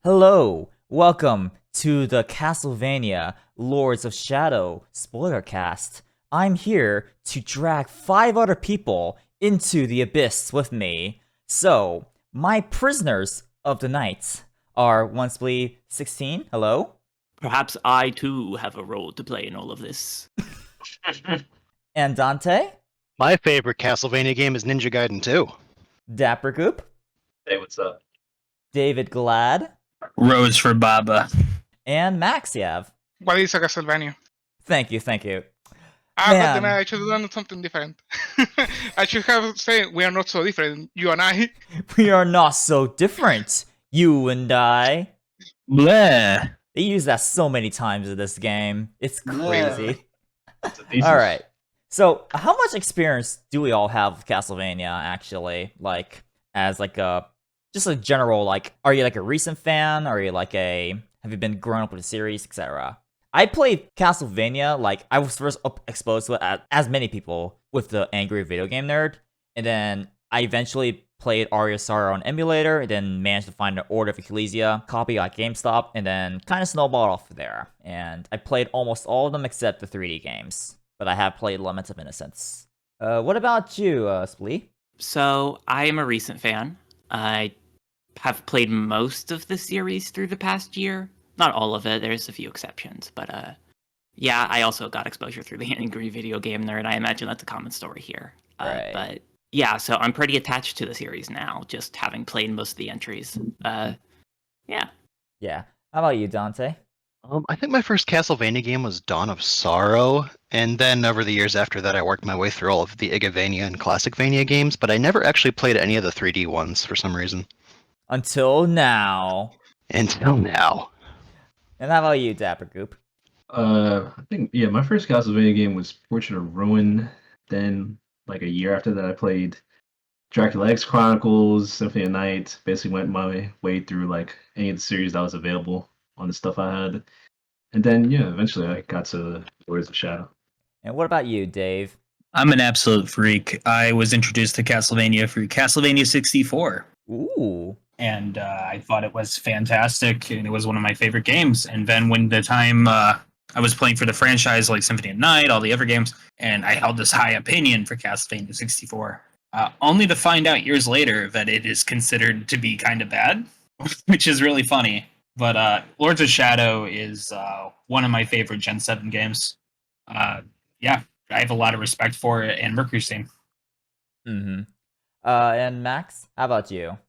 Hello, welcome to the Castlevania Lords of Shadow Spoilercast. I'm here to drag 5 other people into the abyss with me. So, my prisoners of the night are Once 16, hello? Perhaps I too have a role to play in all of this. Andante, My favorite Castlevania game is Ninja Gaiden 2. DapperGoop, Hey, what's up? David Glad, Rose for Baba. and Maxiav. What is a Castlevania? Thank you. But then Man. I should have done something different. I should have said we are not so different, you and I. We are not so different, you and I. Bleh. They use that so many times in this game. It's crazy. It's a thesis. Alright. So, how much experience do we all have with Castlevania, actually? Like, as like a... Just a general, like, are you like a recent fan? Are you like a... Have you been growing up with the series, etc.? I played Castlevania, like, I was first exposed to it, as many people, with the Angry Video Game Nerd. And then I eventually played Aria Sorrow on emulator, and then managed to find an Order of Ecclesia copy at GameStop, and then kind of snowballed off there. And I played almost all of them except the 3D games, but I have played Laments of Innocence. What about you, Splee? So, I am a recent fan. I have played most of the series through the past year. Not all of it, there's a few exceptions, but yeah, I also got exposure through the Angry Video Game Nerd. I imagine that's a common story here. Right. But yeah, so I'm pretty attached to the series now, just having played most of the entries. Yeah. Yeah. How about you, Dante? I think my first Castlevania game was Dawn of Sorrow, and then over the years after that I worked my way through all of the Igavania and Classicvania games, but I never actually played any of the 3D ones for some reason. Until now. Until now. And how about you, DapperGoop? I think my first Castlevania game was Portrait of Ruin. Then, like a year after that, I played Dracula X Chronicles, Symphony of Night. Basically, went my way through like any of the series that was available on the stuff I had, and then eventually I got to Lords of Shadow. And what about you, Dave? I'm an absolute freak. I was introduced to Castlevania through Castlevania 64. Ooh. And I thought it was fantastic, and it was one of my favorite games. And then when the time I was playing for the franchise, like Symphony of Night, all the other games, and I held this high opinion for Castlevania 64, only to find out years later that it is considered to be kind of bad, which is really funny. But Lords of Shadow is one of my favorite Gen 7 games. Yeah, I have a lot of respect for it and Mercury's theme. Mm-hmm. And Max, how about you?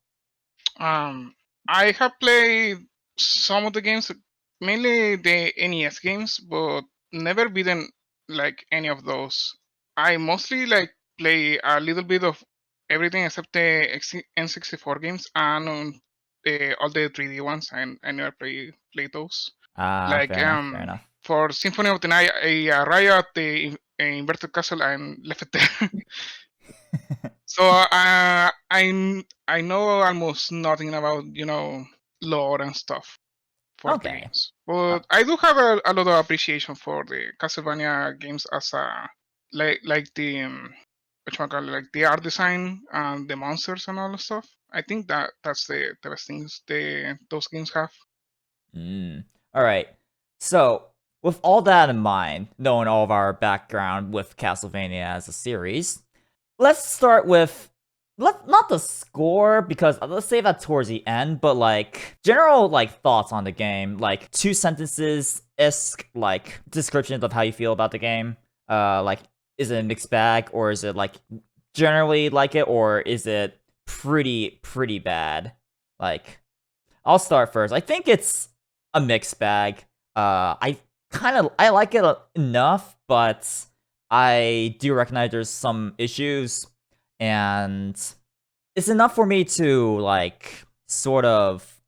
I have played some of the games, mainly the NES games, but never beaten like any of those. I mostly like play a little bit of everything except the N64 games and all the 3D ones. I never play those. Like Fair enough. For Symphony of the Night, I arrived at the inverted castle and left it there. So I know almost nothing about lore and stuff for the Okay. games, but I do have a lot of appreciation for the Castlevania games as a like the like the art design and the monsters and all the stuff. I think that's the best things those games have. Alright. So, with all that in mind, knowing all of our background with Castlevania as a series, let's start with not the score, because let's save that towards the end, but like general like thoughts on the game, like 2 sentences-esque like descriptions of how you feel about the game. Like, is it a mixed bag, or is it like generally like it, or is it pretty bad? Like, I'll start first. I think it's a mixed bag. I like it enough, but I do recognize there's some issues, and it's enough for me to like sort of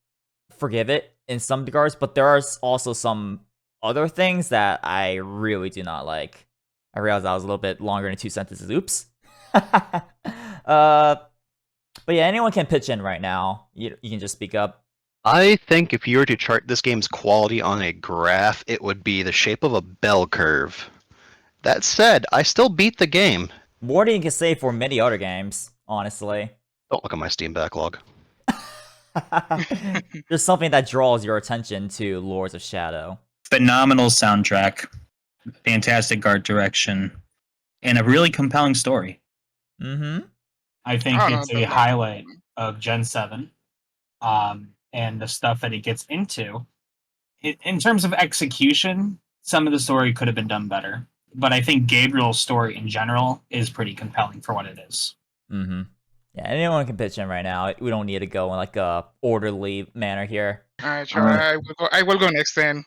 forgive it in some regards, but there are also some other things that I really do not like. I realized I was a little bit longer than 2 sentences. Oops. But yeah, anyone can pitch in right now. You can just speak up. I think if you were to chart this game's quality on a graph, it would be the shape of a bell curve. That said, I still beat the game. More than you can say for many other games, honestly. Don't look at my Steam backlog. There's something that draws your attention to Lords of Shadow. Phenomenal soundtrack, fantastic art direction, and a really compelling story. Mm-hmm. I think Oh no, it's a highlight of Gen 7, and the stuff that it gets into. In terms of execution, some of the story could have been done better, but I think Gabriel's story in general is pretty compelling for what it is. Mm-hmm. Yeah, anyone can pitch in right now. We don't need to go in like a orderly manner here. Sure. I will go next then.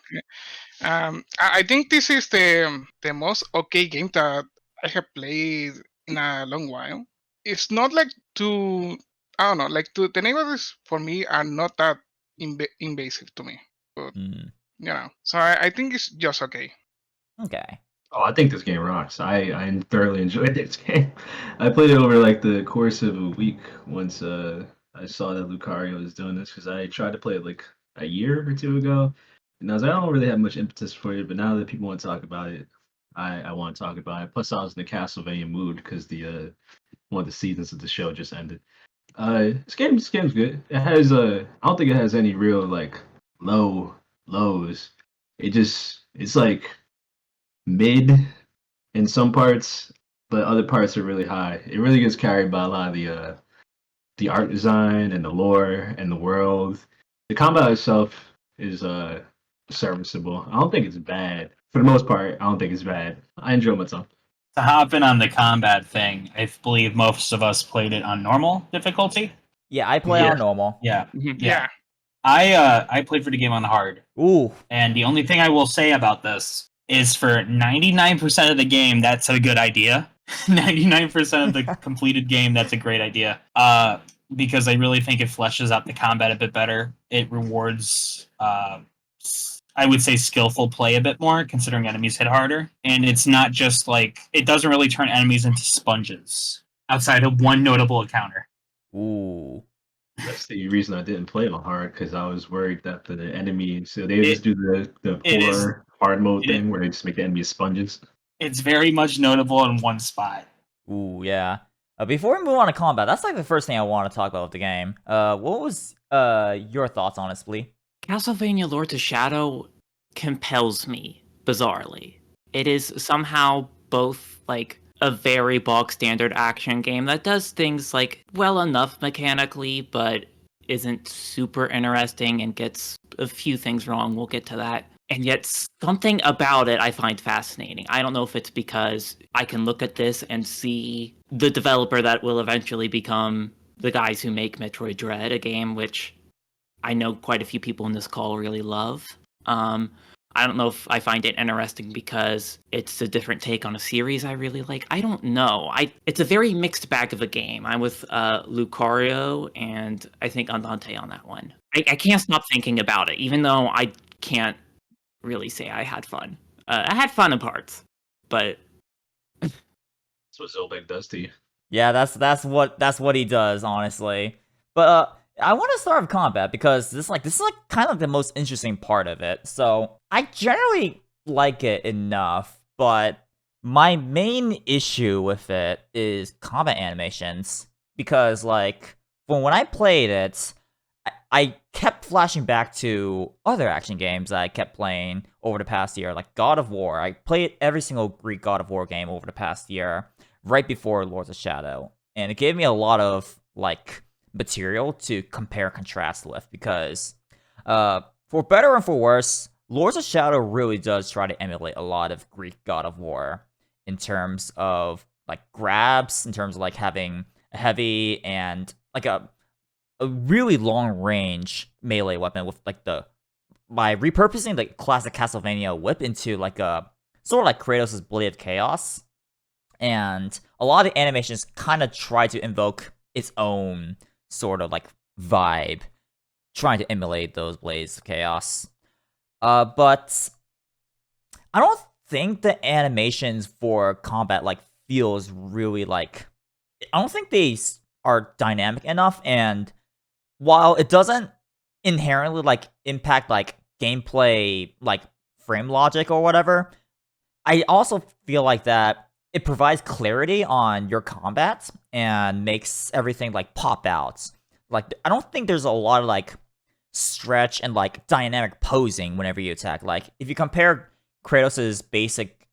I think this is the most okay game that I have played in a long while. It's not like too, I don't know, like the neighbors for me are not that invasive to me, but Mm. so I think it's just okay. Okay. Oh, I think this game rocks. I thoroughly enjoyed this game. I played it over like the course of a week once I saw that Lucario was doing this because I tried to play it like a year or two ago, and I was like, I don't really have much impetus for it, but now that people want to talk about it, I want to talk about it. Plus, I was in the Castlevania mood because the one of the seasons of the show just ended. This game's good. It has I don't think it has any real like lows. It's like mid in some parts, but other parts are really high. It really gets carried by a lot of the art design and the lore and the world. The combat itself is serviceable. I don't think it's bad. For the most part, I don't think it's bad. I enjoy myself. To hop in on the combat thing, I believe most of us played it on normal difficulty. Yeah, I play Yeah. on normal. Yeah. Yeah. I played for the game on hard. Ooh. And the only thing I will say about this is for 99% of the game, that's a good idea. 99% of the completed game, that's a great idea. Because I really think it fleshes out the combat a bit better. It rewards, I would say, skillful play a bit more, considering enemies hit harder. And it's not just like, it doesn't really turn enemies into sponges, outside of one notable encounter. Ooh. That's the reason I didn't play it on hard because I was worried that the enemy. So they just do the poor hard mode thing where they just make the enemies sponges. It's very much notable in one spot. Ooh, yeah. Before we move on to combat, that's like the first thing I want to talk about with the game. What was your thoughts on it, Splee? Castlevania Lords of Shadow compels me, bizarrely. It is somehow both like a very bog standard action game that does things like well enough mechanically, but isn't super interesting and gets a few things wrong. We'll get to that. And yet something about it I find fascinating. I don't know if it's because I can look at this and see the developer that will eventually become the guys who make Metroid Dread, a game which I know quite a few people in this call really love. I don't know if I find it interesting because it's a different take on a series I really like. I don't know. It's a very mixed bag of a game. I'm with Lucario and I think Andante on that one. I can't stop thinking about it, even though I can't really say I had fun. I had fun in parts, but That's what Zolbeck does to you. Yeah, that's what he does, honestly. But I want to start with combat because this is kind of the most interesting part of it. So I generally like it enough, but my main issue with it is combat animations because like when I played it, I kept flashing back to other action games that I kept playing over the past year, like God of War. I played every single Greek God of War game over the past year, right before Lords of Shadow, and it gave me a lot of like material to compare and contrast with because, for better and for worse, Lords of Shadow really does try to emulate a lot of Greek God of War in terms of like grabs, in terms of like having a heavy and like a really long range melee weapon with like by repurposing the classic Castlevania whip into like a sort of like Kratos' Blade of Chaos. And a lot of the animations kind of try to invoke its own sort of like vibe, trying to emulate those Blades of Chaos. But I don't think the animations for combat like feels really like, I don't think they are dynamic enough, and while it doesn't inherently like impact like gameplay like frame logic or whatever, I also feel like that it provides clarity on your combat and makes everything like pop out. like I don't think there's a lot of like stretch and like dynamic posing whenever you attack. Like if you compare Kratos' basic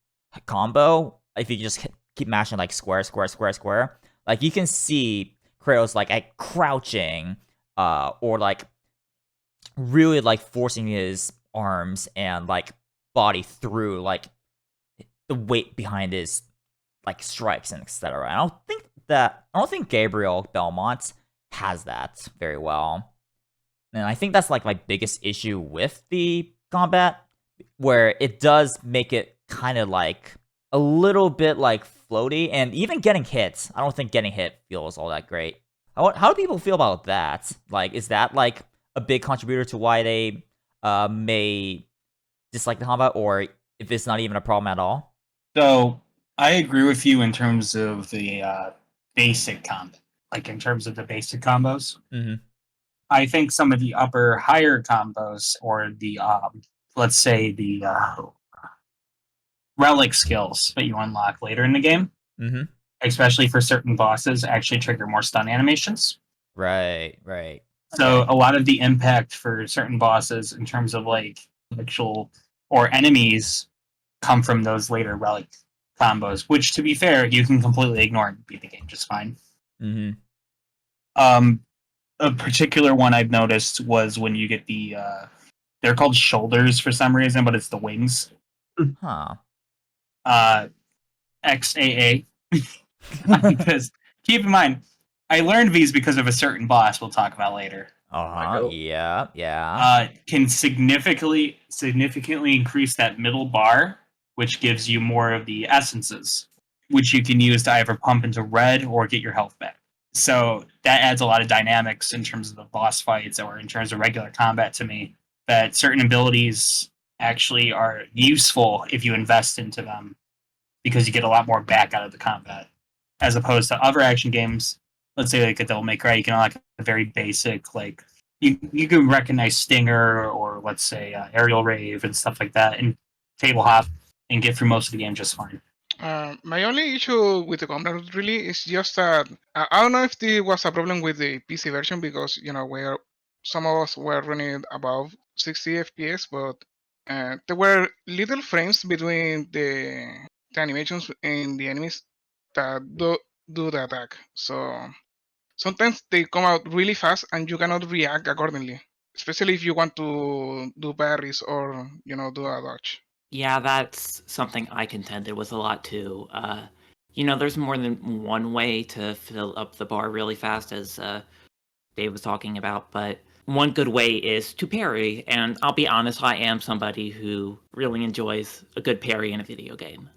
combo, if you just keep mashing like square, square, square, square, like you can see Kratos like crouching, or like really like forcing his arms and like body through like the weight behind his like strikes and etc. I don't think Gabriel Belmont has that very well. And I think that's like my biggest issue with the combat, where it does make it kind of like a little bit like floaty, and even getting hit. I don't think getting hit feels all that great. How do people feel about that? Like, is that like a big contributor to why they may dislike the combat, or if it's not even a problem at all? So I agree with you in terms of the basic combo, like in terms of the basic combos. Mm-hmm. I think some of the higher combos, or the let's say the relic skills that you unlock later in the game, Mm-hmm. especially for certain bosses, actually trigger more stun animations. Right. So Okay. a lot of the impact for certain bosses in terms of like actual or enemies come from those later relic combos, which to be fair, you can completely ignore and beat the game just fine. Mm-hmm. A particular one I've noticed was when you get the they're called shoulders for some reason, but it's the wings. Huh. XAA. Because keep in mind, I learned these because of a certain boss we'll talk about later. Uh-huh. Yeah. Can significantly increase that middle bar, which gives you more of the essences, which you can use to either pump into red or get your health back. So that adds a lot of dynamics in terms of the boss fights or in terms of regular combat to me, that certain abilities actually are useful if you invest into them, because you get a lot more back out of the combat, as opposed to other action games. Let's say like a Devil May Cry, you can unlock a very basic, like you can recognize Stinger, or let's say Aerial Rave and stuff like that, and Table Hop, and get through most of the game just fine. My only issue with the combat really is just that I don't know if this was a problem with the PC version, because where some of us were running above 60 FPS, but there were little frames between the animations and the enemies that do the attack. So sometimes they come out really fast and you cannot react accordingly, especially if you want to do parries or do a dodge. Yeah, that's something I contended with a lot too. There's more than one way to fill up the bar really fast, as Dave was talking about, but one good way is to parry. And I'll be honest, I am somebody who really enjoys a good parry in a video game.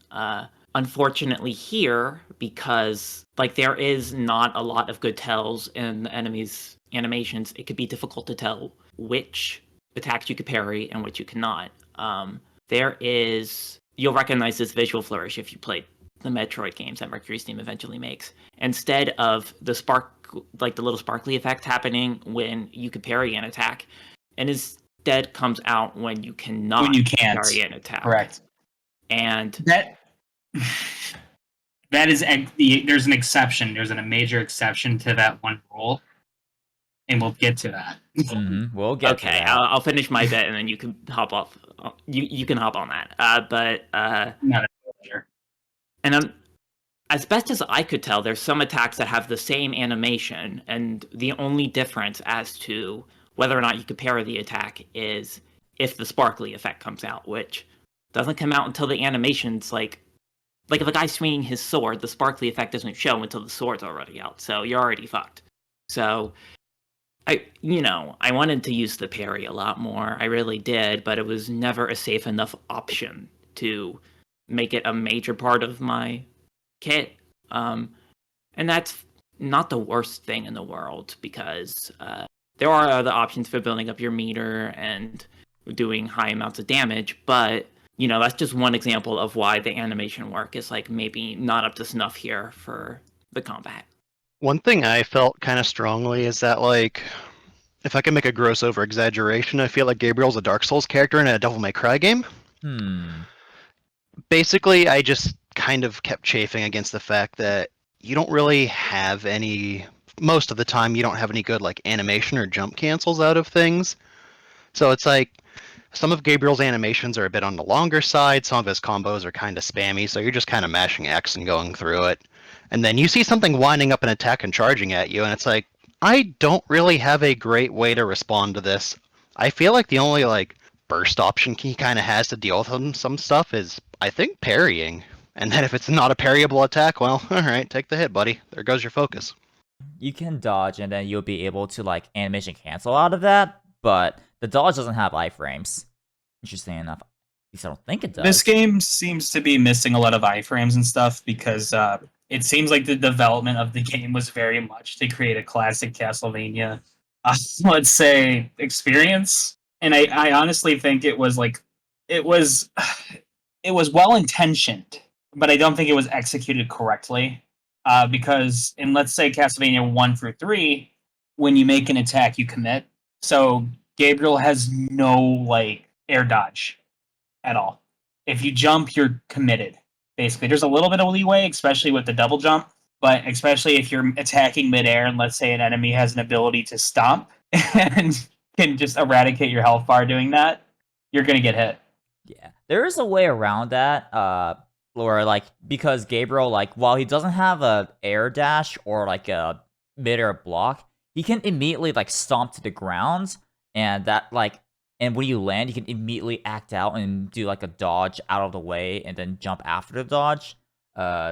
Unfortunately here, because like there is not a lot of good tells in the enemies' animations, it could be difficult to tell which attacks you could parry and which you cannot. You'll recognize this visual flourish if you played the Metroid games that Mercury Steam eventually makes. Instead of the the little sparkly effect happening when you could parry an attack, and instead comes out when you cannot When you can't parry an attack. Correct. And that is there's an exception. There's a major exception to that one rule, and we'll get to that. Mm-hmm. We'll get to that. I'll finish my bit, and then you can hop off. You can hop on that. Not later. And as best as I could tell, there's some attacks that have the same animation, and the only difference as to whether or not you could parry the attack is if the sparkly effect comes out, which doesn't come out until the animation's like if a guy's swinging his sword, the sparkly effect doesn't show until the sword's already out, so you're already fucked. So I wanted to use the parry a lot more. I really did, but it was never a safe enough option to make it a major part of my kit. And that's not the worst thing in the world, because there are other options for building up your meter and doing high amounts of damage, but that's just one example of why the animation work is like maybe not up to snuff here for the combat. One thing I felt kind of strongly is that, like, if I can make a gross over exaggeration, I feel like Gabriel's a Dark Souls character in a Devil May Cry game. Basically, I just kind of kept chafing against the fact that you don't really have any most of the time you don't have any good like animation or jump cancels out of things. So it's like some of Gabriel's animations are a bit on the longer side, some of his combos are kind of spammy, so you're just kind of mashing X and going through it. And then you see something winding up an attack and charging at you, and it's like, I don't really have a great way to respond to this. I feel like the only like burst option he kind of has to deal with some stuff is, I think, parrying. And then if it's not a parryable attack, well, alright, take the hit, buddy. There goes your focus. You can dodge, and then you'll be able to like animation cancel out of that, but the dodge doesn't have iframes. Interesting enough. At least I don't think it does. This game seems to be missing a lot of iframes and stuff because it seems like the development of the game was very much to create a classic Castlevania, let's say, experience. And I honestly think it was like it was well intentioned, but I don't think it was executed correctly. Because in, let's say, Castlevania 1 through 3, when you make an attack, you commit. So Gabriel has no like air dodge at all. If you jump, you're committed. Basically, there's a little bit of leeway, especially with the double jump, but especially if you're attacking midair and let's say an enemy has an ability to stomp and can just eradicate your health bar doing that, you're gonna get hit. Yeah, there is a way around that. Or like because Gabriel, like while he doesn't have a air dash or like a mid-air block, he can immediately like stomp to the ground, and that like, and when you land, you can immediately act out and do like a dodge out of the way, and then jump after the dodge.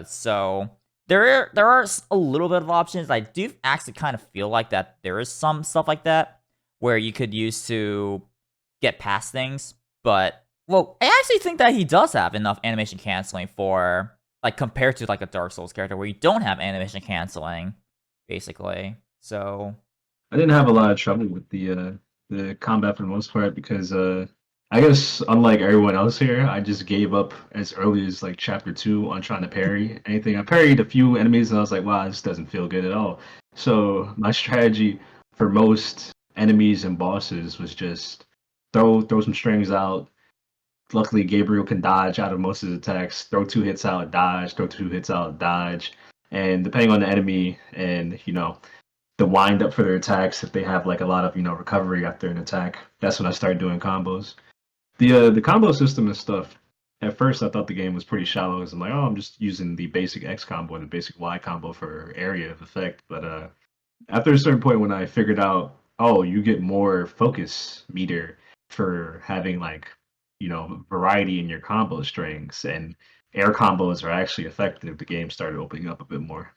So there are a little bit of options. I do actually kind of feel like that there is some stuff like that where you could use to get past things, but. Well, I actually think that he does have enough animation canceling for, like, compared to, like, a Dark Souls character where you don't have animation canceling, basically. So... I didn't have a lot of trouble with the combat for the most part because, I guess, unlike everyone else here, I just gave up as early as, like, Chapter 2 on trying to parry anything. I parried a few enemies and I was like, wow, this doesn't feel good at all. So my strategy for most enemies and bosses was just throw some strings out. Luckily, Gabriel can dodge out of most of his attacks. Throw 2 hits out, dodge. Throw 2 hits out, dodge. And depending on the enemy and, the wind up for their attacks, if they have like a lot of, recovery after an attack, that's when I start doing combos. The combo system and stuff, at first I thought the game was pretty shallow. Because I'm like, oh, I'm just using the basic X combo and the basic Y combo for area of effect. But after a certain point when I figured out, oh, you get more focus meter for having like, variety in your combo strings, and air combos are actually effective, the game started opening up a bit more.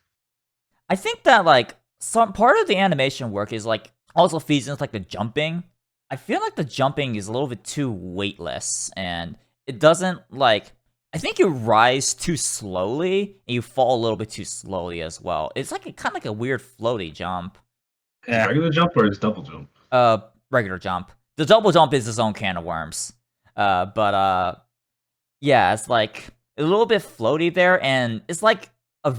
I think that, like, some part of the animation work is, like, also feeds into, like, the jumping. I feel like the jumping is a little bit too weightless, and it doesn't, like... I think you rise too slowly, and you fall a little bit too slowly as well. It's like kind of like a weird floaty jump. Yeah. Regular jump or is double jump? Regular jump. The double jump is its own can of worms. But yeah, it's like a little bit floaty there, and it's like a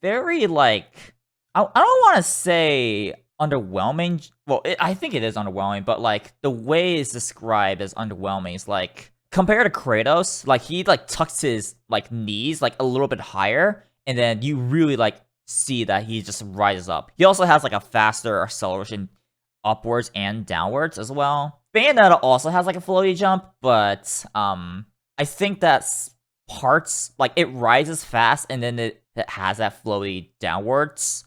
very like I don't want to say underwhelming. Well, I think it is underwhelming, but like the way it's described as underwhelming is like compared to Kratos, like he like tucks his like knees like a little bit higher, and then you really like see that he just rises up. He also has like a faster acceleration upwards and downwards as well. Bayonetta also has like a floaty jump, but I think that's parts like it rises fast and then it has that floaty downwards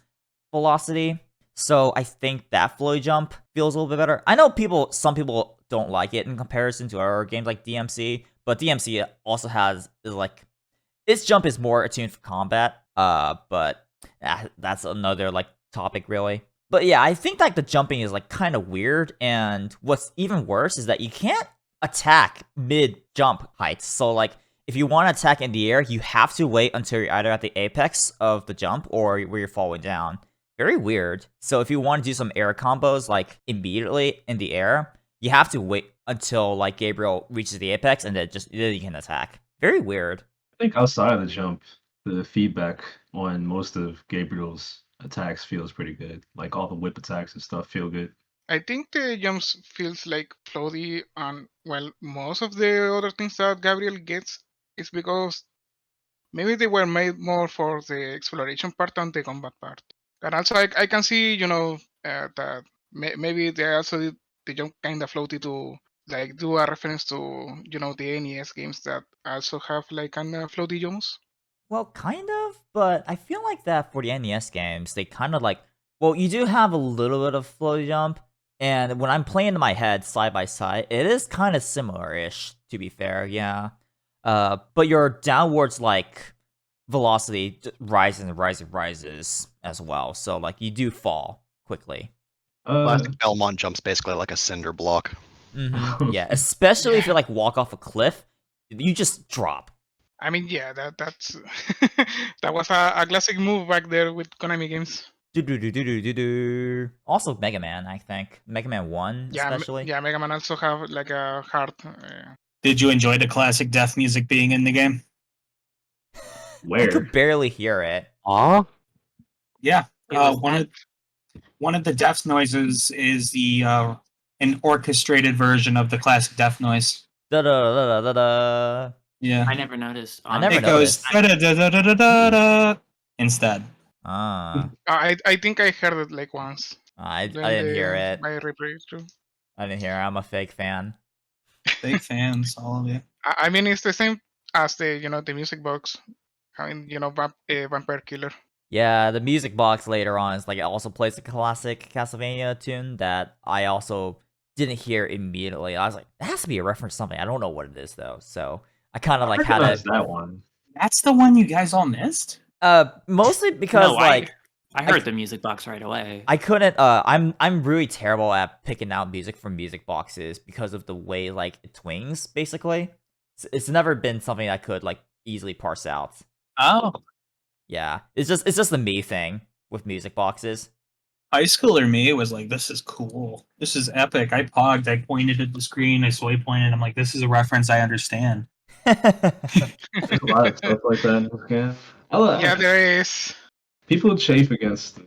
velocity. So I think that floaty jump feels a little bit better. I know some people don't like it in comparison to other games like DMC, but DMC also has like its jump is more attuned for combat. But that's another like topic really. But yeah, I think like the jumping is like kind of weird, and what's even worse is that you can't attack mid jump heights. So like if you want to attack in the air, you have to wait until you're either at the apex of the jump or where you're falling down. Very weird. So if you want to do some air combos like immediately in the air, you have to wait until like Gabriel reaches the apex and then you can attack. Very weird. I think outside of the jump, the feedback on most of Gabriel's attacks feels pretty good. Like all the whip attacks and stuff feel good. I think the jumps feels like floaty, and well, most of the other things that Gabriel gets is because maybe they were made more for the exploration part than the combat part. And also, I can see, that maybe they also did the jump kind of floaty to like do a reference to, the NES games that also have like kind of floaty jumps. Well, kind of, but I feel like that for the NES games, they kind of like. Well, you do have a little bit of floaty jump, and when I'm playing in my head side by side, it is kind of similar-ish. To be fair, yeah. But your downwards like velocity rises and rises as well. So like you do fall quickly. Classic Belmont jump's basically like a cinder block. Yeah, especially if Yeah. you like walk off a cliff, you just drop. I mean, yeah, that's that was a classic move back there with Konami games. Also, Mega Man, I think Mega Man 1 Yeah, especially. yeah, Mega Man also have like a hard. Did you enjoy the classic death music being in the game? I Where? could barely hear it. Aw. Yeah. It was One of the death noises is the an orchestrated version of the classic death noise. Da da da da da. Yeah. I never noticed. I never It goes noticed. da-da-da-da-da-da instead. Ah, I think I heard it like once. I Then didn't hear it. My replay too. I didn't hear it. I'm a fake fan. Big fans, all of you. I mean, it's the same as the the music box. I mean, Vampire Killer. Yeah, the music box later on is like it also plays a classic Castlevania tune that I also didn't hear immediately. I was like, it has to be a reference to something. I don't know what it is though. So I kind of like had Recognize to that one. That's the one you guys all missed? mostly because No, like I heard the music box right away. I couldn't I'm really terrible at picking out music from music boxes because of the way like it twings basically. It's never been something I could like easily parse out. Oh. Yeah. It's just the me thing with music boxes. High schooler me was like, this is cool. This is epic. I pogged, I pointed at the screen, I swipe pointed, I'm like, this is a reference I understand. There's a lot of stuff like that in this game. Yeah, there is. People chafe against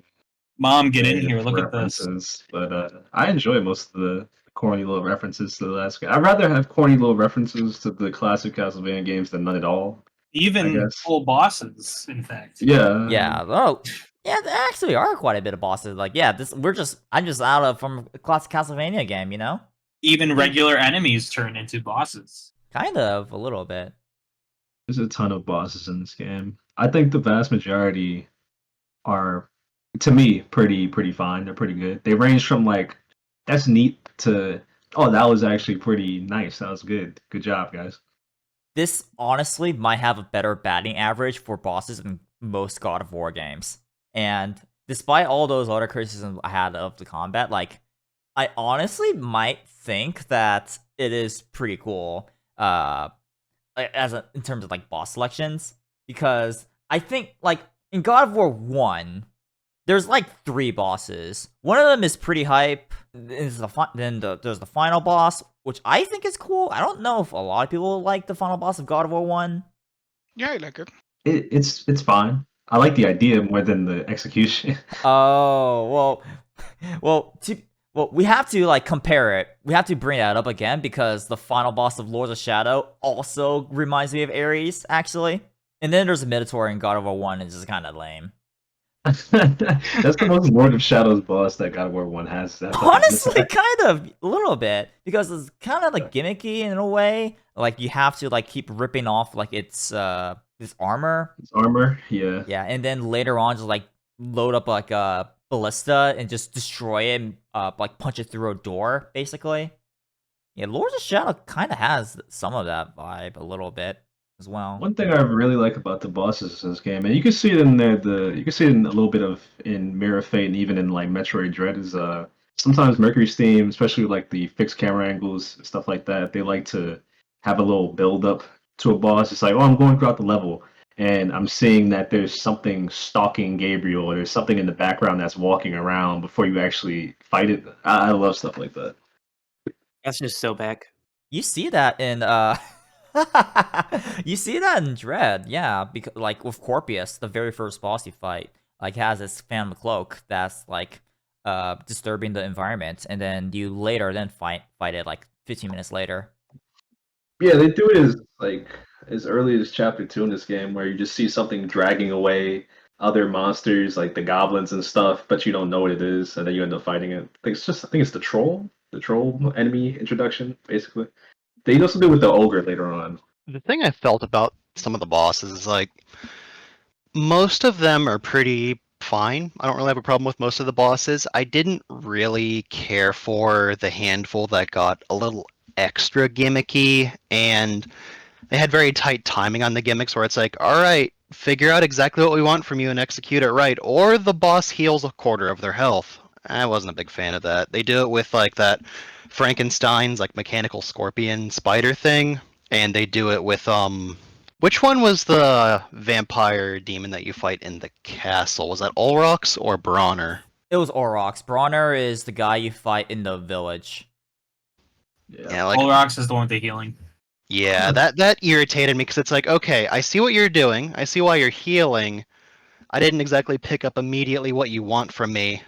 Mom, get in creative here, look at this. references, but I enjoy most of the corny little references to the last game. I'd rather have corny little references to the classic Castlevania games than none at all. I Even guess. full bosses, in fact. Yeah. Yeah. Oh, yeah. There actually are quite a bit of bosses. Like, yeah, I'm just out of from a classic Castlevania game. You know, Even regular enemies turn into bosses. kind of a little bit. There's a ton of bosses in this game. I think the vast majority are, to me, pretty fine. They're pretty good. They range from like, that's neat to, oh, that was actually pretty nice. That was good. Good job, guys. This honestly might have a better batting average for bosses than most God of War games. And despite all those other criticisms I had of the combat, like I honestly might think that it is pretty cool. In terms of like boss selections, because I think like in God of War 1, there's like 3 bosses. One of them is pretty hype. There's the final boss, which I think is cool. I don't know if a lot of people like the final boss of God of War 1. Yeah, I like it. It's fine. I like the idea more than the execution. Oh, well, we have to like compare it. We have to bring that up again because the final boss of Lords of Shadow also reminds me of Ares, actually. And then there's a Minotaur in God of War 1, and it's just kind of lame. That's the most Lord of Shadows boss that God of War 1 has. Honestly, kind of a little bit because it's kind of like gimmicky in a way. Like you have to like keep ripping off like its armor. It's armor, yeah. Yeah, and then later on just like load up like a ballista and just destroy it and like punch it through a door basically. Yeah, Lords of Shadow kind of has some of that vibe a little bit as well. One thing I really like about the bosses in this game, and you can see it in there, you can see it in a little bit in Mirror of Fate and even in like Metroid Dread, is sometimes Mercury's theme, especially like the fixed camera angles and stuff like that, they like to have a little build up to a boss. It's like, oh, I'm going throughout the level and I'm seeing that there's something stalking Gabriel or there's something in the background that's walking around before you actually fight it. I love stuff like that. That's just so back. You see that in you see that in Dread, yeah, because like with Corpius, the very first boss you fight, like has this Phantom Cloak that's like disturbing the environment, and then you later then fight it like 15 minutes later. Yeah, they do it as early as chapter 2 in this game, where you just see something dragging away other monsters like the goblins and stuff, but you don't know what it is, and then you end up fighting it. I think it's the troll enemy introduction, basically. They also do with the ogre later on. The thing I felt about some of the bosses is like most of them are pretty fine. I don't really have a problem with most of the bosses. I didn't really care for the handful that got a little extra gimmicky, and they had very tight timing on the gimmicks where it's like, all right, figure out exactly what we want from you and execute it right, or the boss heals a quarter of their health. I wasn't a big fan of that. They do it with like that Frankenstein's like mechanical scorpion spider thing, and they do it with which one was the vampire demon that you fight in the castle? Was that Olrox or Bronner? It was Aurochs. Bronner is the guy you fight in the village. Yeah, like Olrox is the one with the healing. yeah, that irritated me because it's like, okay, I see what you're doing. I see why you're healing. I didn't exactly pick up immediately what you want from me.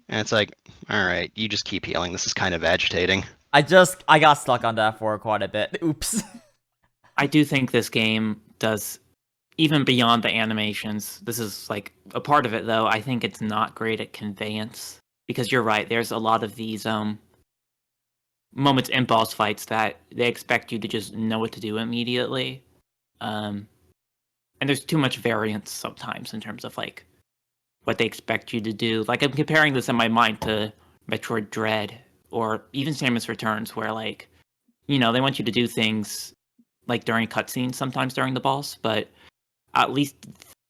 And it's like, all right, you just keep healing. This is kind of agitating. I got stuck on that for quite a bit. Oops. I do think this game does, even beyond the animations, this is like a part of it though. I think it's not great at conveyance because you're right. There's a lot of these moments in boss fights that they expect you to just know what to do immediately, and there's too much variance sometimes in terms of like what they expect you to do. Like I'm comparing this in my mind to Metroid Dread or even Samus Returns, where like they want you to do things like during cutscenes sometimes during the boss, but at least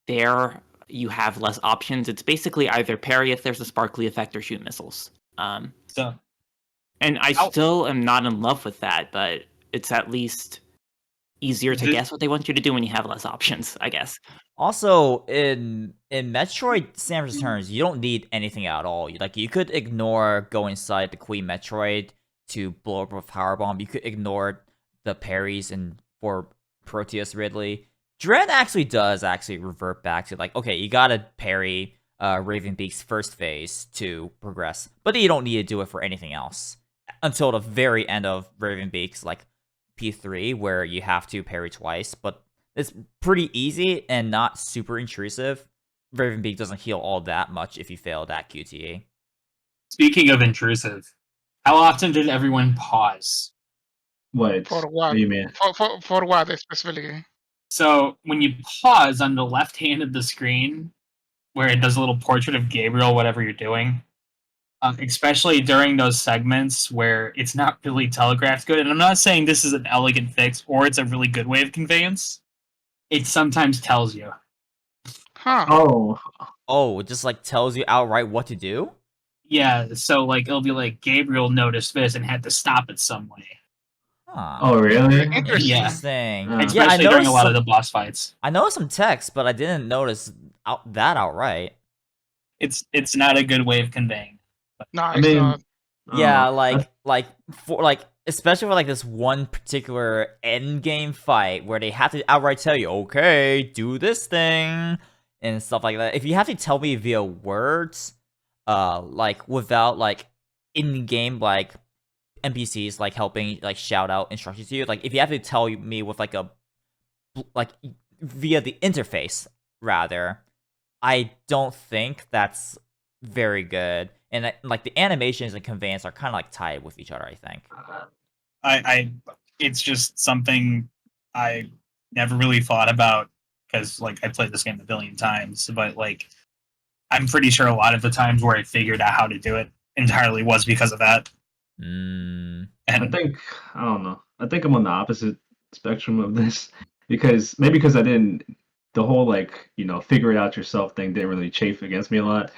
there you have less options. It's basically either parry if there's a sparkly effect or shoot missiles. So And I still am not in love with that, but it's at least easier to guess what they want you to do when you have less options, I guess. Also, in Metroid Samus Returns, you don't need anything at all. You could ignore going inside the Queen Metroid to blow up a power bomb. You could ignore the parries and for Proteus Ridley. Dread actually does revert back to like, okay, you gotta parry Ravenbeak's first phase to progress, but you don't need to do it for anything else until the very end of Ravenbeak's like P3, where you have to parry twice, but it's pretty easy and not super intrusive. Ravenbeak doesn't heal all that much if you fail that QTE. speaking of intrusive, how often did everyone pause? What? For What what? do you mean? For what specifically? So when you pause on the left hand of the screen, where it does a little portrait of Gabriel, whatever you're doing, especially during those segments where it's not really telegraphed good, and I'm not saying this is an elegant fix or it's a really good way of conveyance, it sometimes tells you. Huh. Oh, it just like tells you outright what to do? Yeah, so like it'll be like Gabriel noticed this and had to stop it some way. Huh. Oh, really? Interesting. Yeah. Interesting. Yeah, I Especially during a lot of the boss fights. I know some text, but I didn't notice that outright. It's not a good way of conveying. No, I it's mean, not. Yeah, I- especially for like this one particular end game fight where they have to outright tell you, okay, do this thing and stuff like that. If you have to tell me via words, like without like in game like NPCs like helping like shout out instructions to you, like if you have to tell me with like like via the interface rather, I don't think that's very good. And like the animations and conveyance are kind of like tied with each other, I think. It's just something I never really thought about because like I played this game a billion times, but like I'm pretty sure a lot of the times where I figured out how to do it entirely was because of that. Mm. I And think I don't know. I think I'm on the opposite spectrum of this because I didn't the whole like figure it out yourself thing didn't really chafe against me a lot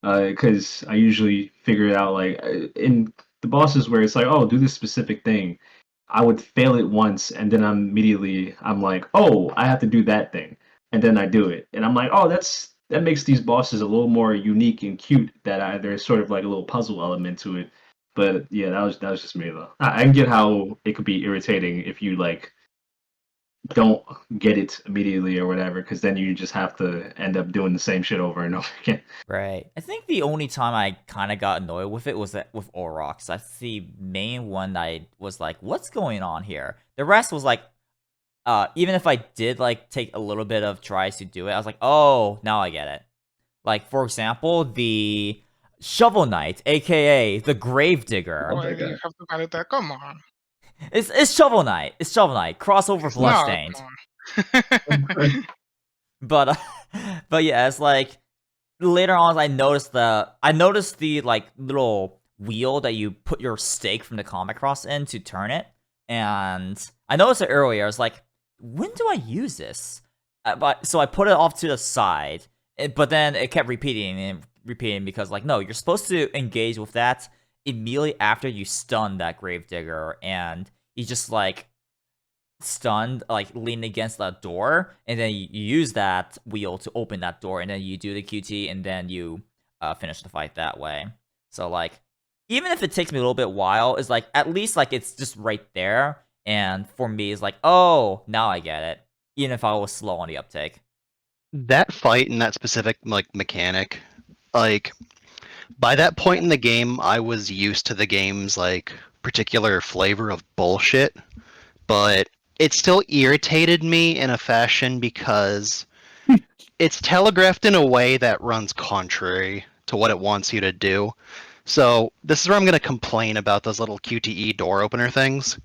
because I usually figure it out like in the bosses where it's like, oh, do this specific thing. I would fail it once and then I'm like, oh, I have to do that thing, and then I do it and I'm like, oh, that makes these bosses a little more unique and cute, there's sort of like a little puzzle element to it. But yeah, that was just me though. I can get how it could be irritating if you like don't get it immediately or whatever, because then you just have to end up doing the same shit over and over again. Right. I think the only time I kind of got annoyed with it was with Aurochs. That's the main one that I was like, what's going on here? The rest was like, even if I did like take a little bit of tries to do it, I was like, oh, now I get it. Like, for example, the Shovel Knight, aka the Gravedigger. Oh, Why that do you guy. have to call it that? Come on. It's Shovel Knight. It's Shovel Knight. Crossover It's not. Bloodstained. Come on. But but yeah, it's like later on I noticed the like little wheel that you put your stake from the Comic Cross in to turn it, and I noticed it earlier. I was like, when do I use this? But so I put it off to the side, but then it kept repeating and repeating because like no, you're supposed to engage with that immediately after you stun that Gravedigger, and he just like stunned, like leaning against that door, and then you use that wheel to open that door, and then you do the QT, and then you finish the fight that way. So like, even if it takes me a little bit while, it's like at least like it's just right there, and for me, it's like, oh, now I get it. Even if I was slow on the uptake. That fight and that specific like mechanic, like by that point in the game, I was used to the game's like particular flavor of bullshit, but it still irritated me in a fashion because it's telegraphed in a way that runs contrary to what it wants you to do. So this is where I'm going to complain about those little QTE door opener things.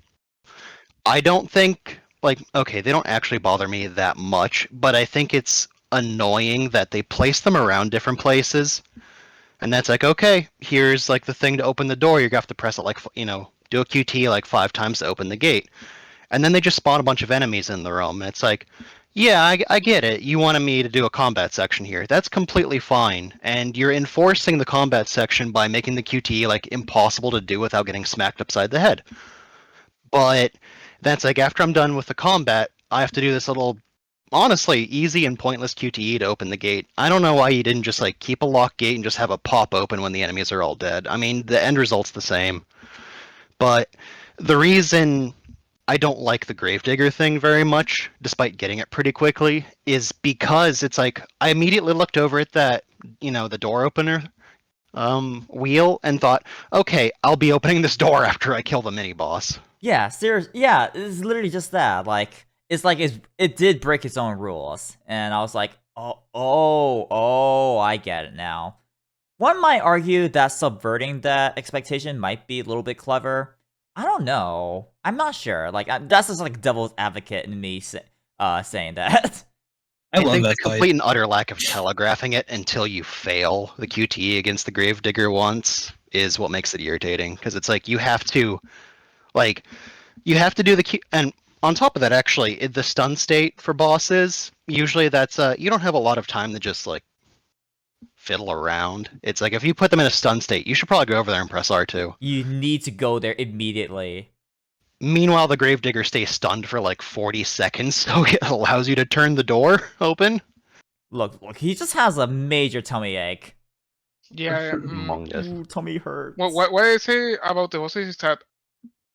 I don't think like okay, they don't actually bother me that much, but I think it's annoying that they place them around different places. And that's like, okay, here's like the thing to open the door. You're gonna have to press it like, do a QT like 5 times to open the gate. And then they just spawn a bunch of enemies in the room. And it's like, yeah, I get it. You wanted me to do a combat section here. That's completely fine. And you're enforcing the combat section by making the QT like impossible to do without getting smacked upside the head. But that's like after I'm done with the combat, I have to do this little honestly easy and pointless QTE to open the gate. I don't know why you didn't just like keep a lock gate and just have a pop open when the enemies are all dead. I mean, the end result's the same. But the reason I don't like the Gravedigger thing very much, despite getting it pretty quickly, is because it's like I immediately looked over at that, the door opener wheel and thought, okay, I'll be opening this door after I kill the mini boss. Yeah, serious. Yeah, it's literally just that. Like, it did break its own rules, and I was like, oh, I get it now. One might argue that subverting that expectation might be a little bit clever. I don't know. I'm not sure. Like, that's just like devil's advocate in me saying that. I love think that the fight. complete and utter lack of telegraphing it until you fail the QTE against the Gravedigger once is what makes it irritating. Because it's like you have to do the Q, and on top of that, actually, the stun state for bosses usually that's you don't have a lot of time to just like fiddle around. It's like if you put them in a stun state, you should probably go over there and press R2. You need to go there immediately. Meanwhile, the Gravedigger stays stunned for like 40 seconds, so it allows you to turn the door open. Look, he just has a major tummy ache. Yeah. Humongous. Ooh, tummy hurts. What I say about the bosses is that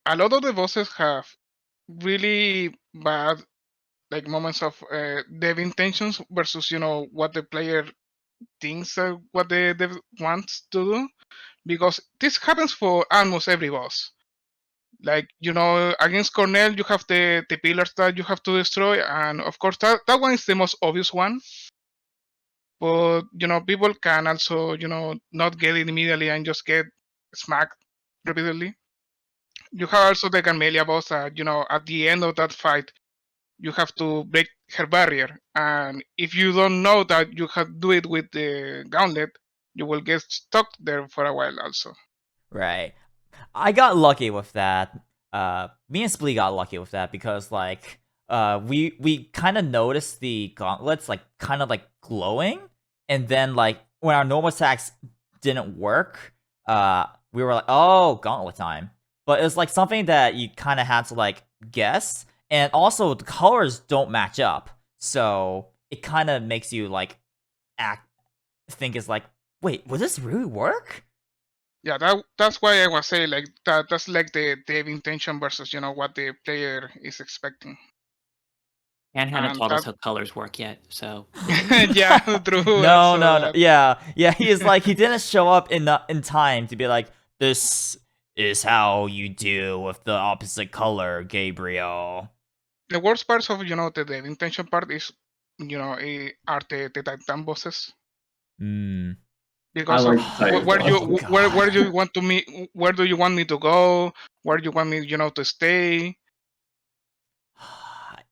a lot of the bosses have really bad like moments of dev intentions versus what the player thinks what the dev wants to do, because this happens for almost every boss. Like against Cornell you have the pillars that you have to destroy, and of course that one is the most obvious one. But people can also not get it immediately and just get smacked repeatedly. You have also the Camellia boss that at the end of that fight you have to break her barrier, and if you don't know that you have to do it with the gauntlet, you will get stuck there for a while also. Right. I got lucky with that. Me and Splee got lucky with that because like we kind of noticed the gauntlets like kind of like glowing, and then like when our normal attacks didn't work, we were like, oh, gauntlet time. But it was like something that you kind of had to like guess, and also the colors don't match up, so it kind of makes you like think it's like, wait, will this really work? Yeah, that's why I was saying like that's like the dev intention versus what the player is expecting. And haven't And taught us that- how colors work yet, so yeah, true. No, also no. that. Yeah. He is like he didn't show up in time to be like, this is how you deal with the opposite color, Gabriel. The worst parts of the dev intention part is are the Titan bosses. Hmm. Because like of the Titans where a you lot. where do you want to me where do you want me to go? Where do you want me, to stay?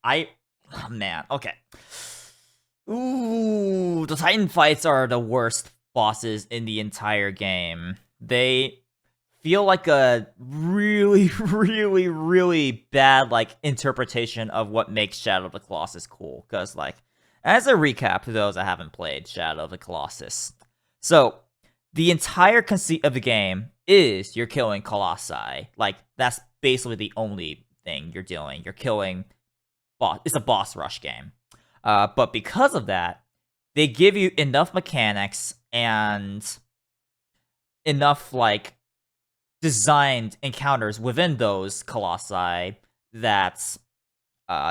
Oh man, okay. Ooh, the Titan fights are the worst bosses in the entire game. They feel like a really, really, really bad like interpretation of what makes Shadow of the Colossus cool. Because like, as a recap to those that haven't played Shadow of the Colossus, so the entire conceit of the game is you're killing colossi. Like that's basically the only thing you're doing. You're killing boss. It's a boss rush game. But because of that, they give you enough mechanics and enough like designed encounters within those colossi that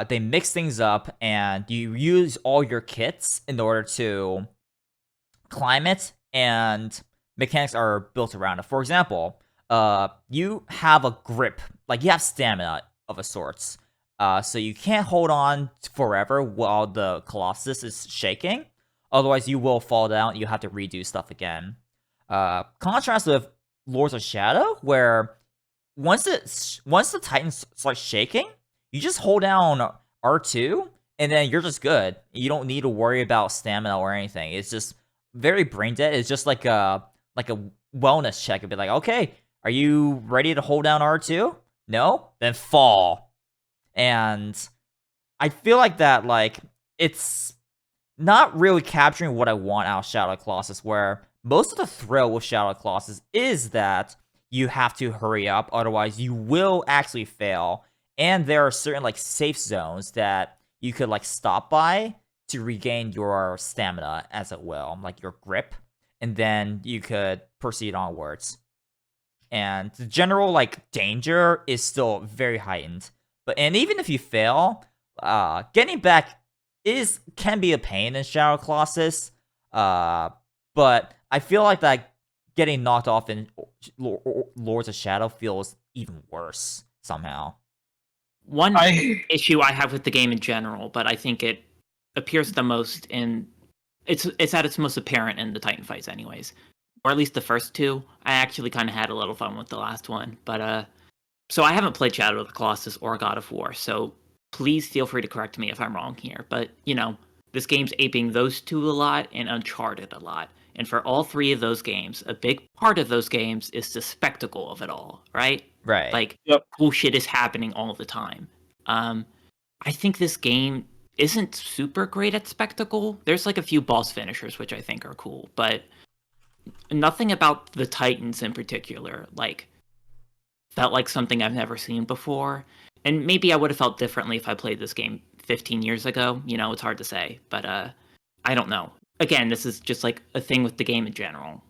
they mix things up and you use all your kits in order to climb it, and mechanics are built around it. For example, you have a grip, like you have stamina of a sorts. So you can't hold on forever while the Colossus is shaking. Otherwise, you will fall down. You have to redo stuff again. Contrast with Lords of Shadow, where once the Titan starts shaking, you just hold down R2, and then you're just good. You don't need to worry about stamina or anything. It's just very brain dead. It's just like a wellness check. It'd be like, okay, are you ready to hold down R2? No? Then fall. And I feel like that, like, it's not really capturing what I want out of Shadow of the Colossus, where most of the thrill with Shadow of the Colossus is that you have to hurry up, otherwise you will actually fail. And there are certain, like, safe zones that you could, like, stop by to regain your stamina, as it will, like your grip, and then you could proceed onwards. And the general, like, danger is still very heightened. And even if you fail, getting back can be a pain in Shadow Colossus. But I feel like that getting knocked off in Lords of Shadow feels even worse somehow. One issue I have with the game in general, but I think it appears the most in it's at its most apparent in the Titan fights, anyways, or at least the first two. I actually kind of had a little fun with the last one, but so I haven't played Shadow of the Colossus or God of War, so please feel free to correct me if I'm wrong here. But this game's aping those two a lot and Uncharted a lot. And for all three of those games, a big part of those games is the spectacle of it all, right? Right. Like, cool shit is happening all the time. I think this game isn't super great at spectacle. There's like a few boss finishers, which I think are cool, but nothing about the Titans in particular, like, felt like something I've never seen before. And maybe I would have felt differently if I played this game 15 years ago. It's hard to say, but I don't know. Again, this is just like a thing with the game in general.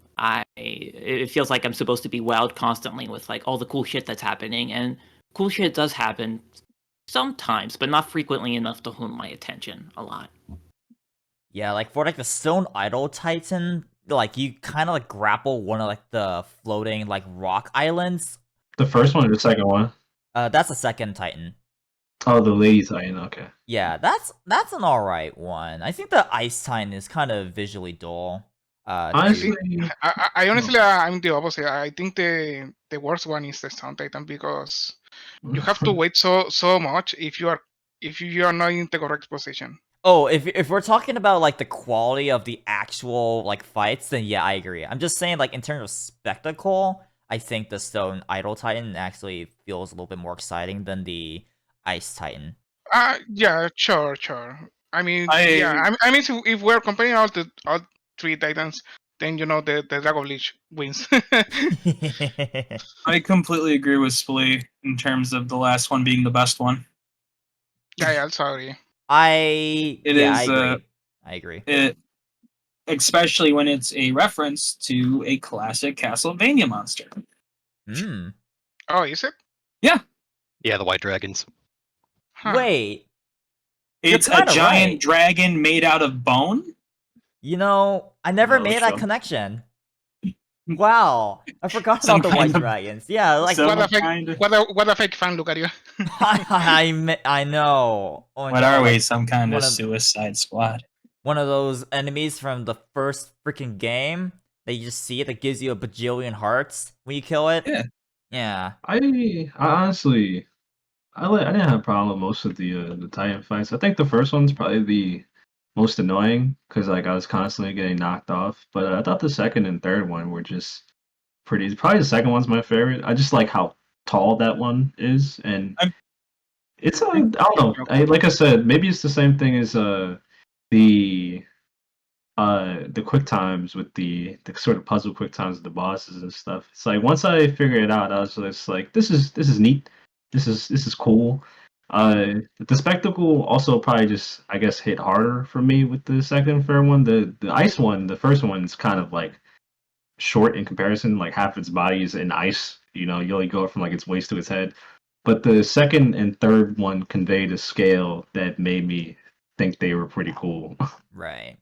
It feels like I'm supposed to be wowed constantly with like all the cool shit that's happening, and cool shit does happen sometimes, but not frequently enough to hold my attention a lot. Yeah, like for like the Stone Idol Titan, like you kind of like grapple one of like the floating like rock islands. The first one or the second one? That's the second Titan. Oh, the Lady Titan. Okay. Yeah, that's an alright one. I think the Ice Titan is kind of visually dull. Honestly, I honestly, I'm the opposite. I think the worst one is the Sound Titan, because you have to wait so much if you are not in the correct position. Oh, if we're talking about like the quality of the actual like fights, then yeah, I agree. I'm just saying like in terms of spectacle, I think the Stone Idol Titan actually feels a little bit more exciting than the Ice Titan. Yeah, sure. I mean, I mean, if we're comparing all three Titans, then the Dragon Bleach wins. I completely agree with Splee in terms of the last one being the best one. Yeah, sorry. I agree. It, especially when it's a reference to a classic Castlevania monster. Oh, is it? Yeah. Yeah, the White Dragons. Huh. Wait. It's a giant dragon made out of bone? I never made that connection. Wow, I forgot about the White Dragons. Yeah, like what a fake fan, Lucario. I know. Oh, what are we? Some kind of Suicide Squad? one of those enemies from the first freaking game that you just see it that gives you a bajillion hearts when you kill it. Yeah. Yeah. I honestly, I didn't have a problem with most of the Titan fights. I think the first one's probably the most annoying because like I was constantly getting knocked off. But I thought the second and third one were just pretty. Probably the second one's my favorite. I just like how tall that one is, and I'm- it's I don't know. Like I said, maybe it's the same thing as the the quick times with the sort of puzzle quick times with the bosses and stuff. It's like once I figured it out, I was just like, this is neat. This is cool. The spectacle also probably just I guess hit harder for me with the second and third one. The ice one, the first one's kind of like short in comparison. Like half its body is in ice. You know, you only go from like its waist to its head. But the second and third one conveyed a scale that made me think they were pretty cool. Right.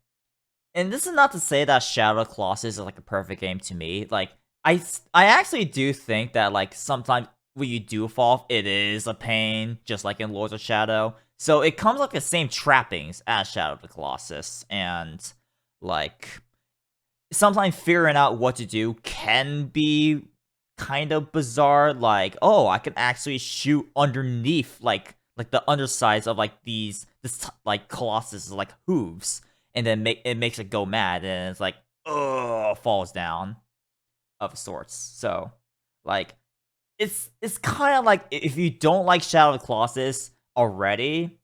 And this is not to say that Shadow of the Colossus is like a perfect game to me. Like, I actually do think that like sometimes when you do fall, it is a pain, just like in Lords of Shadow. So it comes like the same trappings as Shadow of the Colossus, and like sometimes figuring out what to do can be kind of bizarre. Like, oh, I can actually shoot underneath like the undersides of like this like Colossus like hooves, and then it makes it go mad, and it's like, oh, falls down of sorts. So, like, it's kind of like if you don't like Shadow of the Colossus already,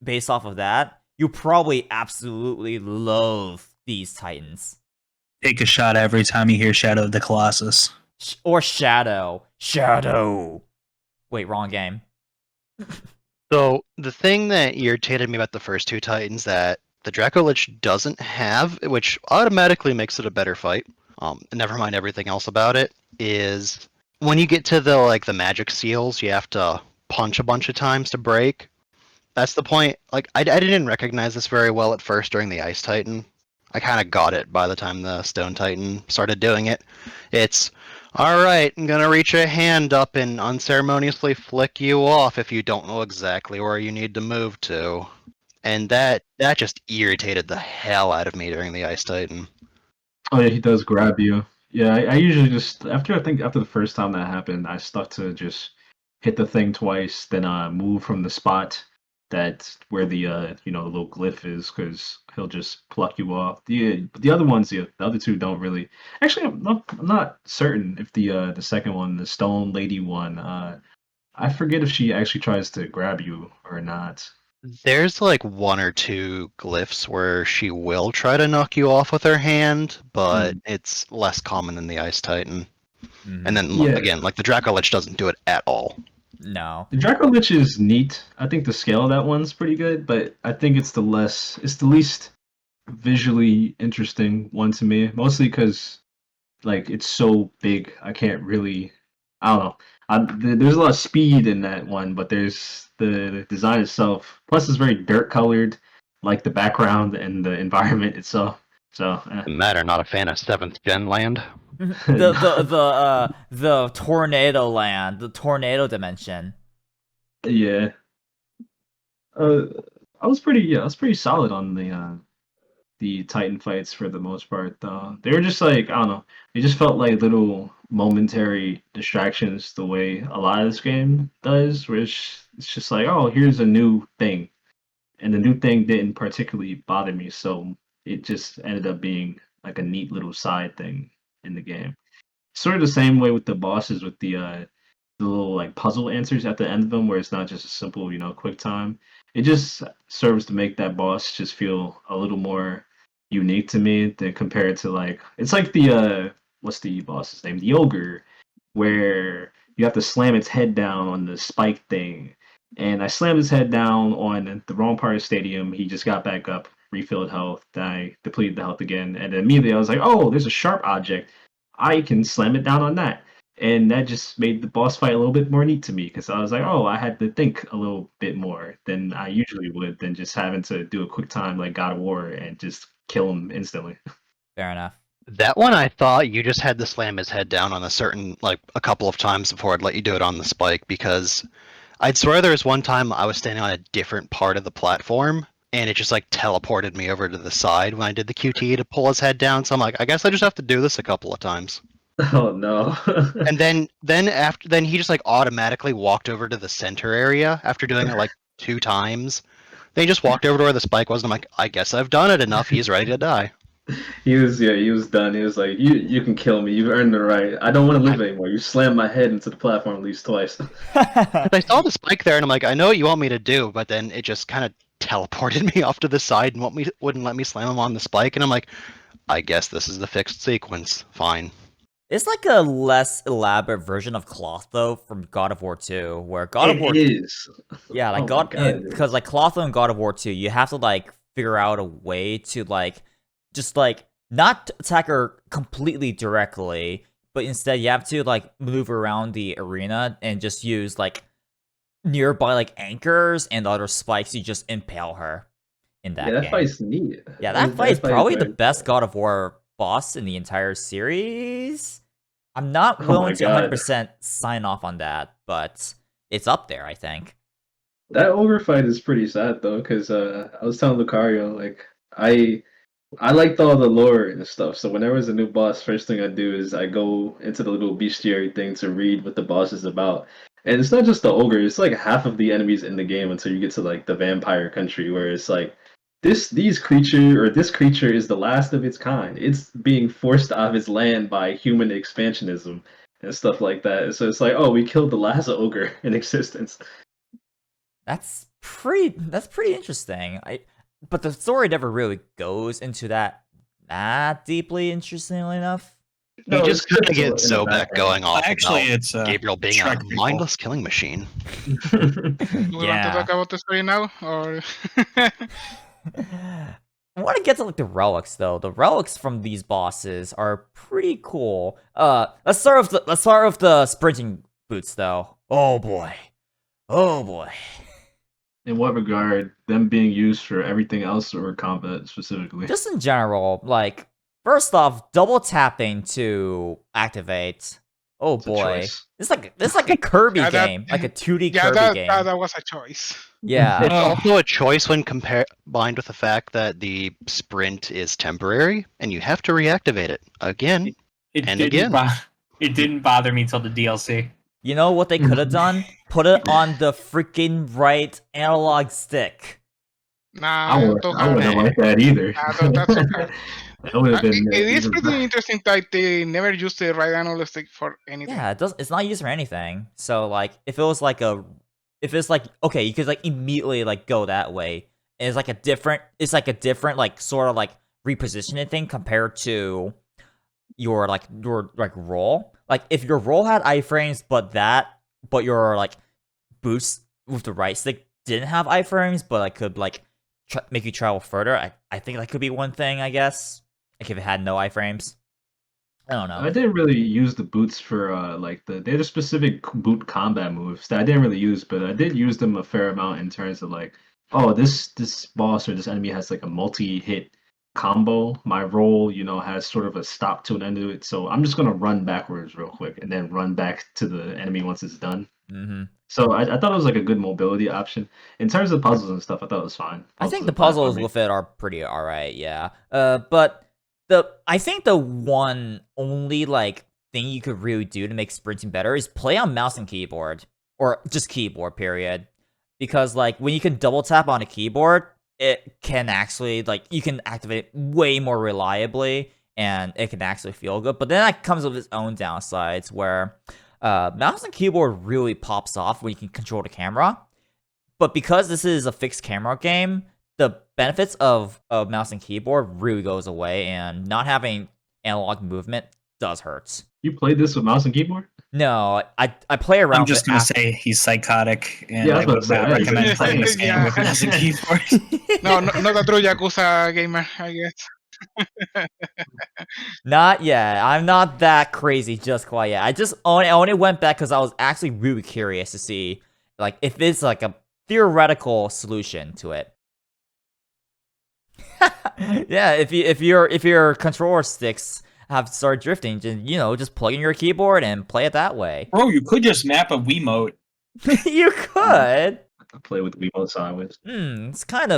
based off of that, you probably absolutely love these Titans. Take a shot every time you hear Shadow of the Colossus. Or Shadow. Wait, wrong game. So the thing that irritated me about the first two Titans that the Draco Lich doesn't have, which automatically makes it a better fight, never mind everything else about it, is when you get to the magic seals, you have to punch a bunch of times to break. That's the point. Like I didn't recognize this very well at first during the Ice Titan. I kind of got it by the time the Stone Titan started doing it. It's all right. I'm gonna reach a hand up and unceremoniously flick you off if you don't know exactly where you need to move to, and that just irritated the hell out of me during the Ice Titan. Oh yeah, he does grab you. Yeah, I usually just after the first time that happened, I stuck to just hit the thing twice, then move from the spot that where the little glyph is, because he'll just pluck you off. The other ones, the other two don't really. Actually, I'm not certain if the second one, the Stone Lady one, I forget if she actually tries to grab you or not. There's like one or two glyphs where she will try to knock you off with her hand, but it's less common than the Ice Titan. Mhm. And then Yeah. again, like the Draco Lich doesn't do it at all. No. The Draco Lich is neat. I think the scale of that one's pretty good, but I think it's the least visually interesting one to me. Mostly because like it's so big, I can't really. I don't know. There's a lot of speed in that one, but there's the design itself. Plus, it's very dirt colored, like the background and the environment itself. So, Matter, not a fan of 7th Gen land. the tornado land, the tornado dimension. yeah. I was pretty solid on the Titan fights for the most part, though. They were just like, I don't know, they just felt like little momentary distractions the way a lot of this game does, which it's just like, oh, here's a new thing. And the new thing didn't particularly bother me, so it just ended up being like a neat little side thing in the game. Sort of the same way with the bosses with the little like puzzle answers at the end of them, where it's not just a simple, quick time. It just serves to make that boss just feel a little more unique to me than compared to like it's like the what's the boss's name? The ogre, where you have to slam its head down on the spike thing. And I slammed his head down on the wrong part of the stadium. He just got back up, refilled health, then I depleted the health again, and then immediately I was like, oh, there's a sharp object. I can slam it down on that. And that just made the boss fight a little bit more neat to me because I was like, oh, I had to think a little bit more than I usually would than just having to do a quick time like God of War and just kill him instantly. Fair enough. That one I thought you just had to slam his head down on a couple of times before I'd let you do it on the spike, because I'd swear there was one time I was standing on a different part of the platform and it just like teleported me over to the side when I did the QTE to pull his head down. So I'm like, I guess I just have to do this a couple of times. Oh no. And then he just like automatically walked over to the center area after doing it like 2 times. Then he just walked over to where the spike was, and I'm like, I guess I've done it enough. He's ready to die. He was done. He was like, you can kill me. You've earned the right. I don't want to live anymore. You slammed my head into the platform at least twice. I saw the spike there, and I'm like, I know what you want me to do, but then it just kind of teleported me off to the side and wouldn't let me slam him on the spike, and I'm like, I guess this is the fixed sequence. Fine. It's like a less elaborate version of Cloth, though, from God of War 2, where God of War... It is. Yeah, like Oh my God, it is. because like Cloth and God of War 2, you have to like figure out a way to like just like not attack her completely directly, but instead you have to like move around the arena and just use like nearby like anchors and other spikes to just impale her in that Yeah, that game. fight's neat. Yeah, that fight's probably the very best cool. God of War boss in the entire series. I'm not Oh willing my to God. 100% sign off on that, but it's up there, I think. That ogre fight is pretty sad though, because I was telling Lucario like I liked all the lore and stuff. So whenever there's a new boss, first thing I do is I go into the little bestiary thing to read what the boss is about. And it's not just the ogre; it's like half of the enemies in the game until you get to like the vampire country, where it's like this creature is the last of its kind. It's being forced out of its land by human expansionism and stuff like that. So it's like, oh, we killed the last ogre in existence. That's pretty interesting. But the story never really goes into that deeply, interestingly enough. He just kind of typical gets in the so back background. going off Actually, about it's Gabriel being a Shrek people. mindless killing machine. Do we want to Yeah. talk about the story now, or I want to get to like the relics though. The relics from these bosses are pretty cool. Let's start with the sprinting boots though. Oh boy. In what regard, them being used for everything else or combat specifically? Just in general, like first off, double tapping to activate. Oh It's a boy, choice. it's like a Kirby Yeah, that- game, like a 2D yeah, Kirby that, game. that was a choice. Yeah. It's also a choice when combined with the fact that the sprint is temporary and you have to reactivate it again. It And didn't again. it didn't bother me till the DLC. You know what they could have done? Put it on the freaking right analog stick. Nah, I don't have wouldn't that. like that either. That's okay. That would have been. It is even pretty better. interesting that they never used the right analog stick for anything. Yeah, it's not used for anything. So like if it's like okay, you could like immediately like go that way. And it's like a different like sort of like repositioning thing compared to your roll. Like if your roll had iframes but your like boost with the right stick didn't have iframes but like could like make you travel further. I think that could be one thing, I guess. Like if it had no iframes. I don't know. I didn't really use the boots for like they're the specific boot combat moves that I didn't really use, but I did use them a fair amount in terms of like, oh, this boss or this enemy has like a multi-hit combo. My roll, has sort of a stop to an end of it, so I'm just gonna run backwards real quick and then run back to the enemy once it's done. Mm-hmm. So I thought it was like a good mobility option. In terms of puzzles and stuff, I thought it was fine. I think Puzzles the are fine for puzzles me. with it are pretty alright, yeah. But I think the one only like thing you could really do to make sprinting better is play on mouse and keyboard, or just keyboard, period. Because like when you can double tap on a keyboard, it can actually like you can activate it way more reliably, and it can actually feel good. But then that comes with its own downsides, where mouse and keyboard really pops off when you can control the camera. But because this is a fixed camera game, the benefits of mouse and keyboard really goes away, and not having analog movement does hurt. You played this with mouse and keyboard? No, I play around. I'm just with gonna it say he's psychotic, and Yeah, I I was would about not to say, recommend yeah. playing this game with Yeah. mouse and keyboard. No, not a true Yakuza gamer, I guess. Not yet. I'm not that crazy just quite yet. I only went back because I was actually really curious to see like if it's like a theoretical solution to it. Yeah, if your controller sticks have started drifting, then just plug in your keyboard and play it that way. Bro, you could just map a Wiimote. You could. play with the Wiimote sideways. That's kind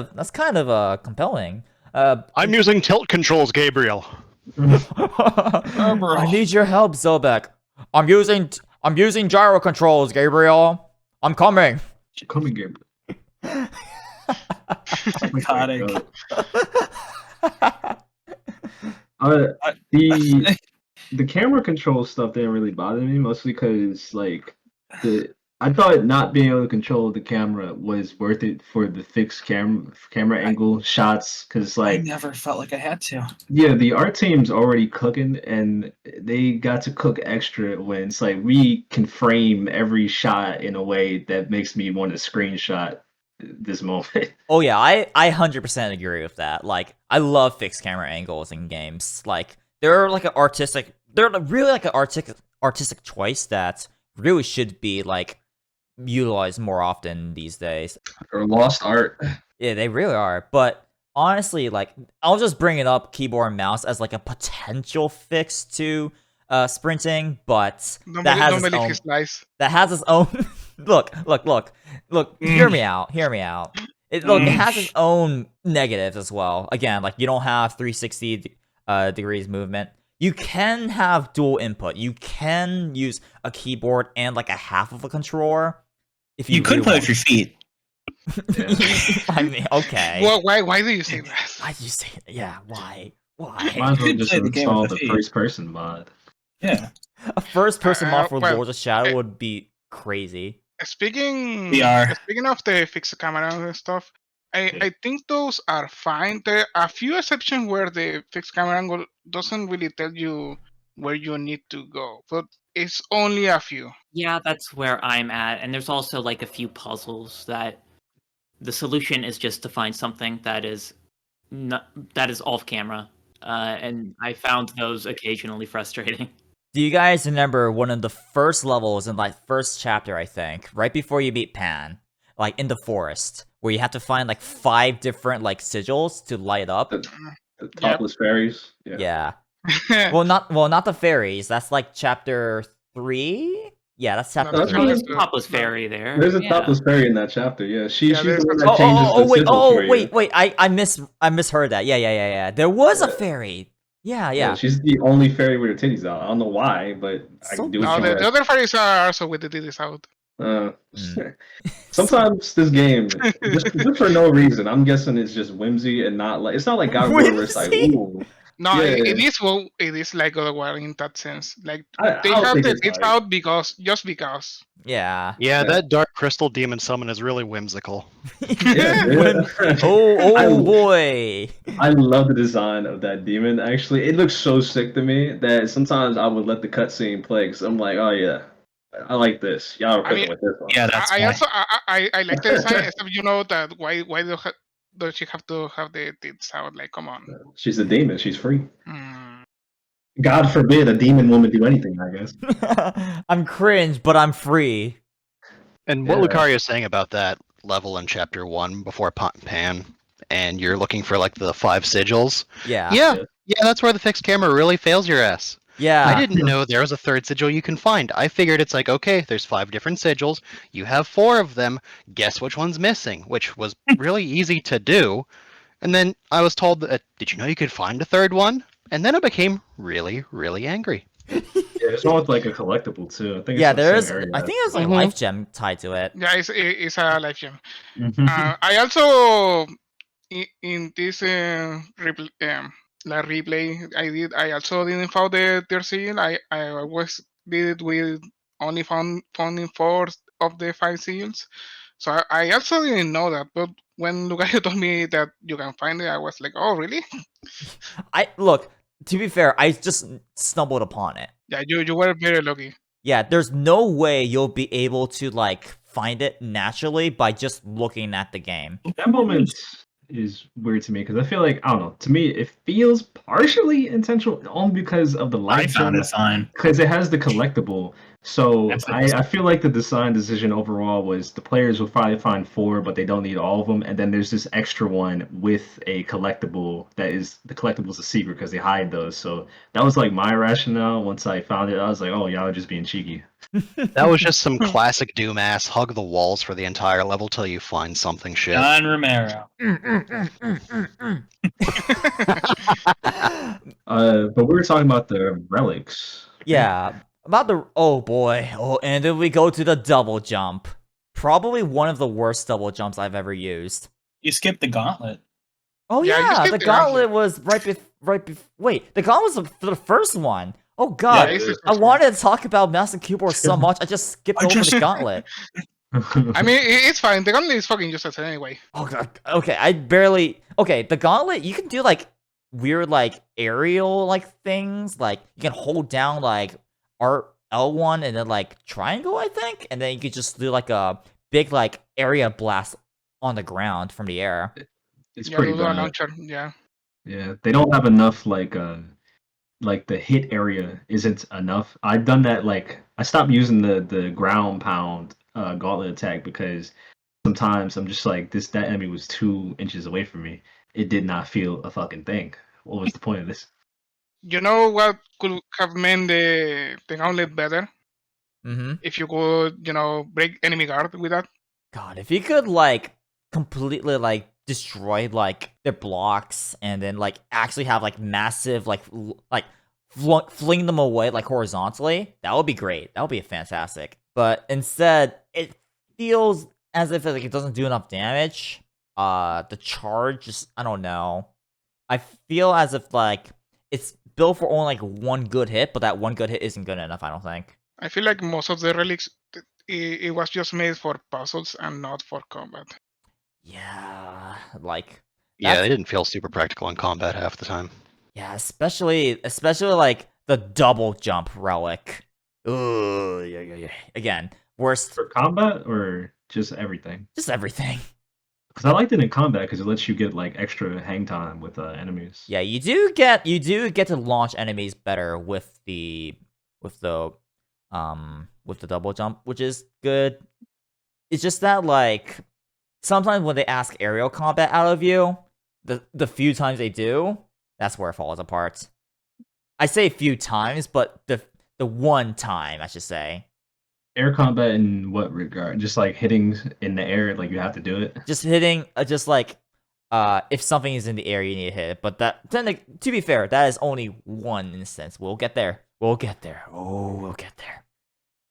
of compelling. I'm using tilt controls, Gabriel. I need your help, Zobek. I'm using gyro controls, Gabriel. I'm coming. Coming game. Psychotic. The camera control stuff didn't really bother me, mostly because I thought not being able to control the camera was worth it for the fixed camera angle shots, because I never felt like I had to. yeah, the art team's already cooking, and they got to cook extra when it's like we can frame every shot in a way that makes me want to screenshot this moment. Oh yeah, I 100% agree with that. Like, I love fixed camera angles in games. Like, they're really like an artistic choice that really should be like utilized more often these days. Or lost art. Yeah, they really are. But honestly, like, I'll just bring it up keyboard and mouse as like a potential fix to sprinting, but that has its own look. Hear me out. It has its own negatives as well. Again, like, you don't have 360 degrees movement. You can have dual input. You can use a keyboard and like a half of a controller. If you could play with your feet. Yeah. I mean, okay. Well, why do you say that? Why do you say that? Yeah, why? Might as well just install the first person mod. Yeah. A first person mod for well, Lords of Shadow would be crazy. Speaking VR. speaking of the fixed camera and stuff, I think those are fine. There are a few exceptions where the fixed camera angle doesn't really tell you where you need to go, but it's only a few. Yeah, that's where I'm at. And there's also like a few puzzles that the solution is just to find something that is off camera. And I found those occasionally frustrating. Do you guys remember one of the first levels in like first chapter, I think, right before you meet Pan, like in the forest, where you have to find like 5 different like sigils to light up? The topless fairies. Yeah. Well, not the fairies. That's like chapter 3. Yeah, that's chapter No, 3. that's Topless fairy there. There's a Yeah. topless fairy in that chapter. Yeah, she's the there's one a- that changes the sigil for you. Wait. I misheard that. Yeah. There was a fairy. Yeah. She's the only fairy with her titties out. I don't know why, but I So can do it. No, the other fairies are also with the titties out. Sometimes this game, just for no reason, I'm guessing it's just whimsy and not like, it's not like God of War where it's like, Whimsy? ooh. No, Yeah. it is like God of War in that sense. Like I they don't have think the it's tits like- out just because. Yeah. Yeah, that dark crystal demon summon is really whimsical. Yeah, dude. Oh boy. I love the design of that demon. Actually, it looks so sick to me that sometimes I would let the cutscene play because I'm like, oh yeah, I like this. Y'all are I cooking mean, with this one. Yeah, that's I why. also I like the design, except you know that why does she have to have the tits out? Like, come on. She's a demon. She's free. Hmm. God forbid a demon woman do anything, I guess. I'm cringe, but I'm free. And what Yeah. Lucario is saying about that level in chapter 1 before Pan, and you're looking for like the 5 sigils. Yeah. Yeah, that's where the fixed camera really fails your ass. Yeah. I didn't know there was a 3rd sigil you can find. I figured it's like, okay, there's 5 different sigils. You have 4 of them. Guess which one's missing, which was really easy to do. And then I was told that, did you know you could find a 3rd one? And then I became really, really angry. Yeah, there's one with like a collectible too. I think. Yeah, it's the there same is. area. I think there's like a Mhm. life gem tied to it. Yeah, it's a life gem. Mhm. I also in this replay I also didn't found the third seal. I always did it with only finding 4 of the 5 seals. So I also didn't know that, but when Lucario told me that you can find it, I was like, oh really? Look, to be fair, I just stumbled upon it. Yeah, you were very lucky. Yeah, there's no way you'll be able to like find it naturally by just looking at the game. That moment is weird to me because I feel like, I don't know. To me, it feels partially intentional only because of the I light found gem, it fine. because it has the collectible. So That's the I feel like the design decision overall was the players will probably find 4, but they don't need all of them. And then there's this extra one with a collectible that is the collectible's a secret because they hide those. So that was like my rationale. Once I found it, I was like, oh, y'all are just being cheeky. That was just some classic Doom ass hug the walls for the entire level till you find something shit. John Romero. But we were talking about the relics. Yeah, about the oh boy, and then we go to the double jump. Probably one of the worst double jumps I've ever used. You skipped the gauntlet. Oh Yeah, you yeah, skipped the the gauntlet gauntlet. was wait, the gauntlet was the first one. Oh god, Yeah, it's the I first one. wanted to talk about mouse and keyboard so much, I just skipped over the gauntlet. I mean, it's fine. The gauntlet is fucking useless anyway. Oh god, okay, the gauntlet, you can do like weird like aerial like things, like you can hold down like L1 and then like triangle, I think, and then you could just do like a big like area blast on the ground from the air. It's Yeah, pretty Lulu and bad. launcher. Yeah. Yeah, they don't have enough like the hit area isn't enough. I've done that like I stopped using the ground pound gauntlet attack because sometimes I'm just like that enemy was 2 inches away from me. It did not feel a fucking thing. What was the point of this? You know what could have made the gauntlet better? Mm-hmm. If you could, break enemy guard with that. God, if you could like completely like destroy like their blocks and then like actually have like massive like fling them away like horizontally, that would be great. That would be fantastic. But instead, it feels as if like it doesn't do enough damage. The charge just I don't know. I feel as if like it's built for only like one good hit, but that one good hit isn't good enough, I don't think. I feel like most of the relics, it was just made for puzzles and not for combat. Yeah, like Yeah, that's- they didn't feel super practical in combat half the time. yeah, especially like the double jump relic. Ooh, yeah. Again, worst, For combat or just everything? just everything. Because I liked it in combat because it lets you get like extra hang time with enemies. Yeah, you do get to launch enemies better with the double jump, which is good. It's just that like sometimes when they ask aerial combat out of you, the few times they do, that's where it falls apart. I say a few times, but the one time I should say. Air combat in what regard? Just like hitting in the air, like you have to do it. Just hitting, just like, if something is in the air, you need to hit it. But to be fair, that is only one instance. We'll get there. We'll get there. Oh, we'll get there.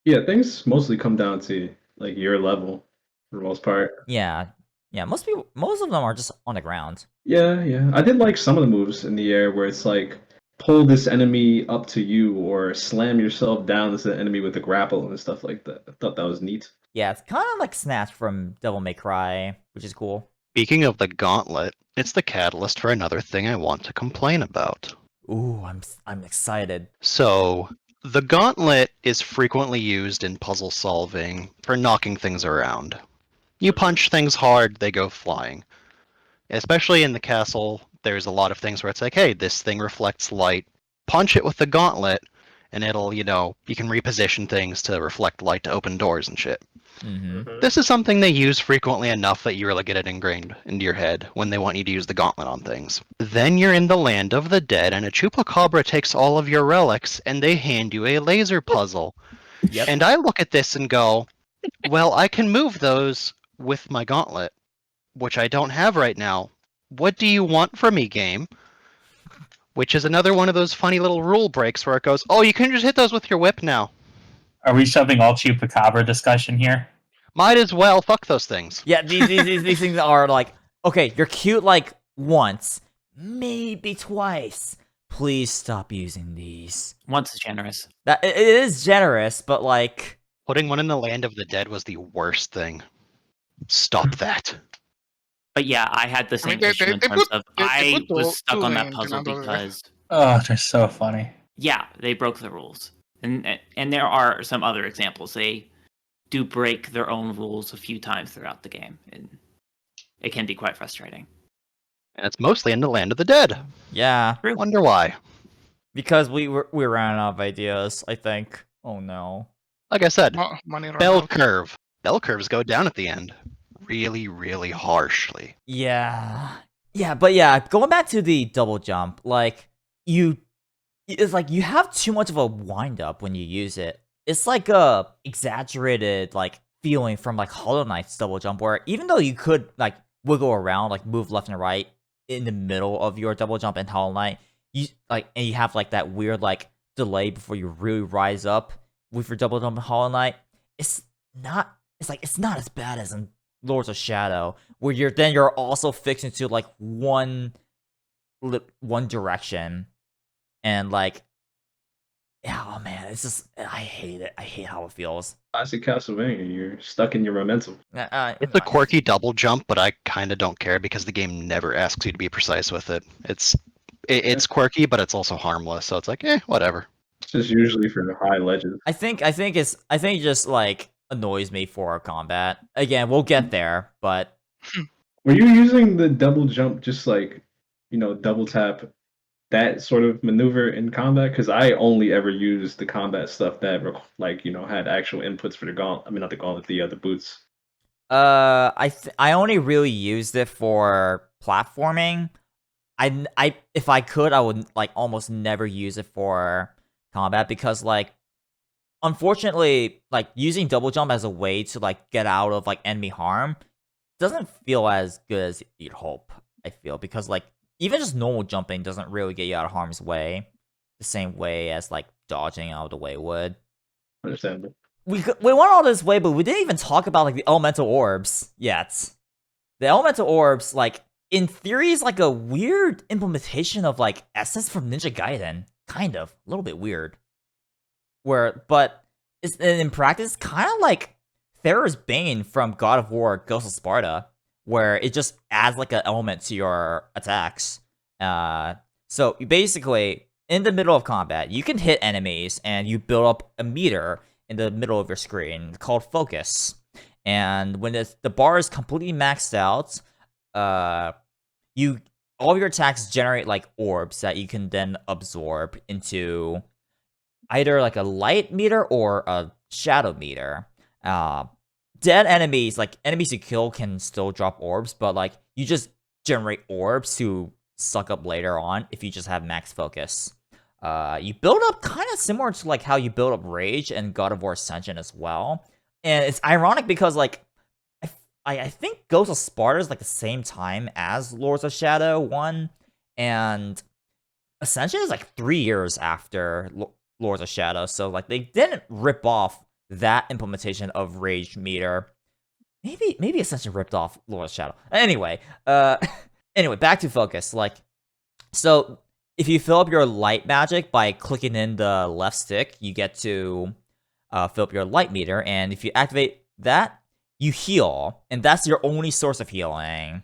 Yeah, things mostly come down to like your level for the most part. Yeah. Most of them are just on the ground. Yeah. I did like some of the moves in the air where it's like pull this enemy up to you or slam yourself down to the enemy with a grapple and stuff like that. I thought that was neat. Yeah, it's kind of like Snatch from Devil May Cry, which is cool. Speaking of the gauntlet, it's the catalyst for another thing I want to complain about. Ooh, I'm excited. So, the gauntlet is frequently used in puzzle solving for knocking things around. You punch things hard, they go flying. Especially in the castle, there's a lot of things where it's like, hey, this thing reflects light. Punch it with the gauntlet, and it'll, you can reposition things to reflect light to open doors and shit. Mm-hmm. This is something they use frequently enough that you really get it ingrained into your head when they want you to use the gauntlet on things. Then you're in the land of the dead, and a chupacabra takes all of your relics, and they hand you a laser puzzle. Yep. And I look at this and go, well, I can move those with my gauntlet, which I don't have right now. What do you want from me, game? Which is another one of those funny little rule breaks where it goes, oh, you can just hit those with your whip now. Are we shoving all Chupacabra discussion here? Might as well. Fuck those things. Yeah, these things are like, okay, you're cute like once, maybe twice. Please stop using these. Once is generous. That it is generous, but like, Putting one in the land of the dead was the worst thing. Stop that. But yeah, I had the I same mean, they issue in terms put- of they I put was stuck two on that lanes puzzle and all that. because Oh, they're so funny. yeah, they broke the rules. And there are some other examples. They do break their own rules a few times throughout the game, and it can be quite frustrating. And it's mostly in the land of the dead. yeah, Wonder why. because we ran out of ideas. I think. Oh no. Like I said, Money run bell out. curve. Bell curves go down at the end, really, really harshly. Yeah. Yeah, but yeah, going back to the double jump, like it's like you have too much of a wind up when you use it. It's like a exaggerated like feeling from like Hollow Knight's double jump where even though you could like wiggle around, like move left and right in the middle of your double jump in Hollow Knight, you like and you have like that weird like delay before you really rise up with your double jump in Hollow Knight. It's not it's not as bad as in Lords of Shadow, where you're also fixed into like one direction, and like, oh man, it's just I hate it. I hate how it feels. Classic Castlevania. You're stuck in your momentum. It's a quirky double jump, but I kind of don't care because the game never asks you to be precise with it. It's quirky, but it's also harmless, so it's like, whatever. It's just usually for the high ledges. I think it just like annoys me for combat. Again, we'll get there, but Were you using the double jump just like, double tap that sort of maneuver in combat? Because I only ever used the combat stuff that had actual inputs for the gauntlet. I mean, not the gauntlet, the boots. I only really used it for platforming. I if I could, I would like almost never use it for combat because like unfortunately like using double jump as a way to like get out of like enemy harm doesn't feel as good as you'd hope. I feel because like even just normal jumping doesn't really get you out of harm's way the same way as like dodging out of the way would. Understandable. We went all this way, but we didn't even talk about like the elemental orbs yet. The elemental orbs, like in theory, is like a weird implementation of like essence from Ninja Gaiden, kind of a little bit weird. But it's in practice kind of like Thera's Bane from God of War: Ghost of Sparta, where it just adds like an element to your attacks. So you basically in the middle of combat, you can hit enemies and you build up a meter in the middle of your screen called focus. And when the bar is completely maxed out, all of your attacks generate like orbs that you can then absorb into either like a light meter or a shadow meter. Dead enemies, like enemies you kill, can still drop orbs, but like you just generate orbs to suck up later on if you just have max focus. You build up kind of similar to like how you build up rage and God of War Ascension as well. And it's ironic because like I think Ghost of Sparta is like the same time as Lords of Shadow 1, and Ascension is like 3 years after Lords of Shadow, so like they didn't rip off that implementation of rage meter. Maybe Ascension ripped off Lords of Shadow. Anyway, back to focus. Like, so if you fill up your light magic by clicking in the left stick, you get to fill up your light meter, and if you activate that, you heal, and that's your only source of healing.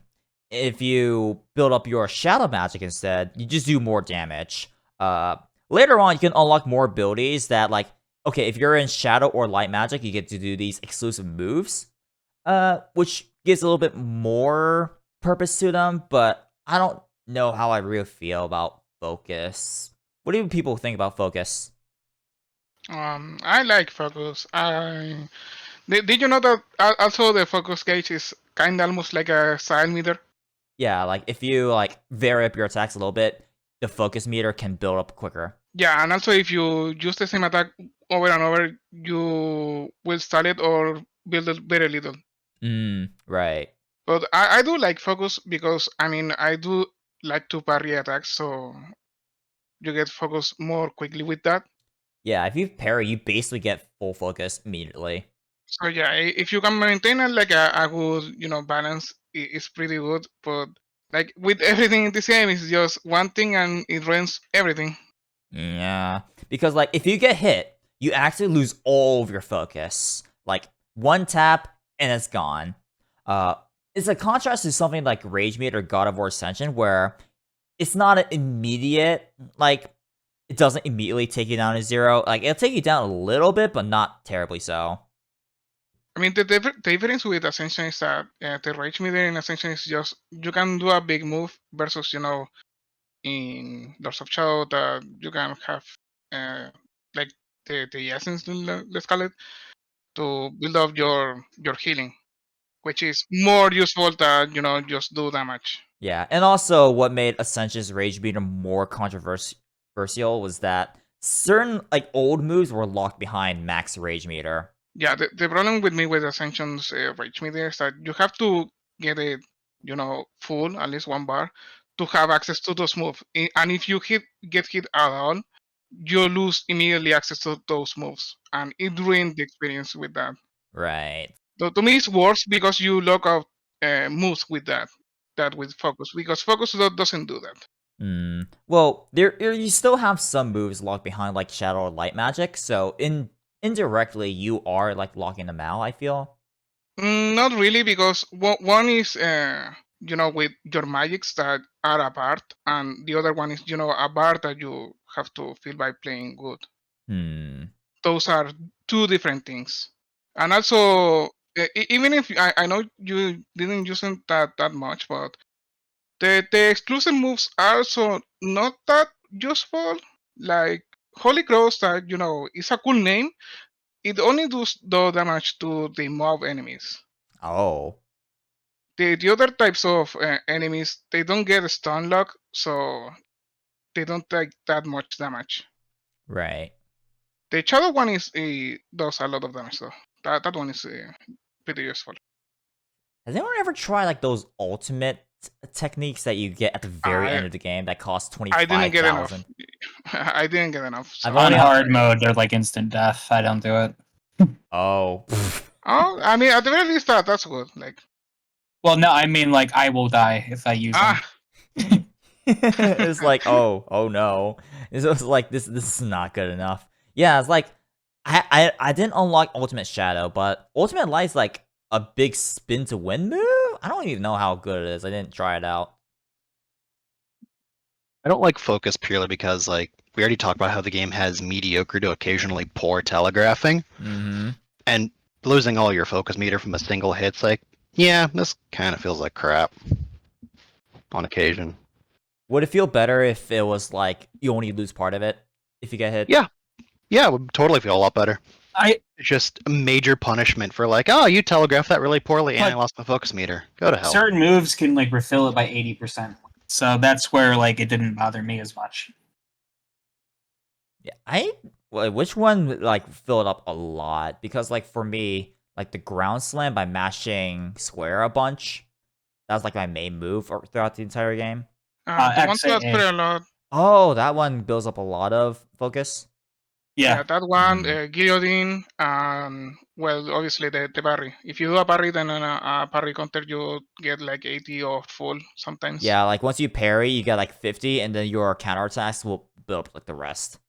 If you build up your shadow magic instead, you just do more damage. Later on, you can unlock more abilities that, like, okay, if you're in shadow or light magic, you get to do these exclusive moves, which gives a little bit more purpose to them, but I don't know how I really feel about focus. What do people think about focus? I like focus. Did you know that also the focus gauge is kind of almost like a style meter? Yeah, like if you like vary up your attacks a little bit, the focus meter can build up quicker. Yeah, and also if you use the same attack over and over, you will stall it or build it very little. Right. But I do like focus because I mean I do like to parry attacks, so you get focus more quickly with that. Yeah, if you parry, you basically get full focus immediately. So yeah, if you can maintain like a good balance, it's pretty good. But like with everything in this game, it's just one thing and it ruins everything. Yeah, because like if you get hit, you actually lose all of your focus. Like one tap and it's gone. It's a contrast to something like Rage Meter or God of War Ascension, where it's not an immediate like it doesn't immediately take you down to 0. Like it'll take you down a little bit, but not terribly so. I mean, the difference with Ascension is that the Rage Meter in Ascension is just you can do a big move versus in Lords of Shadow that you can have like the essence, let's call it, to build up your healing, which is more useful than just do damage. Yeah, and also what made Ascension's Rage Meter more controversial was that certain like old moves were locked behind max Rage Meter. Yeah, the problem with me with Ascension's Rage Meter is that you have to get it, full, at least one bar, to have access to those moves. And if you get hit at all, you lose immediately access to those moves, and it ruined the experience with that. Right. So to me, it's worse because you lock out moves with that with focus, because focus doesn't do that. Well, you still have some moves locked behind like Shadow or Light Magic, so indirectly you are like locking them out, I feel. Not really, because one is with your magics that are a bard, and the other one is a bard that you have to feel by playing good. Those are two different things. And also, even if I know you didn't use them that much, but the exclusive moves are also not that useful. Like Holy Cross, that is a cool name. It only does the damage to the mob enemies. Oh. The other types of enemies, they don't get a stun lock, so they don't take that much damage. Right. The shadow one does a lot of damage though. That one is pretty useful. Has anyone ever tried like those ultimate techniques that you get at the very end of the game that cost 25,000? I didn't get enough. I didn't get enough. So. On hard mode, they're like instant death. I don't do it. Oh. Oh, I mean, at the very least, that's good. Like. Well, no, I mean like I will die if I use them. It's like, oh no. It was like this is not good enough. Yeah, it's like I didn't unlock Ultimate Shadow, but Ultimate Light's like a big spin to win move? I don't even know how good it is. I didn't try it out. I don't like focus purely because like we already talked about how the game has mediocre to occasionally poor telegraphing. And losing all your focus meter from a single hit's like, yeah, this kind of feels like crap on occasion. Would it feel better if it was like you only lose part of it if you get hit? Yeah, it would totally feel a lot better. It's just a major punishment for like, oh, you telegraphed that really poorly and I lost my focus meter. Go to hell. Certain moves can like refill it by 80%. So that's where like it didn't bother me as much. Yeah, which one like filled up a lot? Because like for me, like the ground slam by mashing square a bunch, that was like my main move throughout the entire game. The one that's pretty a lot. Oh, that one builds up a lot of focus. Yeah, that one, guillotine, well, obviously the parry. If you do a parry, then on a parry counter, you get like 80 or full sometimes. Yeah, like once you parry, you get like 50, and then your counterattacks will build up like the rest.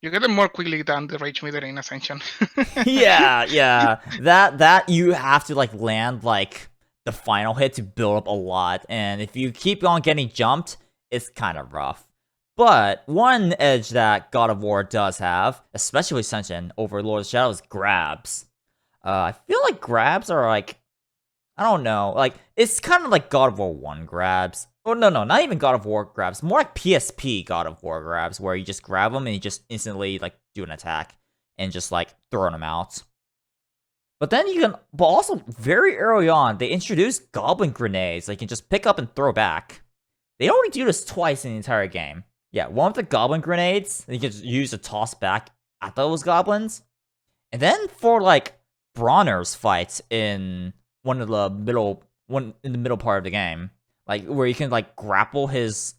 You get them more quickly than the Rage Meter in Ascension. yeah. That you have to like land like the final hit to build up a lot, and if you keep on getting jumped, it's kind of rough. But one edge that God of War does have, especially Ascension over Lord of the Shadows, grabs. I feel like grabs are like, I don't know, like it's kind of like God of War 1 grabs. Oh no, not even God of War grabs. More like PSP God of War grabs, where you just grab them and you just instantly like do an attack and just like throw them out. But then but also very early on, they introduced goblin grenades that you can just pick up and throw back. They only do this twice in the entire game. Yeah, one with the goblin grenades, you can just use to toss back at those goblins. And then for like Bronner's fights in one in the middle part of the game, like where you can like grapple his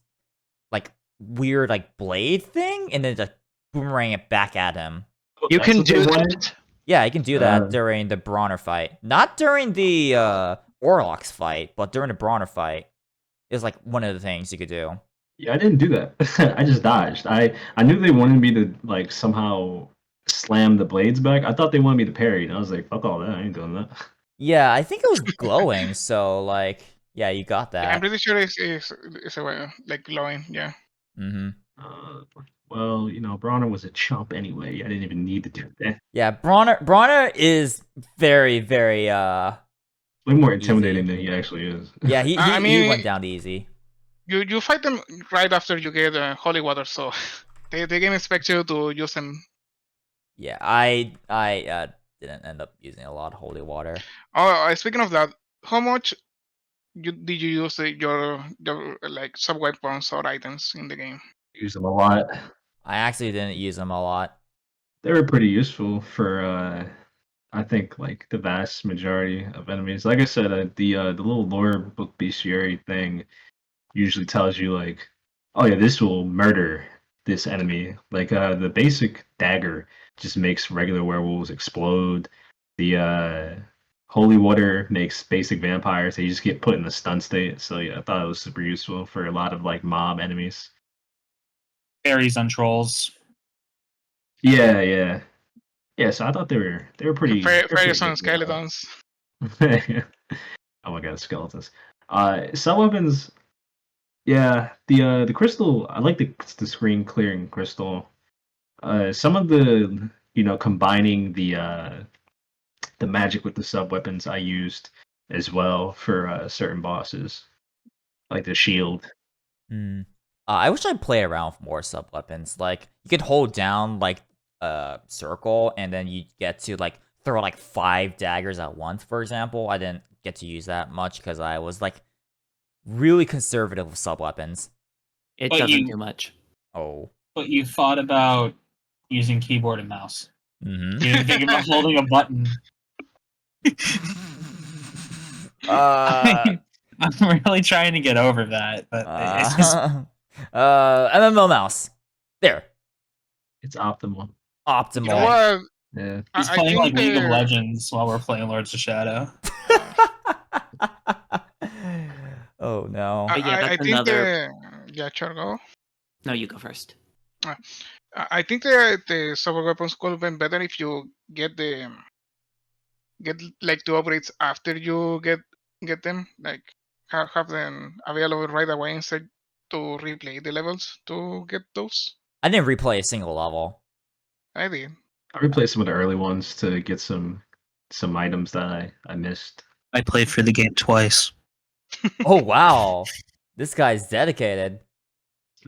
like weird like blade thing and then just boomerang it back at him. You can do that. Yeah, you can do that during the Bronner fight. Not during the Orlox fight, but during the Bronner fight. Is like one of the things you could do. Yeah, I didn't do that. I just dodged. I knew they wanted me to like somehow slam the blades back. I thought they wanted me to parry, and I was like, fuck all that. I ain't doing that. Yeah, I think it was glowing, so like, yeah, you got that. Yeah, I'm pretty sure it's like glowing, yeah. Well, Bronner was a chump anyway. I didn't even need to do that. Yeah, Bronner is very, very way more intimidating than he actually is. Yeah, he went down easy. You fight them right after you get holy water, so the game expects you to use them. Yeah, I didn't end up using a lot of holy water. Oh, speaking of that, how much did you use your like sub weapons or items in the game? Use them a lot. I actually didn't use them a lot. They were pretty useful for I think like the vast majority of enemies. Like I said, the little lore book bestiary thing usually tells you like, oh yeah, this will murder this enemy. Like the basic dagger just makes regular werewolves explode. The holy water makes basic vampires. They just get put in a stun state. So yeah, I thought it was super useful for a lot of like mob enemies. Fairies on trolls. Yeah, yeah. Yeah, so I thought they were pretty Fairies good and skeletons. Oh my god, skeletons. Some weapons, yeah. The crystal, I like the screen clearing crystal. Some of the combining the magic with the sub weapons I used as well for certain bosses, like the shield. Hmm. I wish I'd play around with more sub weapons. Like you could hold down like circle and then you get to like throw like 5 daggers at once, for example. I didn't get to use that much because I was like really conservative with sub weapons. It But doesn't you- do much. Oh. But you thought about using keyboard and mouse. Mm-hmm. You didn't think about holding a button. I'm really trying to get over that, but it's just MMO mouse. There. It's optimal. Optimal. You know what? Yeah. he's I playing like think League of the- Legends while we're playing Lords of Shadow. Oh no. But yeah, I that's think another- yeah, sure, go. No, you go first. I think the super weapons could have been better if you get like the upgrades after you get them, like have them available right away instead to replay the levels to get those. I didn't replay a single level. I did. I replayed some of the early ones to get some items that I missed. I played for the game twice. Oh wow. This guy's dedicated.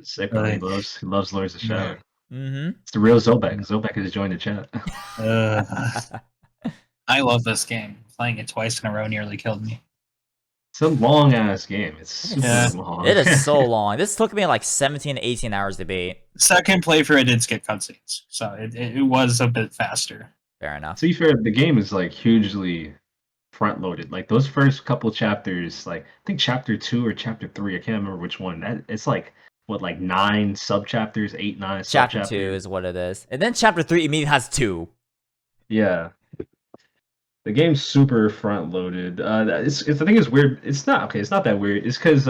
Sick. Right. He loves Lords of Shadow. Mm-hmm. It's the real Zobek. Zobek has joined the chat. I love this game. Playing it twice in a row nearly killed me. It's a long ass game. It's super Yeah. long. It is so long. This took me like 17 to 18 hours to beat. Second playthrough, I did skip cutscenes, so it was a bit faster. Fair enough. To be fair, the game is like hugely front loaded. Like those first couple chapters, like I think chapter 2 or chapter 3, I can't remember which one. It's like what, like 9 sub chapters, 8, 9 sub Chapter chapters. 2 is what it is. And then chapter 3 immediately has 2. Yeah. The game's super front loaded. It's I think it's weird. It's not okay. It's not that weird. It's because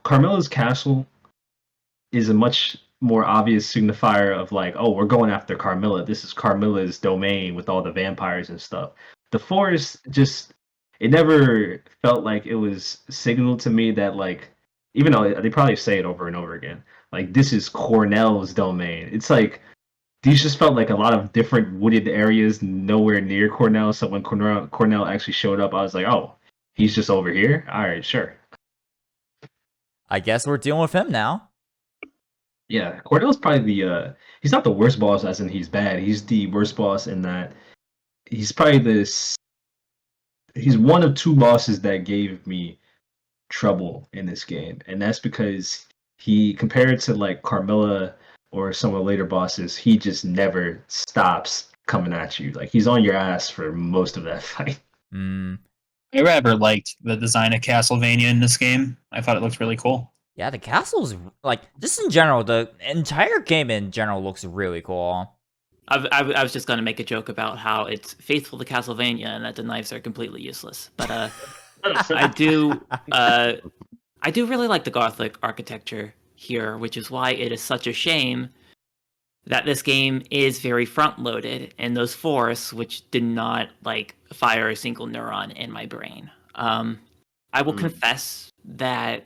Carmilla's castle is a much more obvious signifier of like, oh, we're going after Carmilla. This is Carmilla's domain with all the vampires and stuff. The forest just it never felt like it was signaled to me that like, even though they probably say it over and over again, like this is Cornell's domain. It's like these just felt like a lot of different wooded areas nowhere near Cornell. So when Cornell actually showed up, I was like, oh, he's just over here? All right, sure. I guess we're dealing with him now. Yeah, Cornell's probably the he's not the worst boss as in he's bad. He's the worst boss in that he's probably he's one of 2 bosses that gave me trouble in this game. And that's because he, compared to like Carmilla or some of the later bosses, he just never stops coming at you. Like he's on your ass for most of that fight. I rather liked the design of Castlevania in this game. I thought it looked really cool. Yeah, the castle's like just in general, the entire game in general looks really cool. I was just gonna make a joke about how it's faithful to Castlevania and that the knives are completely useless. But I do really like the Gothic architecture here, which is why it is such a shame that this game is very front loaded and those forests which did not like fire a single neuron in my brain. I will confess that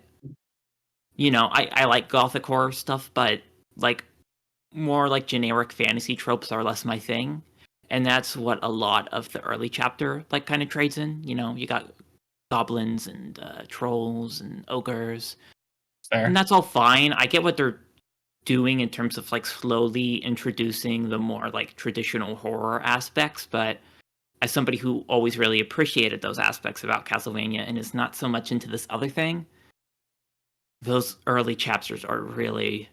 I like Gothic horror stuff, but like more like generic fantasy tropes are less my thing. And that's what a lot of the early chapter like kind of trades in. You got goblins and trolls and ogres. fair. And that's all fine. I get what they're doing in terms of like slowly introducing the more like traditional horror aspects, but as somebody who always really appreciated those aspects about Castlevania and is not so much into this other thing, those early chapters are really,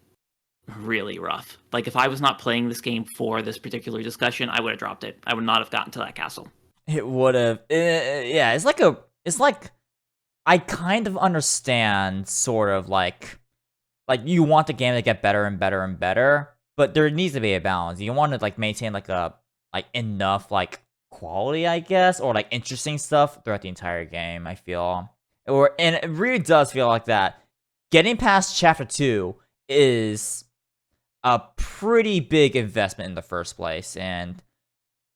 really rough. Like if I was not playing this game for this particular discussion, I would have dropped it. I would not have gotten to that castle. It would have. Yeah, it's like I kind of understand, sort of like you want the game to get better and better and better, but there needs to be a balance. You want to like maintain like enough like quality, I guess, or like interesting stuff throughout the entire game. I feel, and it really does feel like that. Getting past chapter 2 is a pretty big investment in the first place, and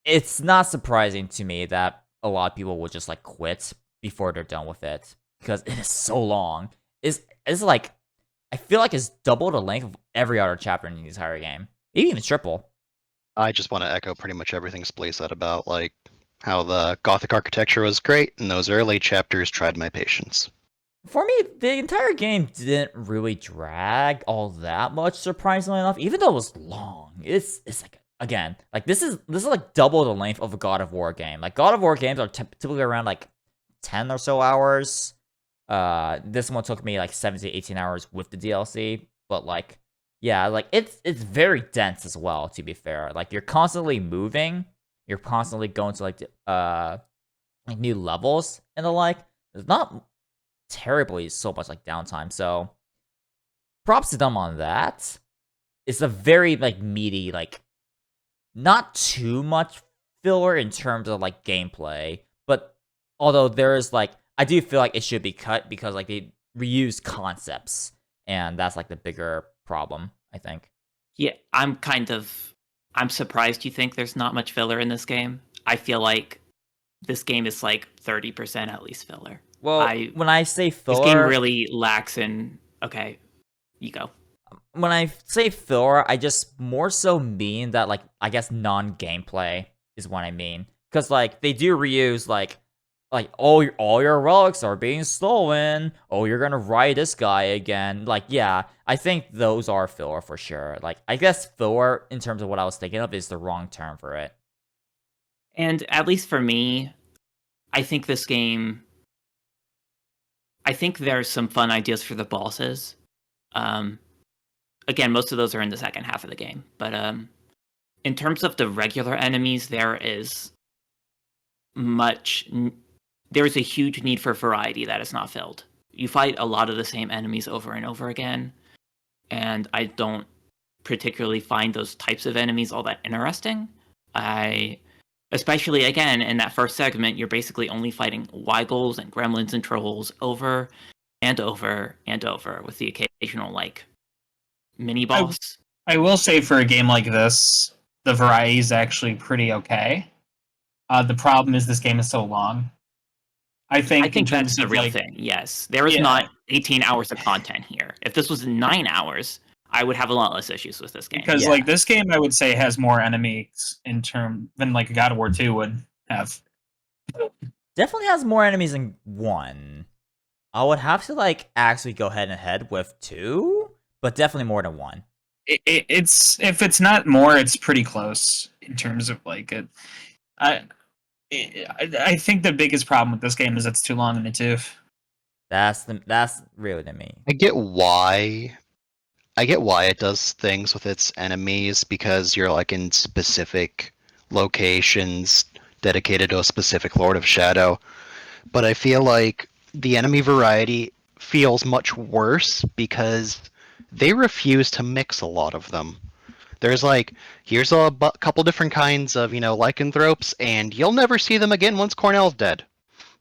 it's not surprising to me that a lot of people will just like quit before they're done with it because it is so long. It's like I feel like it's double the length of every other chapter in the entire game, maybe even triple. I just want to echo pretty much everything Splee said about like how the Gothic architecture was great, and those early chapters tried my patience. For me, the entire game didn't really drag all that much, surprisingly enough, even though it was long. It's like, again, like this is like double the length of a God of War game. Like God of War games are typically around like 10 or so hours. This one took me like 17, 18 hours with the DLC, but like, yeah, like it's very dense as well, to be fair. Like you're constantly moving, you're constantly going to like new levels and the like. There's not terribly so much like downtime, so props to them on that. It's a very like meaty, like not too much filler in terms of like gameplay, but although there is like I do feel like it should be cut because like they reuse concepts, and that's like the bigger problem, I think. Yeah, I'm surprised you think there's not much filler in this game. I feel like this game is like 30% at least filler. Well, when I say filler, this game really lacks in. Okay, you go. When I say filler, I just more so mean that like I guess non-gameplay is what I mean, because like they do reuse like all your relics are being stolen. Oh, you're gonna ride this guy again. Like yeah, I think those are filler for sure. Like I guess filler in terms of what I was thinking of is the wrong term for it. And at least for me, I think this game. I think there's some fun ideas for the bosses. Again, most of those are in the second half of the game. But in terms of the regular enemies, there is a huge need for variety that is not filled. You fight a lot of the same enemies over and over again, and I don't particularly find those types of enemies all that interesting. Especially, again, in that first segment, you're basically only fighting Weigels and gremlins and trolls over and over and over with the occasional, like, mini-boss. I will say for a game like this, the variety is actually pretty okay. The problem is this game is so long. I think that's the real thing, yes. There is not 18 hours of content here. If this was 9 hours, I would have a lot less issues with this game. Because like this game, I would say has more enemies than like God of War 2 would have. Definitely has more enemies than 1. I would have to like actually go head and head with 2, but definitely more than 1. It's if it's not more, it's pretty close in terms of like it. I think the biggest problem with this game is it's too long in the tooth. That's really to me. I get why it does things with its enemies, because you're like in specific locations dedicated to a specific Lord of Shadow. But I feel like the enemy variety feels much worse because they refuse to mix a lot of them. There's like, here's a couple different kinds of, lycanthropes, and you'll never see them again once Cornell's dead.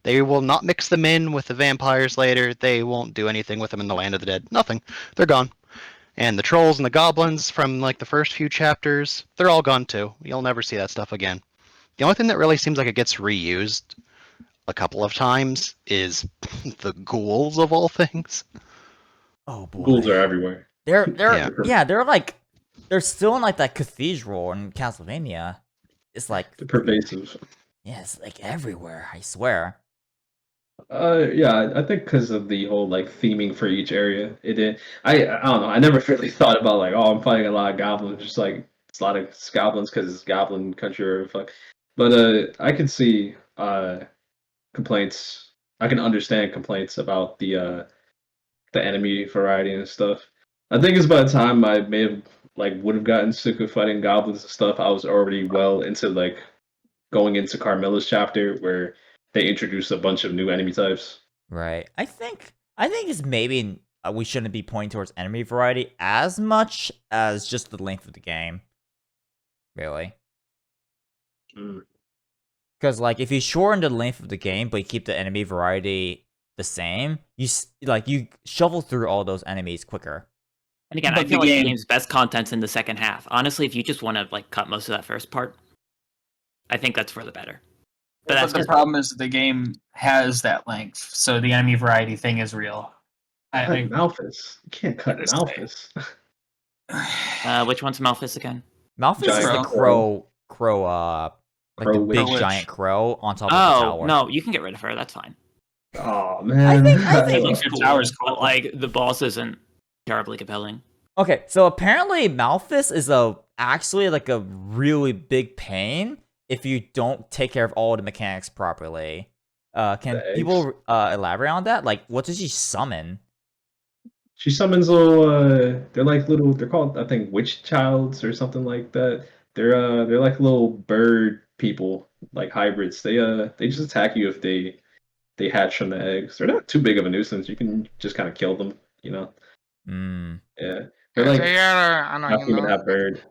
They will not mix them in with the vampires later. They won't do anything with them in the Land of the Dead. Nothing. They're gone. And the trolls and the goblins from like the first few chapters, they're all gone too. You'll never see that stuff again. The only thing that really seems like it gets reused a couple of times is the ghouls of all things. Oh boy. Ghouls are everywhere. They're they're still in like that cathedral in Castlevania. It's like They're pervasive. yeah, it's like everywhere, I swear. Yeah, I think because of the whole like theming for each area, it did. I don't know. I never really thought about like, oh, I'm fighting a lot of goblins, just like it's a lot of goblins because it's goblin country or fuck. But I can see complaints. I can understand complaints about the enemy variety and stuff. I think it's by the time I may have like would have gotten sick of fighting goblins and stuff, I was already well into like going into Carmilla's chapter where they introduce a bunch of new enemy types. Right. I think it's maybe we shouldn't be pointing towards enemy variety as much as just the length of the game. Really. Mm. Because like if you shorten the length of the game but you keep the enemy variety the same, you shovel through all those enemies quicker. And again, I feel like the game's best content's in the second half. Honestly, if you just want to like cut most of that first part, I think that's for the better. But that's the problem is the game has that length, so the enemy variety thing is real. I think Malphus. You can't cut Malphus. which one's Malphus again? Malphus is Giant the crow, like the big witch. giant crow on top of the Oh tower. no, you can get rid of her. That's fine. Oh man. I It think looks the cool, tower's but cool. like the boss isn't terribly compelling. Okay, so apparently Malphus is actually like a really big pain if you don't take care of all the mechanics properly. Can The eggs? people elaborate on that? Like, what does she summon? She summons little they're like little they're called I think witch childs or something like that. They're like little bird people, like hybrids. They just attack you if they hatch from the eggs. They're not too big of a nuisance. You can just kind of kill them, you know. Hmm. Yeah. They're like They are half annoying, human, though. half bird.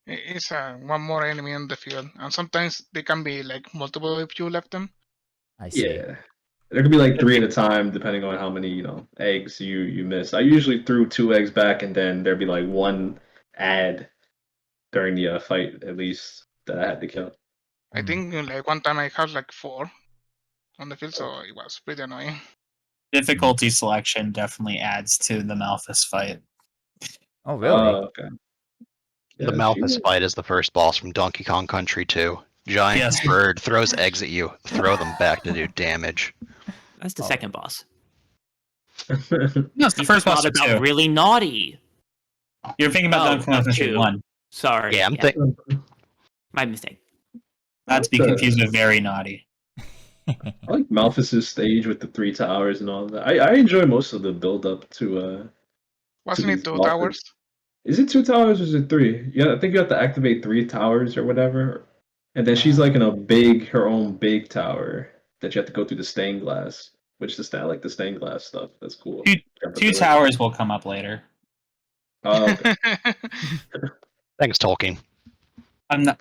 It's one more enemy in the field, and sometimes they can be like multiple if you left them. I see. Yeah. There could be like 3 at a time, depending on how many, eggs you miss. I usually threw 2 eggs back, and then there'd be like 1 ad during the fight, at least, that I had to kill. I Hmm. think like one time I had like 4 on the field, so it was pretty annoying. difficulty selection definitely adds to the Malphus fight. Oh, really? Okay. The Yeah, Malphus fight is the first boss from Donkey Kong Country 2. Giant Yes. bird throws eggs at you, throw them back to do damage. That's the Oh. second boss. No, it's the first boss Thought of about two. really naughty. You're thinking about Oh, Donkey Kong Country two. 1. Sorry. Yeah, I'm thinking. My mistake. Not to be confused with Very Naughty. I like Malphus's stage with the 3 towers and all that. I enjoy most of the build up to Wasn't these it 2 bosses. towers? Is it 2 towers or is it 3? Yeah, I think you have to activate 3 towers or whatever. And then she's like in her own big tower that you have to go through the stained glass, which I like the stained glass stuff. That's cool. Two towers will come up later. Oh, okay. Thanks, Tolkien. I'm not.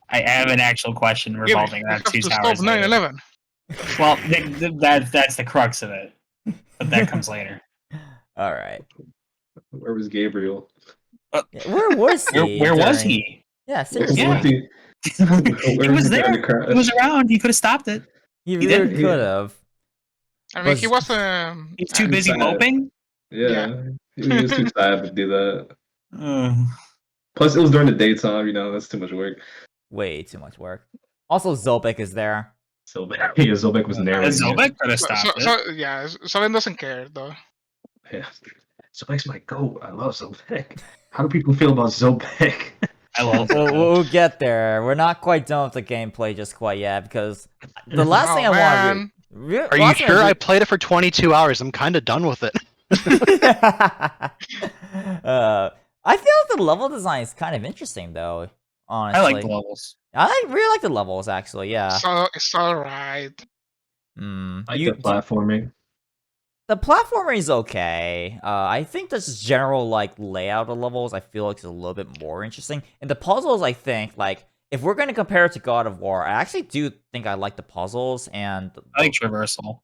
I have an actual question revolving we around have 2 to towers. stop later. 9/11. Well, that's the crux of it, but that comes later. All right. Where was Gabriel? Yeah, where was he? Where was during- he? Yeah, Where seriously. was he? He was there. during the crash? He was around. He could have stopped it. He He really didn't. could have. I mean, he Was- was He's too busy sad. moping. Yeah, he was too sad to do that. Uh, Plus, it was during the daytime. That's too much work. Way too much work. Also, Zolbek is there. Zobek was narrating. Zobek could have so, stopped so, it. so yeah, Solen doesn't care though. Yeah. Zobek's my goat. I love Zobek. How do people feel about Zobek? I love We'll, it. we'll get there. We're not quite done with the gameplay just quite yet because the last thing I want man. to. Are you sure? I played it for 22 hours. I'm kind of done with it. I feel like the level design is kind of interesting, though. Honestly, I like the levels. I really like the levels, actually. Yeah. So it's alright. Like the platforming. The platforming is okay. I think this is general layout of levels. I feel like it's a little bit more interesting. And the puzzles, I think, if we're gonna compare it to God of War, I actually do think I like the puzzles and I like traversal.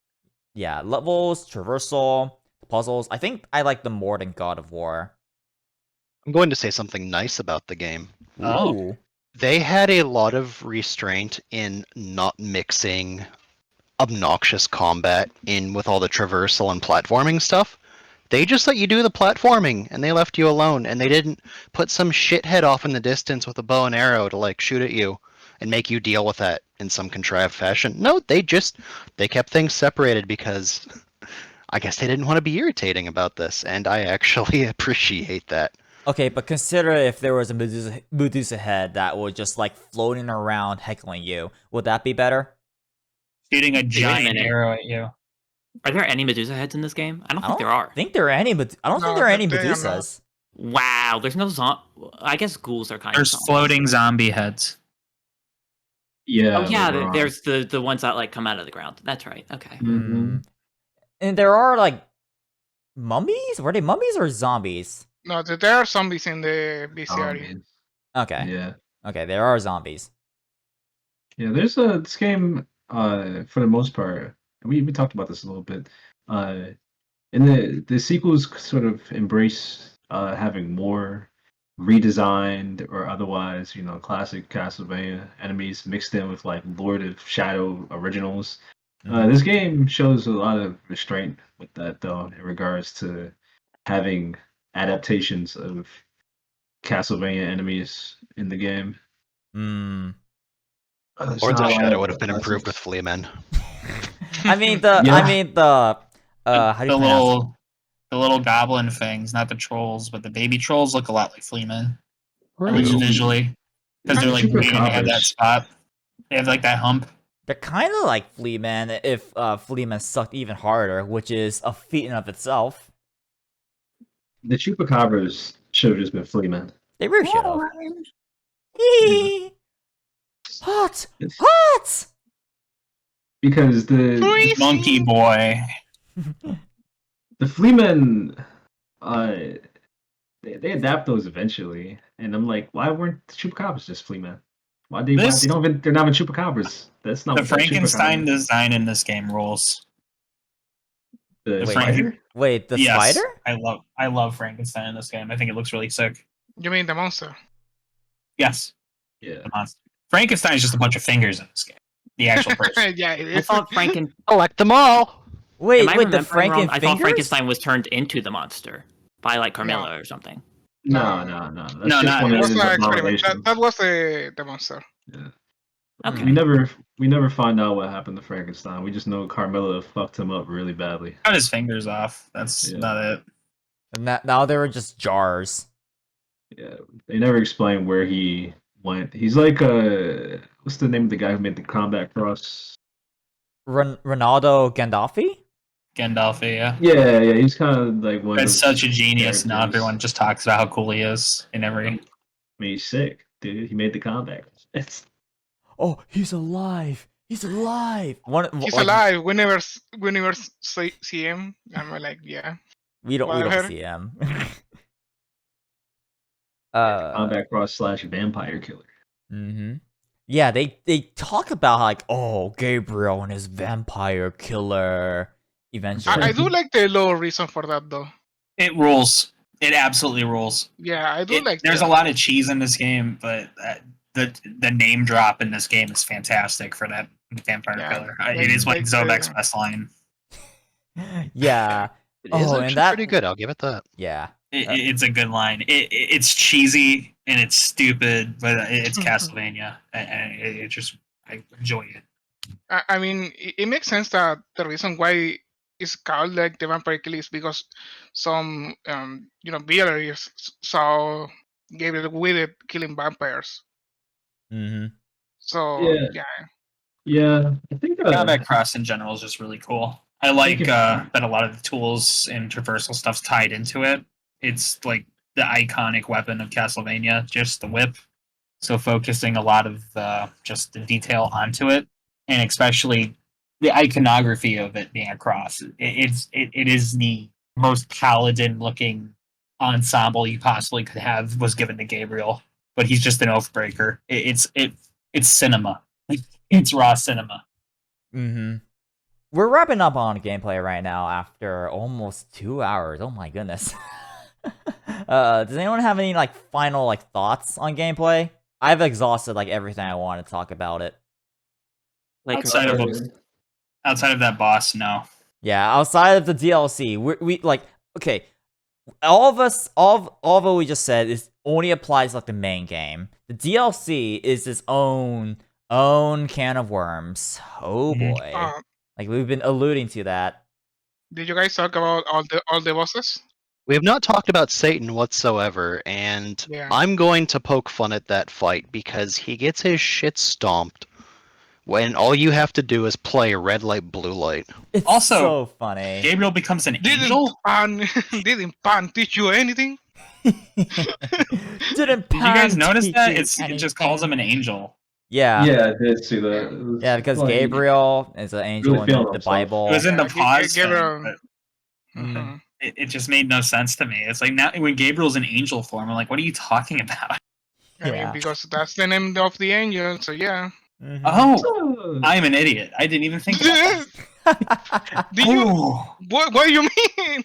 yeah, levels, traversal, puzzles. I think I like them more than God of War. I'm going to say something nice about the game. Oh. Ooh. They had a lot of restraint in not mixing obnoxious combat in with all the traversal and platforming stuff. They just let you do the platforming and they left you alone, and they didn't put some shithead off in the distance with a bow and arrow to shoot at you and make you deal with that in some contrived fashion. No, they kept things separated because I guess they didn't want to be irritating about this, and I actually appreciate that. Okay, but consider if there was a Medusa head that was just like floating around heckling you. Would that be better? Shooting a wait a giant minute. arrow at you. Are there any Medusa heads in this game? I don't I think don't there are. think there are any. I don't think No, there are any they are not. Medusas. Wow, there's no I guess ghouls are kind There's of zombies. floating zombie heads. Yeah. Oh yeah, later on. there's the ones that like come out of the ground. That's right. Okay. Mhm. And there are like mummies. Were they mummies or zombies? No, there are zombies in the BCR. Zombies. Okay. Yeah. Okay, there are zombies. Yeah, there's this game, for the most part, and we talked about this a little bit. And the sequels sort of embrace having more redesigned or otherwise, classic Castlevania enemies mixed in with like Lord of Shadow originals. This game shows a lot of restraint with that, though, in regards to having adaptations of Castlevania enemies in the game. Mm. It's Lords not of a lot Shadow would have been classics. improved with Fleamen. I mean Yeah. how do you pronounce The little goblin things, not the trolls, but the baby trolls look a lot like Fleamen. At least True. visually. Because they're like waiting, they have that Chupacabras. spot. They have like that hump. They're kind of like Fleaman if Fleaman sucked even harder, which is a feat in of itself. The Chupacabras should have just been Fleamen. They really should have. Yeah. Hot! It's- Hot! Because the Freeze. Monkey boy. Fleamen, they adapt those eventually, and I'm like, why weren't the Chupacabras just Fleamen? Why they don't even, they're not even Chupacabras. That's not The what that Frankenstein Chupacabra- design in this game rules. The Wait, spider? Wait, the Yes, spider? I love Frankenstein in this game. I think it looks really sick. You mean the monster? Yes, Yeah. the monster. Frankenstein is just a bunch of fingers in this game. The actual person. Yeah, it I is. thought Collect them all. Wait, Am I wait, the remembering wrong? I thought fingers? Frankenstein was turned into the monster by like Carmilla or something. No. That's No, just not- one It of was his an experiment. abominations. That was the monster. Yeah. Okay. We never find out what happened to Frankenstein. We just know Carmilla fucked him up really badly. Cut his fingers off. That's Yeah. not it. And now they were just jars. Yeah, they never explain where he went. He's like what's the name of the guy who made the combat cross? Ronaldo Gandolfi? Gandalf, yeah. Yeah, he's kind of like one of It's those such a genius. Now characters. everyone just talks about how cool he is in every. I mean, he's sick, dude. He made the combat. It's Oh, he's alive! He's alive! He's alive. We never see him. I'm like, yeah. We don't Whatever. see him. combat cross / vampire killer. Mm-hmm. Yeah, they talk about like, oh, Gabriel and his vampire killer. Eventually, I do like the low reason for that though. It rules. It absolutely rules. Yeah, I do like. There's that. a lot of cheese in this game, but the name drop in this game is fantastic for that vampire Yeah, killer. like- It is like like Zobek's the- best line. yeah, It is Oh, and actually that- pretty good. I'll give it that. yeah. It's a good line. It's cheesy and it's stupid, but it's Castlevania, and it just I enjoy it. I mean, it makes sense that the reason why it's called like the vampire killer is because some villagers saw Gabriel with it killing vampires. Mm-hmm. So Yeah. Yeah, I think Combat Cross in general is just really cool. I like it- that a lot of the tools and traversal stuff's tied into it. It's like the iconic weapon of Castlevania, just the whip. So focusing a lot of just the detail onto it, and especially the iconography of it being a cross. It is the most paladin looking ensemble you possibly could have was given to Gabriel, but he's just an oathbreaker. It's cinema. It's raw cinema. Mm-hmm. We're wrapping up on gameplay right now after almost 2 hours. Oh my goodness. Does anyone have any like final like thoughts on gameplay? I've exhausted like everything I want to talk about it. Like Outside of that boss, no. Yeah, outside of the DLC, we like okay. All of what we just said is only applies to, like, the main game. The DLC is its own can of worms. Oh Mhm. boy. Like, we've been alluding to that. Did you guys talk about all the bosses? We have not talked about Satan whatsoever, and Yeah. I'm going to poke fun at that fight because he gets his shit stomped when all you have to do is play red light, blue light. It's Also, so funny. Gabriel becomes an Didn't angel. didn't Pan teach you anything? Didn't Did you guys Pan notice teach that? you It just calls him an angel. Yeah. Yeah, I did see that. It was Yeah, because like, Gabriel is an angel really in feeling the himself. Bible. It was in the Yeah, pause thing, Gabriel. but Mm. it just made no sense to me. It's like now when Gabriel's in angel form, I'm like, what are you talking about? I mean, Yeah. because that's the name of the angel, so yeah. Mhm. Oh, I'm an idiot. I didn't even think about that. Do you? Oh, What do you mean?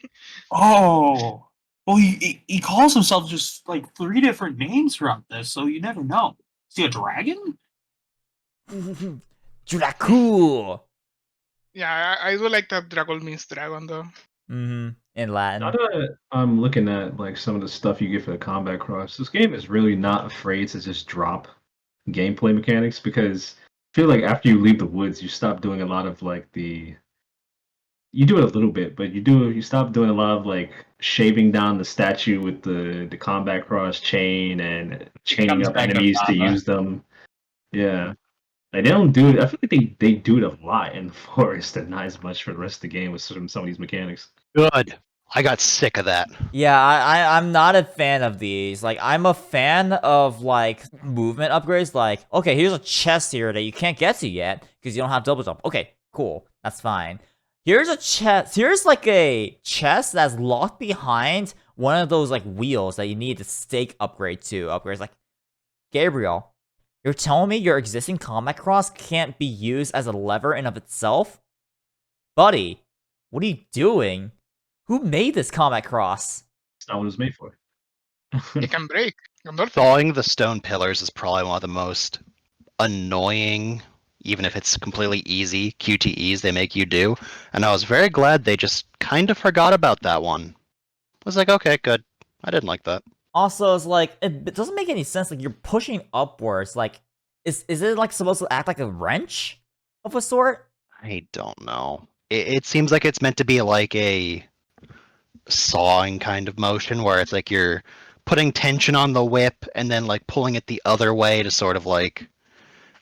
oh. Well, he calls himself just like 3 different names throughout this, so you never know. Is he a dragon? Dracul. Yeah, I do like that Dragol means dragon though. In Now Latin. that I'm looking at like some of the stuff you get for the combat cross, this game is really not afraid to just drop gameplay mechanics because I feel like after you leave the woods, you stop doing a lot of like you do it a little bit, but you stop doing a lot of like shaving down the statue with the combat cross chain and chaining comes up back up enemies to Nava. use them. Yeah. Like they don't do it. I feel like they do it a lot in the forest and not as much for the rest of the game with some of these mechanics. Good. I got sick of that. Yeah, I'm not a fan of these. Like, I'm a fan of, like, movement upgrades. Like, okay, here's a chest here that you can't get to yet because you don't have double jump. Okay, cool. That's fine. Here's a chest. Here's, like, a chest that's locked behind one of those, like, wheels that you need to stake upgrade to. Upgrades, like, Gabriel, you're telling me your existing combat cross can't be used as a lever in of itself? Buddy, what are you doing? Who made this combat cross? It's not what it was made for. It can break. Sawing the stone pillars is probably one of the most annoying, even if it's completely easy, QTEs they make you do. And I was very glad they just kind of forgot about that one. I was like, okay, good. I didn't like that. Also, it's like, it doesn't make any sense. Like, you're pushing upwards. Like, is it, like, supposed to act like a wrench of a sort? I don't know. It seems like it's meant to be like a sawing kind of motion where it's like you're putting tension on the whip and then like pulling it the other way to sort of like,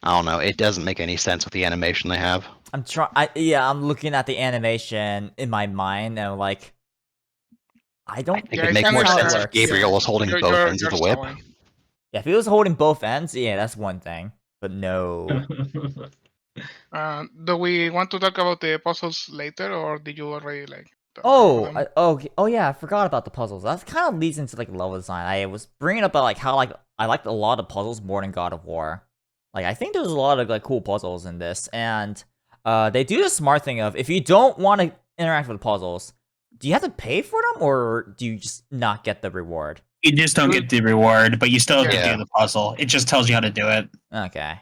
I don't know. It doesn't make any sense with the animation they have. I'm looking at the animation in my mind and like, I don't I think Yeah, it'd it make kinda more sense works. if Gabriel was holding You're- both you're- ends of you're the whip. sawing. Yeah, if he was holding both ends, yeah, that's one thing. But no. Do we want to talk about the puzzles later, or did you already like? talk Oh, about them? okay. Oh yeah, I forgot about the puzzles. That kind of leads into like level design. I was bringing up like how like I liked a lot of puzzles more than God of War. Like I think there's a lot of like cool puzzles in this, and they do the smart thing of if you don't want to interact with the puzzles, do you have to pay for them or do you just not get the reward? You just don't get the reward, but you still have Yeah. to do the puzzle. It just tells you how to do it. Okay.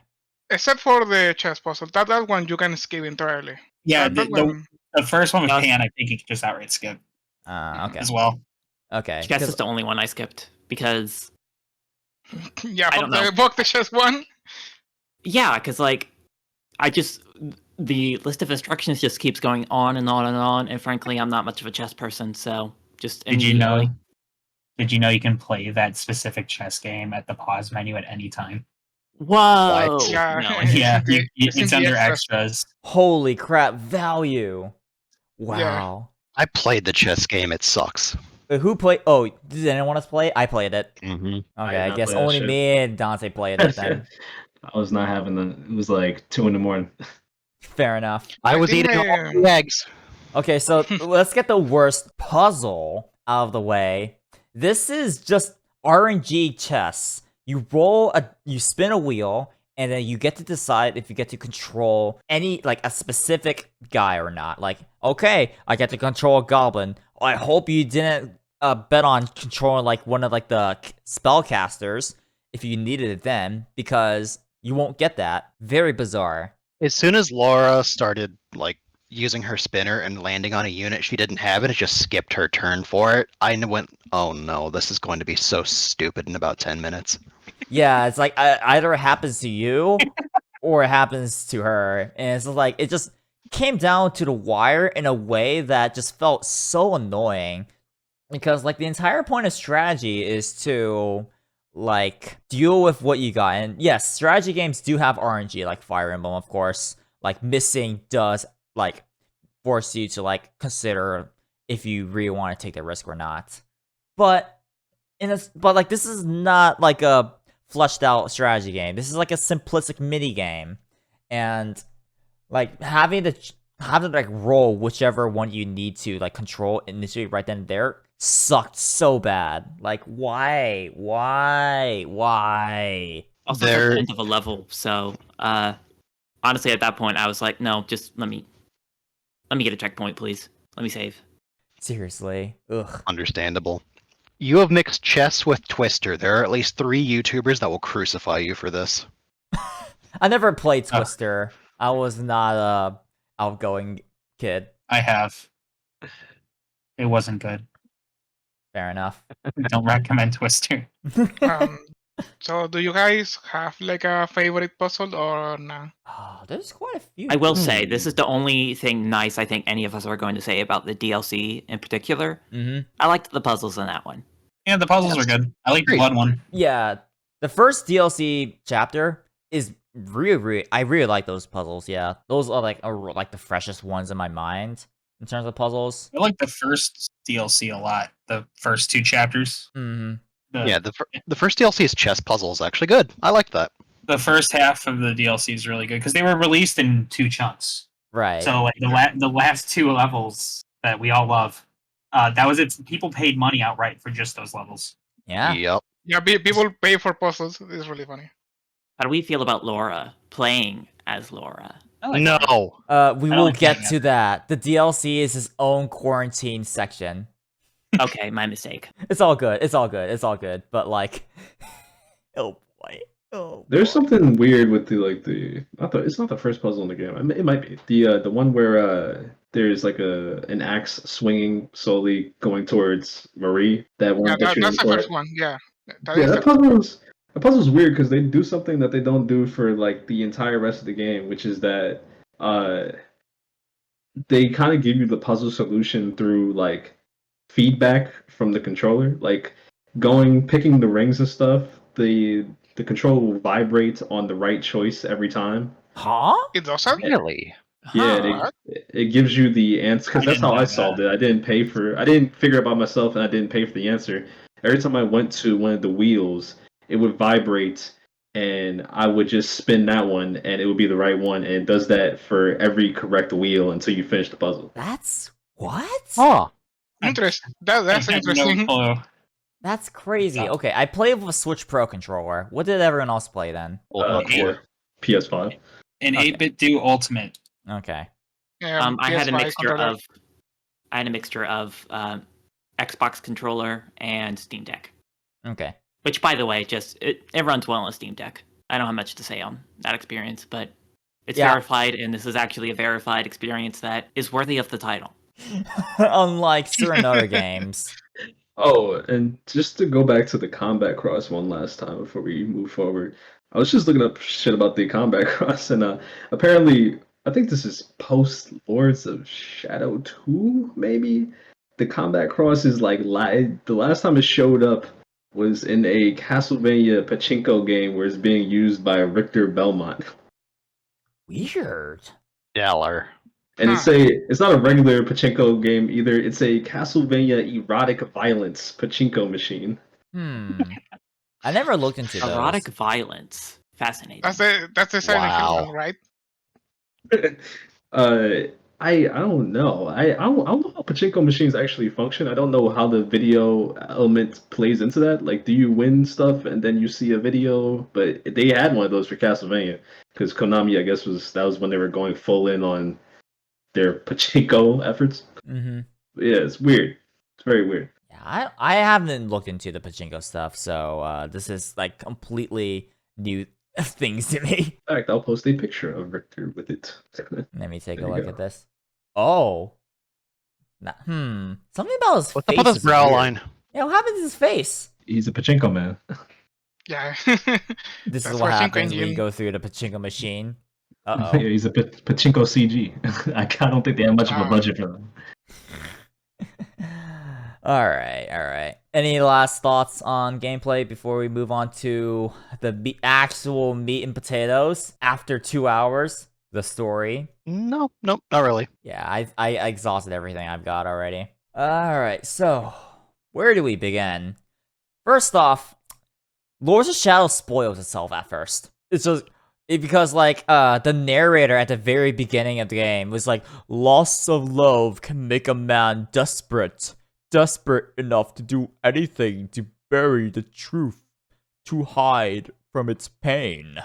Except for the chess puzzle, that one you can skip entirely. Yeah, That one, the first one with Yeah. Pan, I think you can just outright skip Okay. as well. Okay. Guess 'cause- it's the only one I skipped because yeah, I don't know. fuck the chess one. yeah, because like the list of instructions just keeps going on and on and on, and frankly, I'm not much of a chess person, so just Did you know? immediately- Did you know you can play that specific chess game at the pause menu at any time? Whoa! What? Yeah, No, It's Yeah, in the- it's in it's the under extras. extras. Holy crap! Value. Wow. I played the chess game. It sucks. Who played? Oh, did anyone else play it? I played it. Mm-hmm. Okay, I I, did not guess play that only shit. me and Dante played it then. I was not having the. It was like 2 a.m. Fair enough. I I was think eating all my, the eggs. Okay, so let's get the worst puzzle out of the way. This is just RNG chess. You spin a wheel, and then you get to decide if you get to control any, like, a specific guy or not. Like, okay, I get to control a goblin. I hope you didn't bet on controlling, like, one of, like, the spellcasters if you needed it then, because you won't get that. Very bizarre. As soon as Laura started like using her spinner and landing on a unit she didn't have, and it just skipped her turn for it. I went, oh no, this is going to be so stupid in about 10 minutes. Yeah, it's like either it happens to you or it happens to her, and it's like it just came down to the wire in a way that just felt so annoying because like the entire point of strategy is to like deal with what you got. And yes, strategy games do have RNG, like Fire Emblem, of course. Like missing does like force you to like consider if you really want to take the risk or not. But but like this is not like a fleshed out strategy game. This is like a simplistic mini game, and like having to like roll whichever one you need to like control initially right then and there sucked so bad. Like why? Also, it's at the end of a level, so honestly, at that point, I was like, no, just let me get a checkpoint, please. Let me save. Seriously, ugh. Understandable. You have mixed chess with Twister. There are at least 3 YouTubers that will crucify you for this. I never played Twister. I was not a outgoing kid. I have. It wasn't good. Fair enough. Don't recommend Twister. So do you guys have like a favorite puzzle or no? Oh, there's quite a few. I will say, this is the only thing nice I think any of us are going to say about the DLC in particular. Mm-hmm. I liked the puzzles in that one. Yeah, the puzzles are good. I like the blood one. Yeah, the first DLC chapter is really I really like those puzzles. Yeah, those are like the freshest ones in my mind in terms of puzzles. I like the first DLC a lot. The first 2 chapters. Mm-hmm. The first DLC's chess puzzle is actually good. I like that. The first half of the DLC is really good because they were released in 2 chunks. Right. So like the last 2 levels that we all love, that was it. People paid money outright for just those levels. Yeah. Yep. Yeah, people pay for puzzles. It's really funny. How do we feel about Laura playing as Laura? I like No. We I will like get playing to that. The DLC is its own quarantine section. Okay, my mistake. It's all good. It's all good. It's all good. But like, oh boy. Oh. There's something weird with it's not the first puzzle in the game. It might be the one where there's like an axe swinging slowly going towards Marie. That one. Yeah, that's the first one. Yeah. That puzzle's weird because they do something that they don't do for like the entire rest of the game, which is that they kind of give you the puzzle solution through like feedback from the controller, like picking the rings and stuff. The controller will vibrate on the right choice every time. Huh? It doesn't? Really? Yeah, it gives you the answer because that's how I solved it. I didn't figure it out myself, and I didn't pay for the answer. Every time I went to one of the wheels, it would vibrate, and I would just spin that one, and it would be the right one. And it does that for every correct wheel until you finish the puzzle. That's what? Huh. Interesting. That's I had interesting. no clue. That's crazy. Okay, I played with a Switch Pro controller. What did everyone else play then? For PS5. And Okay. 8-bit do Ultimate. Okay. Yeah, I had a PS5 mixture controller. of Xbox controller and Steam Deck. Okay. Which, by the way, it runs well on Steam Deck. I don't have much to say on that experience, but it's verified, and this is actually a verified experience that is worthy of the title. Unlike certain other games. Oh, and just to go back to the Combat Cross one last time before we move forward, I was just looking up shit about the Combat Cross, and apparently, I think this is post Lords of Shadow 2, maybe? The Combat Cross is like, the last time it showed up was in a Castlevania pachinko game where it's being used by Richter Belmont. Weird. Stellar. And it's not a regular pachinko game either. It's a Castlevania erotic violence pachinko machine. I never looked into those. Erotic violence. Fascinating. That's the Silent Hill one, right? I don't know. I don't know how pachinko machines actually function. I don't know how the video element plays into that. Like, do you win stuff and then you see a video? But they had one of those for Castlevania because Konami, I guess, that was when they were going full in on their pachinko efforts. Mm-hmm. Yeah, it's weird. It's very weird. Yeah, I haven't looked into the pachinko stuff, so this is like completely new things to me. In fact, I'll post a picture of Richter with it. Let me take There a you look go. at this. Oh. Something about his What's face. up with his is brow weird. line? Yeah, what happened to his face? He's a pachinko man. Yeah. This is That's what Pachinko happens when you engine. go through the pachinko machine. Yeah, Uh he's a pachinko CG. I don't think they have much of a Ah. budget for them. oh. Alright. Any last thoughts on gameplay before we move on to the actual meat and potatoes after 2 hours? The story. Nope, not really. Yeah, I exhausted everything I've got already. Alright, so where do we begin? First off, Lords of Shadow spoils itself at first. It's just because the narrator at the very beginning of the game was like, loss of love can make a man desperate enough to do anything to bury the truth, to hide from its pain.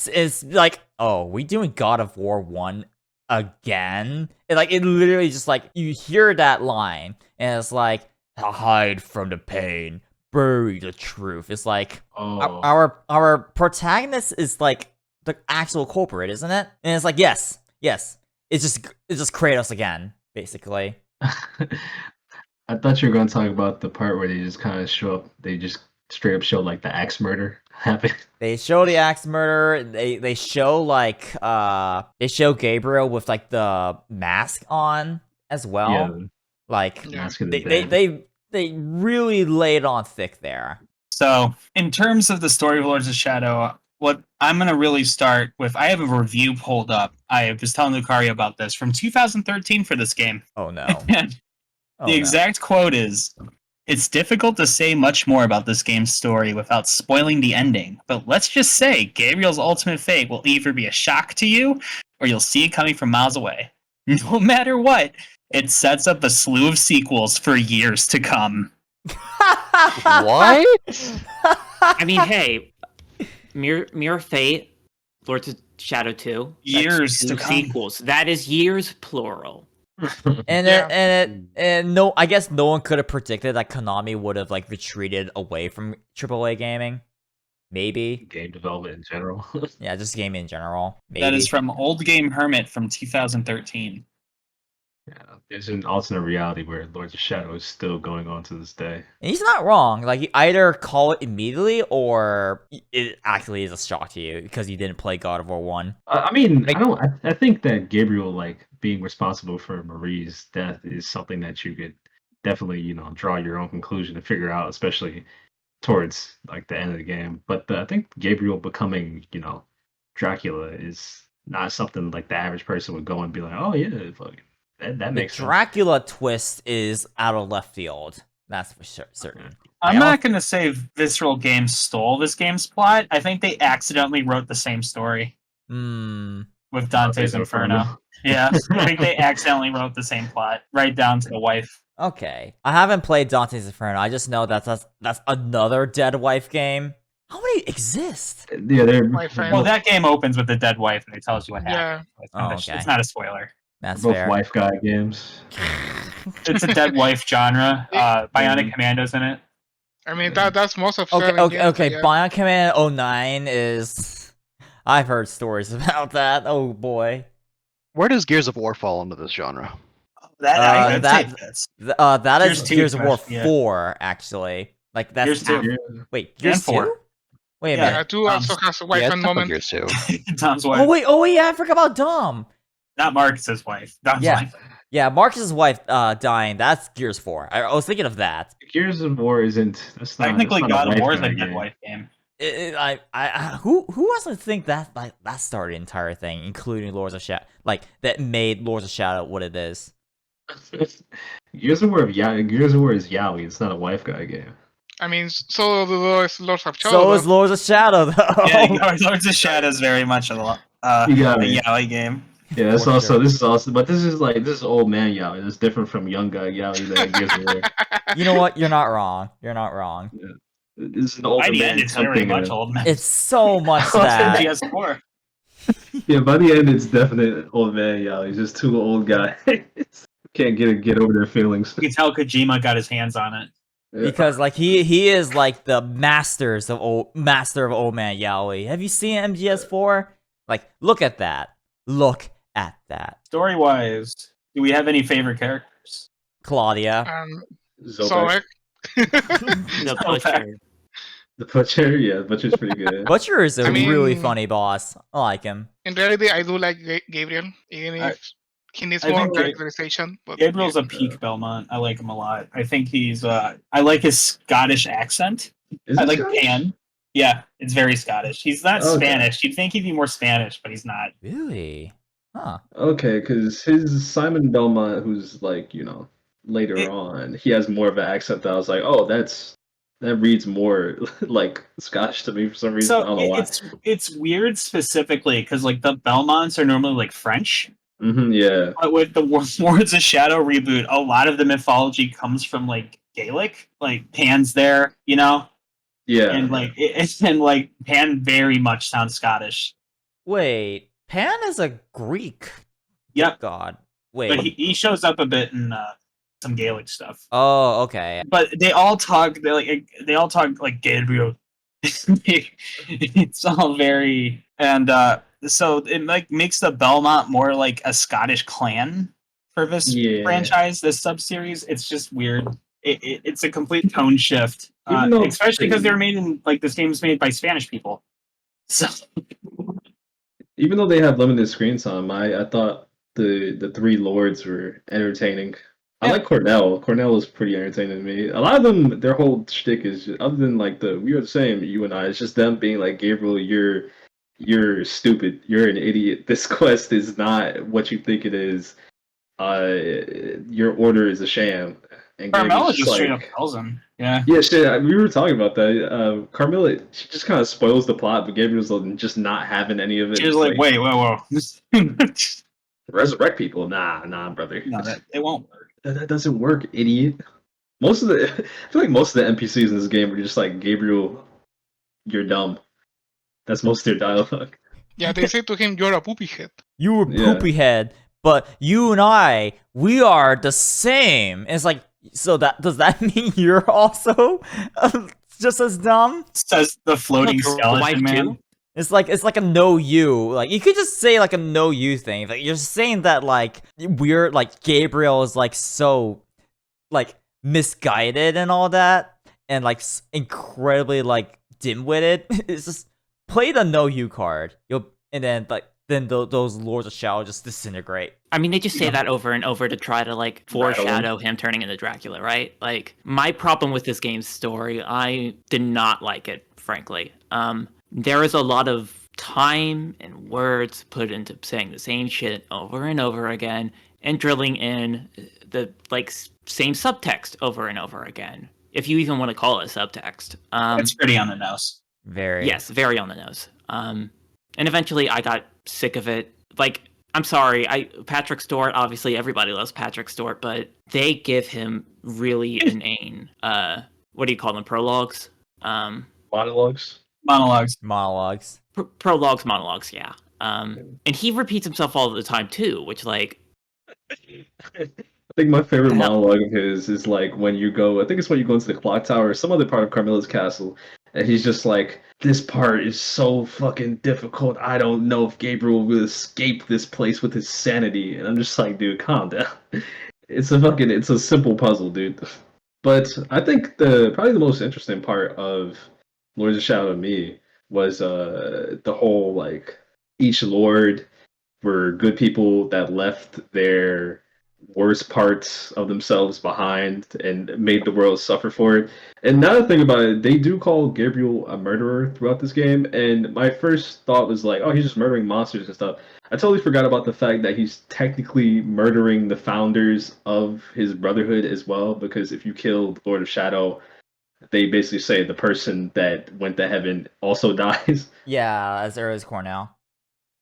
It's like, oh, we doing God of War 1 again? It literally just you hear that line and it's like, hide from the pain, bury the truth. It's like, Oh, our protagonist is the actual culprit, isn't it? And it's like, yes, it's just Kratos again, basically. I thought you were going to talk about the part where they just kind of show up. They just straight up show the axe murder happen. They show the axe murder. They show they show Gabriel with the mask on as well. Yeah, Mask of the Dead. They really laid on thick there. So, in terms of the story of Lords of Shadow, what I'm going to really start with, I have a review pulled up. I was telling Lucario about this from 2013 for this game. Oh no. And the exact quote is, "It's difficult to say much more about this game's story without spoiling the ending, but let's just say Gabriel's ultimate fate will either be a shock to you, or you'll see it coming from miles away. No matter what, it sets up a slew of sequels for years to come." What? I mean, hey, Mirror Fate, Lords of Shadow 2. that's Years to two come. sequels. That is years plural. And Yeah. no, I guess no one could have predicted that Konami would have retreated away from AAA gaming. Maybe. Game development in general. Yeah, just gaming in general. Maybe. That is from Old Game Hermit from 2013. Yeah, there's an alternate reality where Lords of Shadow is still going on to this day. And he's not wrong. You either call it immediately or it actually is a shock to you because you didn't play God of War 1. I mean, I think that Gabriel being responsible for Marie's death is something that you could definitely draw your own conclusion to figure out, especially towards the end of the game. But I think Gabriel becoming Dracula is not something the average person would go and be like, oh yeah, fuck. That The makes sense. Dracula twist is out of left field. That's for certain. I'm not going to say Visceral Games stole this game's plot. I think they accidentally wrote the same story with Dante's Inferno. Yeah, I think they accidentally wrote the same plot, right down to the wife. Okay. I haven't played Dante's Inferno. I just know that's another dead wife game. How many exist? Yeah, they're My friend. Well, that game opens with the dead wife and it tells you what Yeah. happened. Oh, okay. It's not a spoiler. That's both fair. wife guy games. It's a dead wife genre. Bionic Commando's in it. I mean, that's most of Okay, selling games, okay. yeah. Bionic Commando 09 is... I've heard stories about that. Oh, boy. Where does Gears of War fall into this genre? I'd say this. That is Gears 2 Gears of War especially, yeah. 4, actually. That's... Gears 2. Yeah. Wait, Gears 4. 2? Wait a Yeah. minute. Yeah, 2 also has a wife Yeah, and it's moment. Gears 2. Tom's wife. Oh, wait, yeah, I forgot about Dom. Not Marcus's wife. Dom's Yeah. wife. Yeah, Marcus's wife dying. That's Gears 4. I was thinking of that. Gears of War isn't. That's not, Technically, that's not God of wife War is guy a dead game. wife game. Who wants to think that that started the entire thing, including Lords of Shadow, that made Lords of Shadow what it is? Gears of War is Yaoi. It's not a wife guy game. I mean, so is Lords of Shadow. So is Lords of Shadow, though. Yeah, Lords of Shadow is very much a You got me. yaoi game. Yeah, that's For also. sure. This is also. But this is old man Yaoi. It's different from young guy Yaoi that Gears of War. You know what? You're not wrong. You're not wrong. This is an older By the man end, it's very tempting much a- old man. It's so much Also that. PS4. Yeah, by the end, it's definitely old man Yaoi. He's just two old guys. Can't get over their feelings. You can tell Kojima got his hands on it. Yeah. Because he is the master of old man Yaoi. Have you seen MGS4? Look at that. Look at that. Story wise, Do we have any favorite characters? Claudia. Zobek. The So butcher. The Butcher, yeah, the Butcher's pretty good. Butcher is a I mean- really funny boss. I like him. In reality, I do like Gabriel, even if he needs I more think characterization. But Gabriel's yeah. a peak Belmont. I like him a lot. I think he's. I like his Scottish accent. Is I it like Scottish? Pan. Yeah, it's very Scottish. He's not Okay. Spanish. You'd think he'd be more Spanish, but he's not. Really? Huh. Okay, because his Simon Belmont, who's like, later It- on, he has more of an accent that I was like, oh, that reads more like Scottish to me for some reason. I So don't know why. it's weird specifically because like the Belmonts are normally like French, Yeah. but with the Wards of Shadow reboot, a lot of the mythology comes from like Gaelic, like Pan's there, Yeah. and like and like Pan very much sounds Scottish. Wait, Pan is a Greek Yep, god. but Wait. he shows up a bit in some Gaelic stuff. Oh, okay. But they all talk. They all talk like Gabriel. It's all very so it like makes the Belmont more like a Scottish clan for this Yeah. franchise, this sub series. It's just weird. It's a complete tone shift, Even though especially because they were made in like this game's made by Spanish people. So Even though they have limited screen time, I thought the three lords were entertaining. I Yeah. like Cornell. Cornell is pretty entertaining to me. A lot of them, their whole shtick is other than like we are the same, you and I. It's just them being like, Gabriel, you're stupid. You're an idiot. This quest is not what you think it is. Your order is a sham. And Carmela Gabriel's just straight up like, tells him, yeah. yeah, shit. We were talking about that. Carmilla, she just kind of spoils the plot, but Gabriel's just not having any of it. She was It's like, wait, whoa. resurrect people? Nah, brother. No, it won't work. That doesn't work, idiot. I feel like most of the NPCs in this game are just like, Gabriel, you're dumb. That's most of their dialogue. Yeah, they say to him, "You're a poopy head." You were Yeah. poopy head, but you and I, we are the same. And it's like, so does that mean you're also just as dumb? Says the floating Look, your skeleton wife man. too? It's like a no you. Like you could just say like a no you thing. Like you're saying that like we're like Gabriel is like so like misguided and all that, and like incredibly like dim-witted. It's just play the no you card. And then those Lords of Shadow just disintegrate. I mean, they just say that over and over to try to like foreshadow him turning into Dracula, right? Like my problem with this game's story, I did not like it, frankly. There is a lot of time and words put into saying the same shit over and over again and drilling in the like same subtext over and over again, if you even want to call it subtext. It's pretty on the nose. Very. Yes, very on the nose. And eventually I got sick of it. Like, I'm sorry, Patrick Stewart, obviously everybody loves Patrick Stewart, but they give him really inane, what do you call them, prologues? Monologues. Monologues. Monologues, yeah. And he repeats himself all the time too, which like, I think my favorite Hell. monologue of his is like when you go, I think it's when you go into the clock tower or some other part of Carmilla's castle, and he's just like, this part is so fucking difficult. I don't know if Gabriel will escape this place with his sanity. And I'm just like, dude, calm down. It's a simple puzzle, dude. But I think probably the most interesting part of Lords of Shadow to me was the whole like each lord were good people that left their worst parts of themselves behind and made the world suffer for it. And now that I think about it, they do call Gabriel a murderer throughout this game, and my first thought was like, oh, he's just murdering monsters and stuff. I totally forgot about the fact that he's technically murdering the founders of his brotherhood as well, because if you kill the Lord of Shadow, they basically say the person that went to heaven also dies. Yeah, as there is Cornell.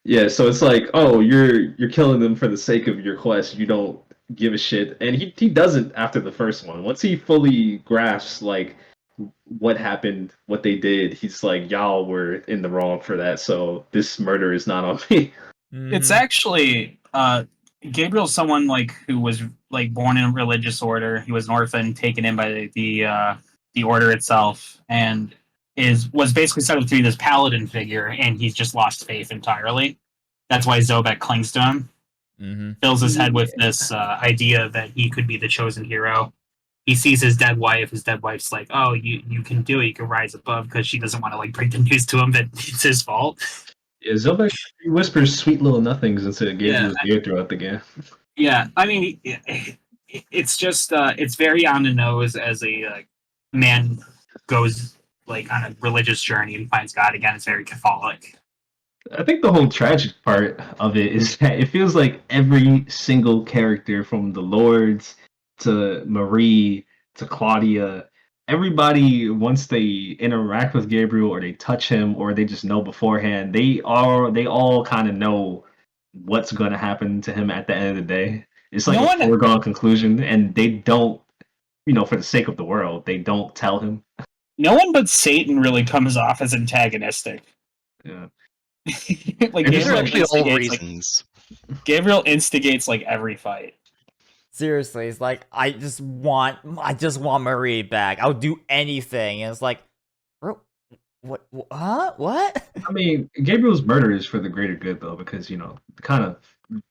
Yeah, so it's like, oh, you're killing them for the sake of your quest. You don't give a shit, and he doesn't after the first one. Once he fully grasps like what happened, what they did, he's like, y'all were in the wrong for that. So this murder is not on me. It's Mhm. actually Gabriel's someone like who was like born in a religious order. He was an orphan, taken in by the order itself, and was basically set up to be this paladin figure, and he's just lost faith entirely. That's why Zobek clings to him. fills his head with this idea that he could be the chosen hero. He sees his dead wife. His dead wife's like, "Oh, you can do it. You can rise above," because she doesn't want to like break the news to him that it's his fault. Yeah, Zobek whispers sweet little nothings into Gabriel's Yeah. ear throughout the game. Yeah, I mean, it's just it's very on the nose as a man goes like on a religious journey and finds God again. It's very Catholic. I think the whole tragic part of it is that it feels like every single character from the Lords to Marie to Claudia, everybody once they interact with Gabriel or they touch him or they just know beforehand, they all kind of know what's going to happen to him at the end of the day. It's like No a foregone conclusion, and they don't, for the sake of the world, they don't tell him. No one but Satan really comes off as antagonistic. Yeah. Like These are Gabriel actually all instigates, reasons. Gabriel instigates like every fight. Seriously, it's like I just want Marie back. I'll do anything. And it's like, bro, what? Huh? What? I mean, Gabriel's murder is for the greater good, though, because kind of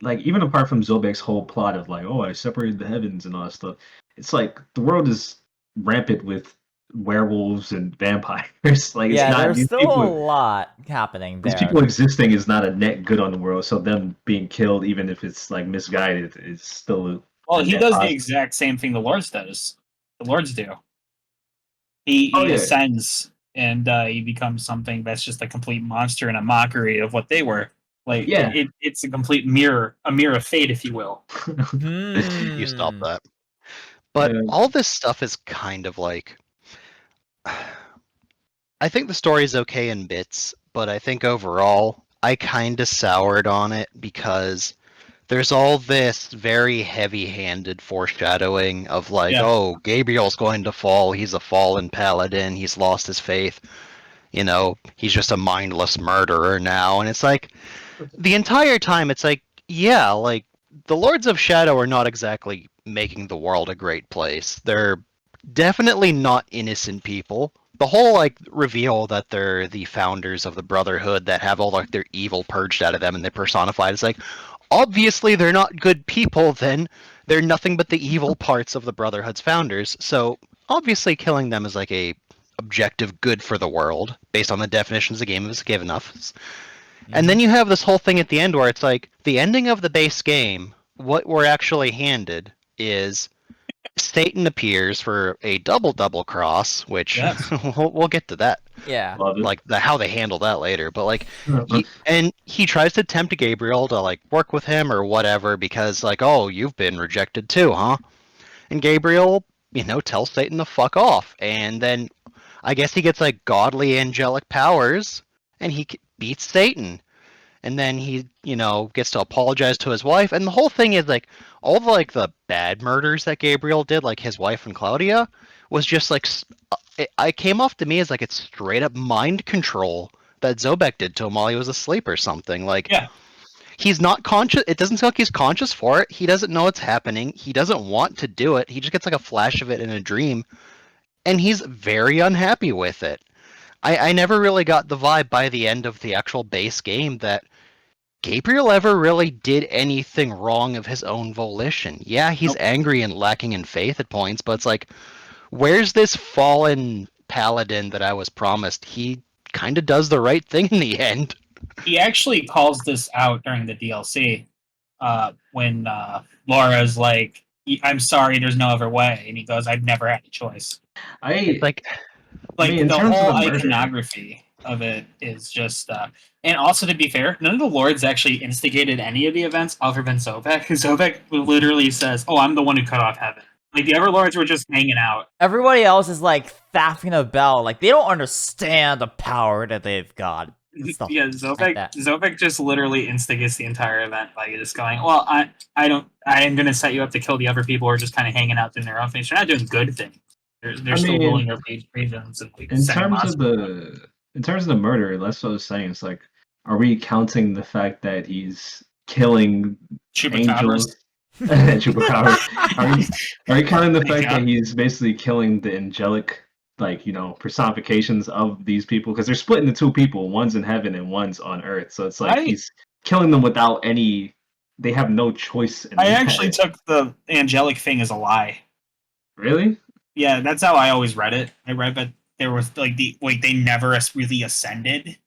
like even apart from Zobek's whole plot of like, oh, I separated the heavens and all that stuff. It's like the world is rampant with werewolves and vampires. Like, Yeah, it's not there's these still people. a lot happening These there. people existing is not a net good on the world. So them being killed, even if it's like misguided, is still. Well, he net does the positive. exact same thing the Lords does. The Lords do. He Oh, yeah. ascends and he becomes something that's just a complete monster and a mockery of what they were. Like, Yeah. it's a complete mirror of fate, if you will. You stop that. But Yeah. all this stuff is kind of like. I think the story is okay in bits, but I think overall I kind of soured on it because there's all this very heavy-handed foreshadowing of like, Yeah. oh, Gabriel's going to fall. He's a fallen paladin. He's lost his faith. He's just a mindless murderer now. And it's like, the entire time, it's like, yeah, like, the Lords of Shadow are not exactly making the world a great place. They're definitely not innocent people. The whole, like, reveal that they're the founders of the Brotherhood that have all, like, their evil purged out of them and they're personified. It's like, obviously they're not good people, then. They're nothing but the evil parts of the Brotherhood's founders. So, obviously killing them is, like, a objective good for the world, based on the definitions the game has given us. And then you have this whole thing at the end where it's like, the ending of the base game, what we're actually handed is Satan appears for a double cross, which Yes. we'll get to that. Yeah. Love it. Like how they handle that later, but like he tries to tempt Gabriel to like work with him or whatever because like, oh, you've been rejected too, huh? And Gabriel, tells Satan to fuck off, and then I guess he gets like godly angelic powers and he beats Satan. And then he, gets to apologize to his wife, and the whole thing is like all the like the bad murders that Gabriel did, like his wife and Claudia, was just like I came off to me as like it's straight up mind control that Zobek did to him while he was asleep or something. Like, Yeah. He's not conscious. It doesn't sound like he's conscious for it. He doesn't know what's happening. He doesn't want to do it. He just gets like a flash of it in a dream, and he's very unhappy with it. I never really got the vibe by the end of the actual base game that Gabriel ever really did anything wrong of his own volition. Yeah, he's Nope. angry and lacking in faith at points, but it's like, where's this fallen paladin that I was promised? He kind of does the right thing in the end. He actually calls this out during the DLC when Laura's like, I'm sorry, there's no other way. And he goes, I've never had a choice. It's like, Like, in the terms of whole the murder- iconography of it is just... and also, to be fair, none of the Lords actually instigated any of the events other than Zobek. Zobek literally says, oh, I'm the one who cut off heaven. Like, the other Lords were just hanging out. Everybody else is like faffing about, like they don't understand the power that they've got. Stuff Yeah, like Zobek that. Zobek just literally instigates the entire event by just going, well, I am going to set you up to kill the other people who are just kind of hanging out doing their own things. They're not doing good things. They're still ruling their reasons and like, in setting terms of monsters up. the murder, that's what I was saying. It's like, are we counting the fact that he's killing Chupacabras. angels? Chupacabras. Are we counting the fact Yeah. that he's basically killing the angelic, like, personifications of these people? Because they're split into two people. One's in heaven and one's on earth. So it's like Right. he's killing them without any they have no choice in I that. actually took the angelic thing as a lie. Really? Yeah, that's how I always read it. I read that there was like they never really ascended.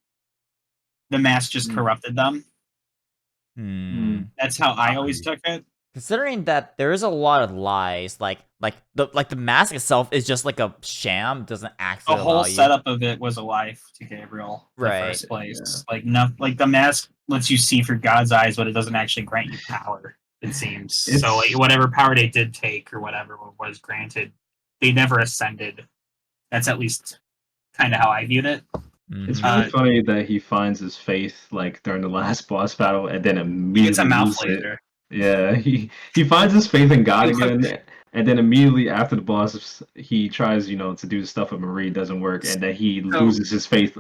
The mask just corrupted them. That's how I always took it. Considering that there is a lot of lies, like the mask itself is just like a sham, doesn't The actually whole allow you. setup of it was a lie to Gabriel in the Right. first place. Like like the mask lets you see through God's eyes, but it doesn't actually grant you power. It seems so. Like whatever power they did take or whatever was granted, they never ascended. That's at least kind of how I viewed it. It's really funny that he finds his faith like during the last boss battle and then immediately He gets a mouth loses it. laser. Yeah, he finds his faith in God again, and then immediately after the boss, he tries, to do the stuff with Marie, doesn't work, and then he loses his faith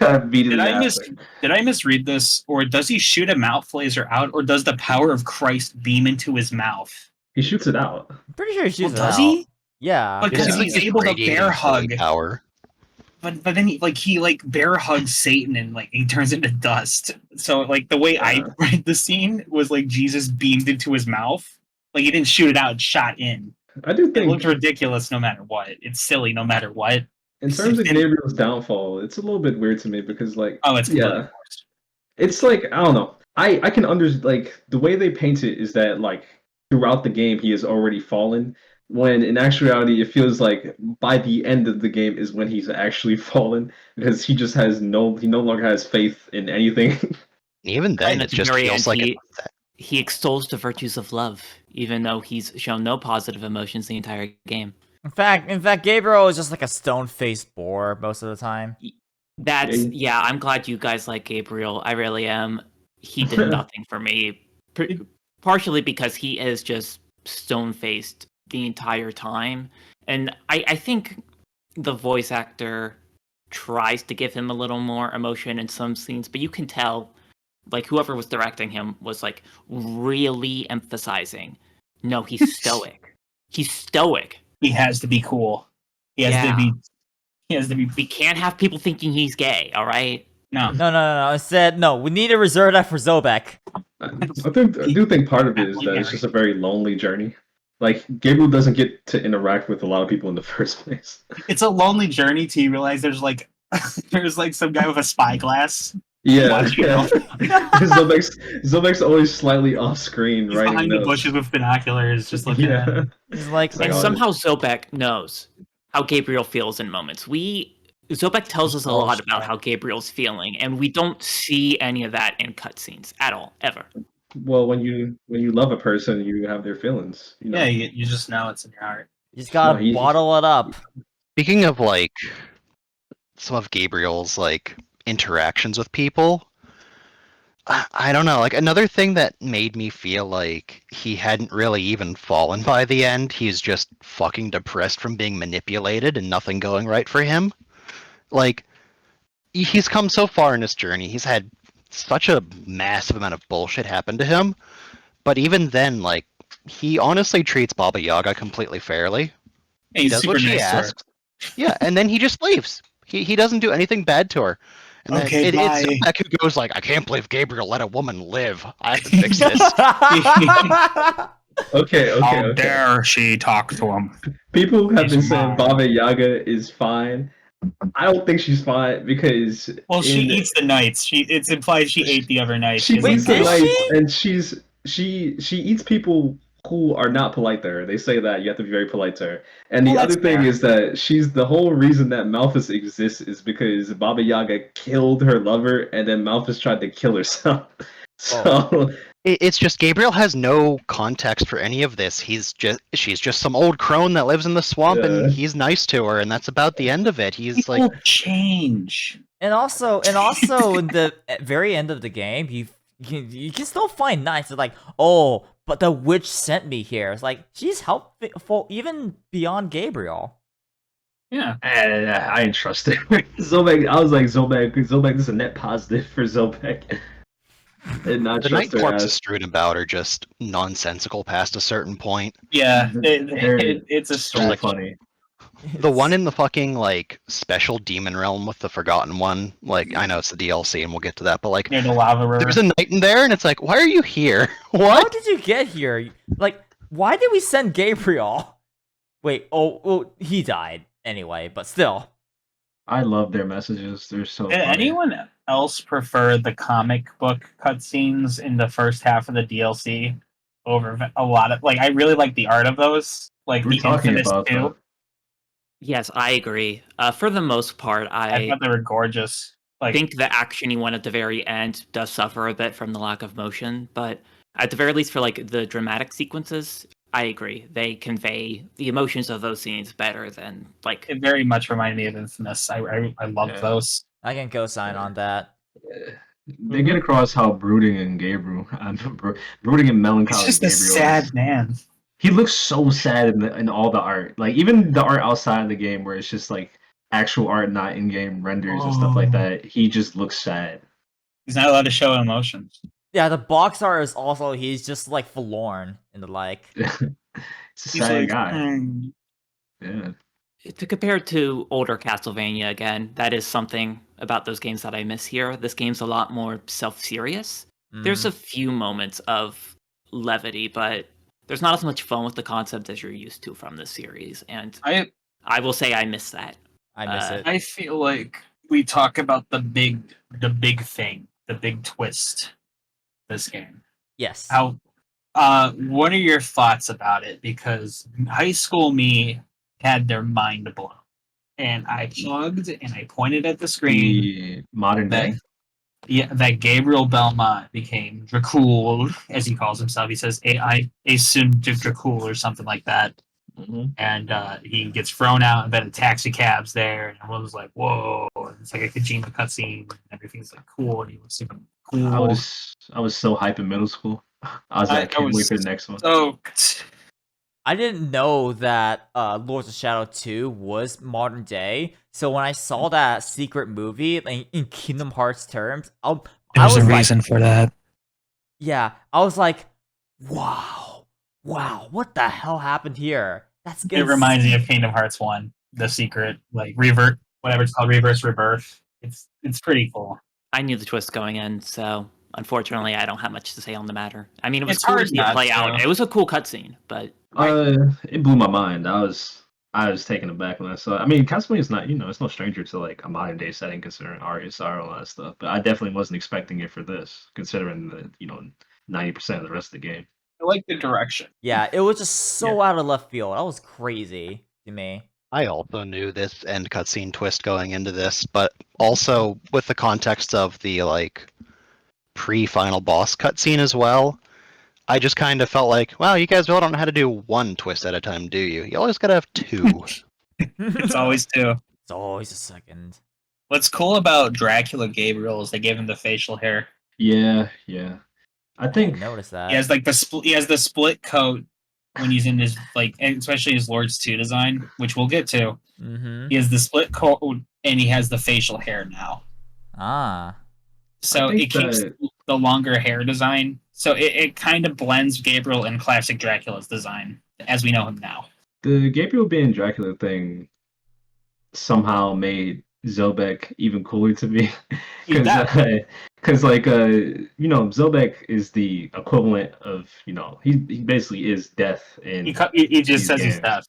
immediately after. Did I misread this, or does he shoot a mouth laser out, or does the power of Christ beam into his mouth? He shoots it out. I'm pretty sure he shoots it Does out. he? Yeah. Because Yeah. he's able to Radiating bear holy hug. power. But then he bear hugs Satan and like he turns into dust. So like the way I read the scene was like Jesus beamed into his mouth. Like he didn't shoot it out; it shot in. I do It think looked ridiculous no matter what. It's silly no matter what. in terms of Gabriel's downfall, it's a little bit weird to me because it's completely forced. It's like I don't know. I can like the way they paint it is that like throughout the game he has already fallen. When in actuality, it feels like by the end of the game is when he's actually fallen because he just he no longer has faith in anything. Even then, And it at the just very feels end, like he extols the virtues of love, even though he's shown no positive emotions the entire game. In fact, Gabriel is just like a stone-faced bore most of the time. I'm glad you guys like Gabriel. I really am. He did nothing for me, partially because he is just stone-faced the entire time, and I think the voice actor tries to give him a little more emotion in some scenes, but you can tell like whoever was directing him was like really emphasizing, no, he's stoic. He's stoic. He has to be cool. He has to be. We can't have people thinking he's gay. All right. No. I said no. We need to reserve that for Zobek. I do think part of it is that it's just a very lonely journey. Like Gabriel doesn't get to interact with a lot of people in the first place. It's a lonely journey till you realize there's like some guy with a spyglass. Yeah. Zobek's always slightly off screen, He's writing behind notes. the bushes with binoculars, just looking at it. He's like, And somehow Zobek knows how Gabriel feels in moments. Zobek tells us a lot about how Gabriel's feeling, and we don't see any of that in cutscenes at all, ever. Well, when you love a person, you have their feelings. Yeah, you just know it's in your heart. You just gotta bottle it up. Speaking of like some of Gabriel's like interactions with people, I don't know. Like another thing that made me feel like he hadn't really even fallen by the end. He's just fucking depressed from being manipulated and nothing going right for him. Like he's come so far in his journey. He's had such a massive amount of bullshit happen to him. But even then, like he honestly treats Baba Yaga completely fairly. Hey, He does what she asks. Yeah, and then he just leaves. He doesn't do anything bad to her. And then Okay, it's bye. Zobek who goes like, I can't believe Gabriel let a woman live. I have to fix this. Okay. How dare she talk to him? People have He's been saying mine. Baba Yaga is fine. I don't think she's fine because She eats the knights. It's implied she ate the other knights. She eats the did knights, she? and she eats people who are not polite to her. They say that you have to be very polite to her. And the other thing is that she's the whole reason that Malphus exists is because Baba Yaga killed her lover, and then Malphus tried to kill herself. So It's just Gabriel has no context for any of this. She's just some old crone that lives in the swamp, and he's nice to her, and that's about the end of it. He's People like, change. And also in the very end of the game, you can still find knights. It's like, oh, but the witch sent me here. It's like she's helpful even beyond Gabriel. Yeah. I ain't trust it. Zobek, I was like Zobek. This is a net positive for Zobek. And not the night trust her corpses ass. strewn about are just nonsensical past a certain point. Yeah. They're It's a so stretch. funny. The one in the fucking like special demon realm with the forgotten one, like I know it's the DLC and we'll get to that, but like Near the lava river. there's a knight in there and it's like, why are you here? How What? did you get here? Like, why did we send Gabriel? Wait, well, he died anyway, but still. I love their messages. They're so Did funny. anyone else prefer the comic book cutscenes in the first half of the DLC over a lot of I really like the art of those, like We're the talking Infamous about 2. that. Yes, I agree. For the most part, I I thought they were gorgeous. I think the action you want at the very end does suffer a bit from the lack of motion, but at the very least for like the dramatic sequences, I agree. They convey the emotions of those scenes better than like it very much reminded me of Infamous. I loved Yeah. those. I can co-sign on that. They get across how brooding and Gabriel, brooding and He's melancholy just a Gabriel sad is. man. He looks so sad in all the art. Like even the art outside of the game, where it's just like actual art, not in-game renders and stuff like that. He just looks sad. He's not allowed to show emotions. Yeah, the box art is also he's just like forlorn and the like. It's a He's sad like, guy. "Mm." Yeah. to compare to older Castlevania again, that is something about those games that I miss here. This game's a lot more self-serious. There's a few moments of levity, but there's not as much fun with the concept as you're used to from this series, and I will say I miss that. I miss it. I feel like we talk about the big thing, the big twist. This game. Yes. How? What are your thoughts about it? Because high school me had their mind blown, and I plugged and I pointed at the screen. The modern day. That Gabriel Belmont became Dracul, as he calls himself. He says a soon Dracul or something like that. Mhm. And he gets thrown out, and then a taxi cab's there, and everyone was like, "Whoa!" And it's like a Kojima cutscene, and everything's like cool, and he looks super cool. I was so hype in middle school. I can't wait for the next one. Stoked. I didn't know that Lords of Shadow 2 was modern day. So when I saw that secret movie in Kingdom Hearts terms, I There's was a like, reason for that. yeah, I was like, wow, what the hell happened here? That's It reminds me of Kingdom Hearts 1, the secret, like revert, whatever it's called, reverse rebirth. It's pretty cool. I knew the twist going in, so unfortunately, I don't have much to say on the matter. I mean, it was It's cool to hard see it not play to. out. It was a cool cutscene, but It blew my mind. I was taken aback when I saw it. I mean, Castlevania is not, it's no stranger to like a modern day setting considering RSR and all that stuff. But I definitely wasn't expecting it for this, considering the 90% of the rest of the game. I like the direction. Yeah, it was just so out of left field. That was crazy to me. I also knew this end cutscene twist going into this, but also with the context of the like pre-final boss cutscene as well, I just kind of felt like, wow, you guys really don't know how to do one twist at a time, do you? You always gotta have two. It's always two. It's always a second. What's cool about Dracula Gabriel is they gave him the facial hair. Yeah. I I think didn't notice that. He has like he has the split coat when he's in his especially his Lords 2 design, which we'll get to. Mm-hmm. He has the split coat and he has the facial hair now. Ah. So I think it keeps the longer hair design. So it kind of blends Gabriel and classic Dracula's design as we know him now. the Gabriel being Dracula thing somehow made Zobek even cooler to me. He's that. Because Zobek is the equivalent of he basically is death in He just these says he's games. deaf.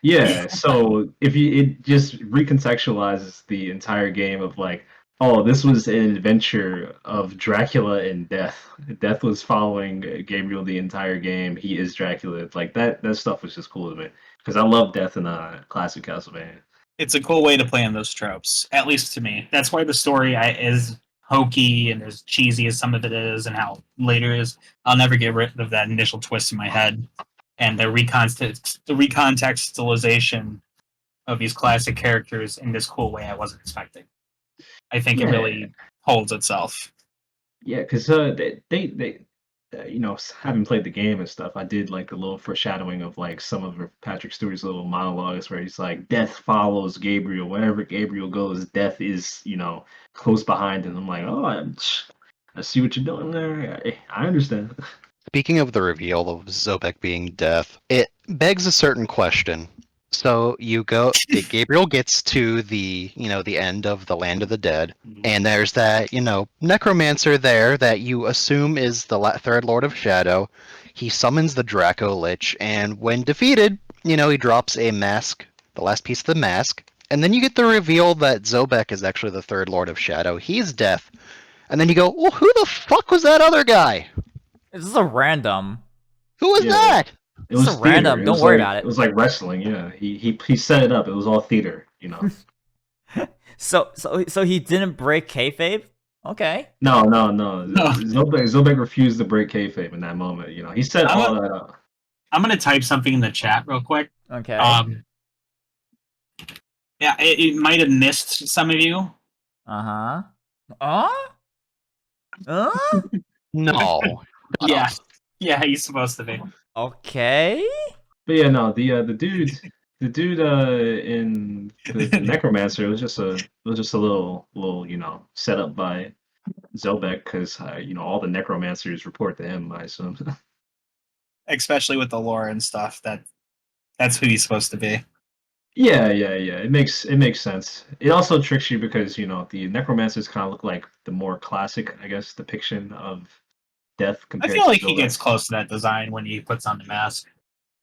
Yeah, so it just recontextualizes the entire game of like, oh, this was an adventure of Dracula and Death. Death was following Gabriel the entire game. He is Dracula. Like that stuff was just cool to me because I love Death in classic Castlevania. It's a cool way to play on those tropes, at least to me. That's why the story is hokey and as cheesy as some of it is, and how later is. I'll never get rid of that initial twist in my head, and the recontextualization of these classic characters in this cool way I wasn't expecting. I think it really holds itself. Yeah, because they having played the game and stuff, I did like a little foreshadowing of like some of Patrick Stewart's little monologues where he's like, "Death follows Gabriel. Wherever Gabriel goes, death is close behind." And I'm like, "Oh, I see what you're doing there. I understand." Speaking of the reveal of Zobek being Death, it begs a certain question. So you go. Gabriel gets to the the end of the Land of the Dead, and there's that necromancer there that you assume is the third Lord of Shadow. He summons the Draco Lich, and when defeated, he drops a mask, the last piece of the mask, and then you get the reveal that Zobek is actually the third Lord of Shadow. He's death, and then you go, well, who the fuck was that other guy? This is a random. Who was Yeah. that? It was It's a theater. random. It Don't was worry like, about it. It was like wrestling. Yeah, he set it up. It was all theater. So he didn't break kayfabe. Okay. No. Zobek refused to break kayfabe in that moment. He set all that up. I'm gonna type something in the chat real quick. Okay. Yeah, it might have missed some of you. Uh-huh. No. Yeah, yeah, he's supposed to be. Okay. But yeah, no, the dude in the necromancer was just a little set up by Zobek because all the necromancers report to him. I assume. Especially with the lore and stuff. That's who he's supposed to be. Yeah. It makes sense. It also tricks you because the necromancers kind of look like the more classic, I guess, depiction of death I compared feel to like he Zobek. gets close to that design when he puts on the mask.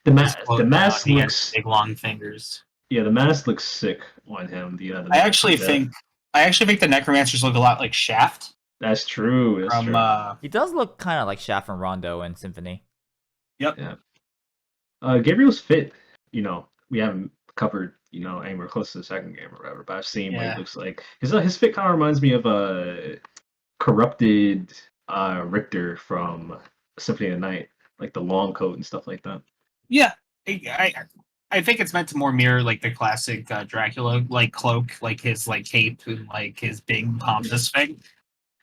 The He's closed mask down, he looks has big long fingers. yeah, the mask looks sick on him. The I mask actually of death. think the necromancers look a lot like Shaft That's true. That's from true. He does look kind of like Shaft from Rondo in Symphony. Yep. Yeah. Gabriel's fit. We haven't covered anywhere close to the second game or whatever, but I've seen what he looks like. His fit kind of reminds me of a corrupted Richter from Symphony of the Night, like the long coat and stuff like that. Yeah. I think it's meant to more mirror like the classic Dracula like cloak, like his like cape and like his big pompous thing.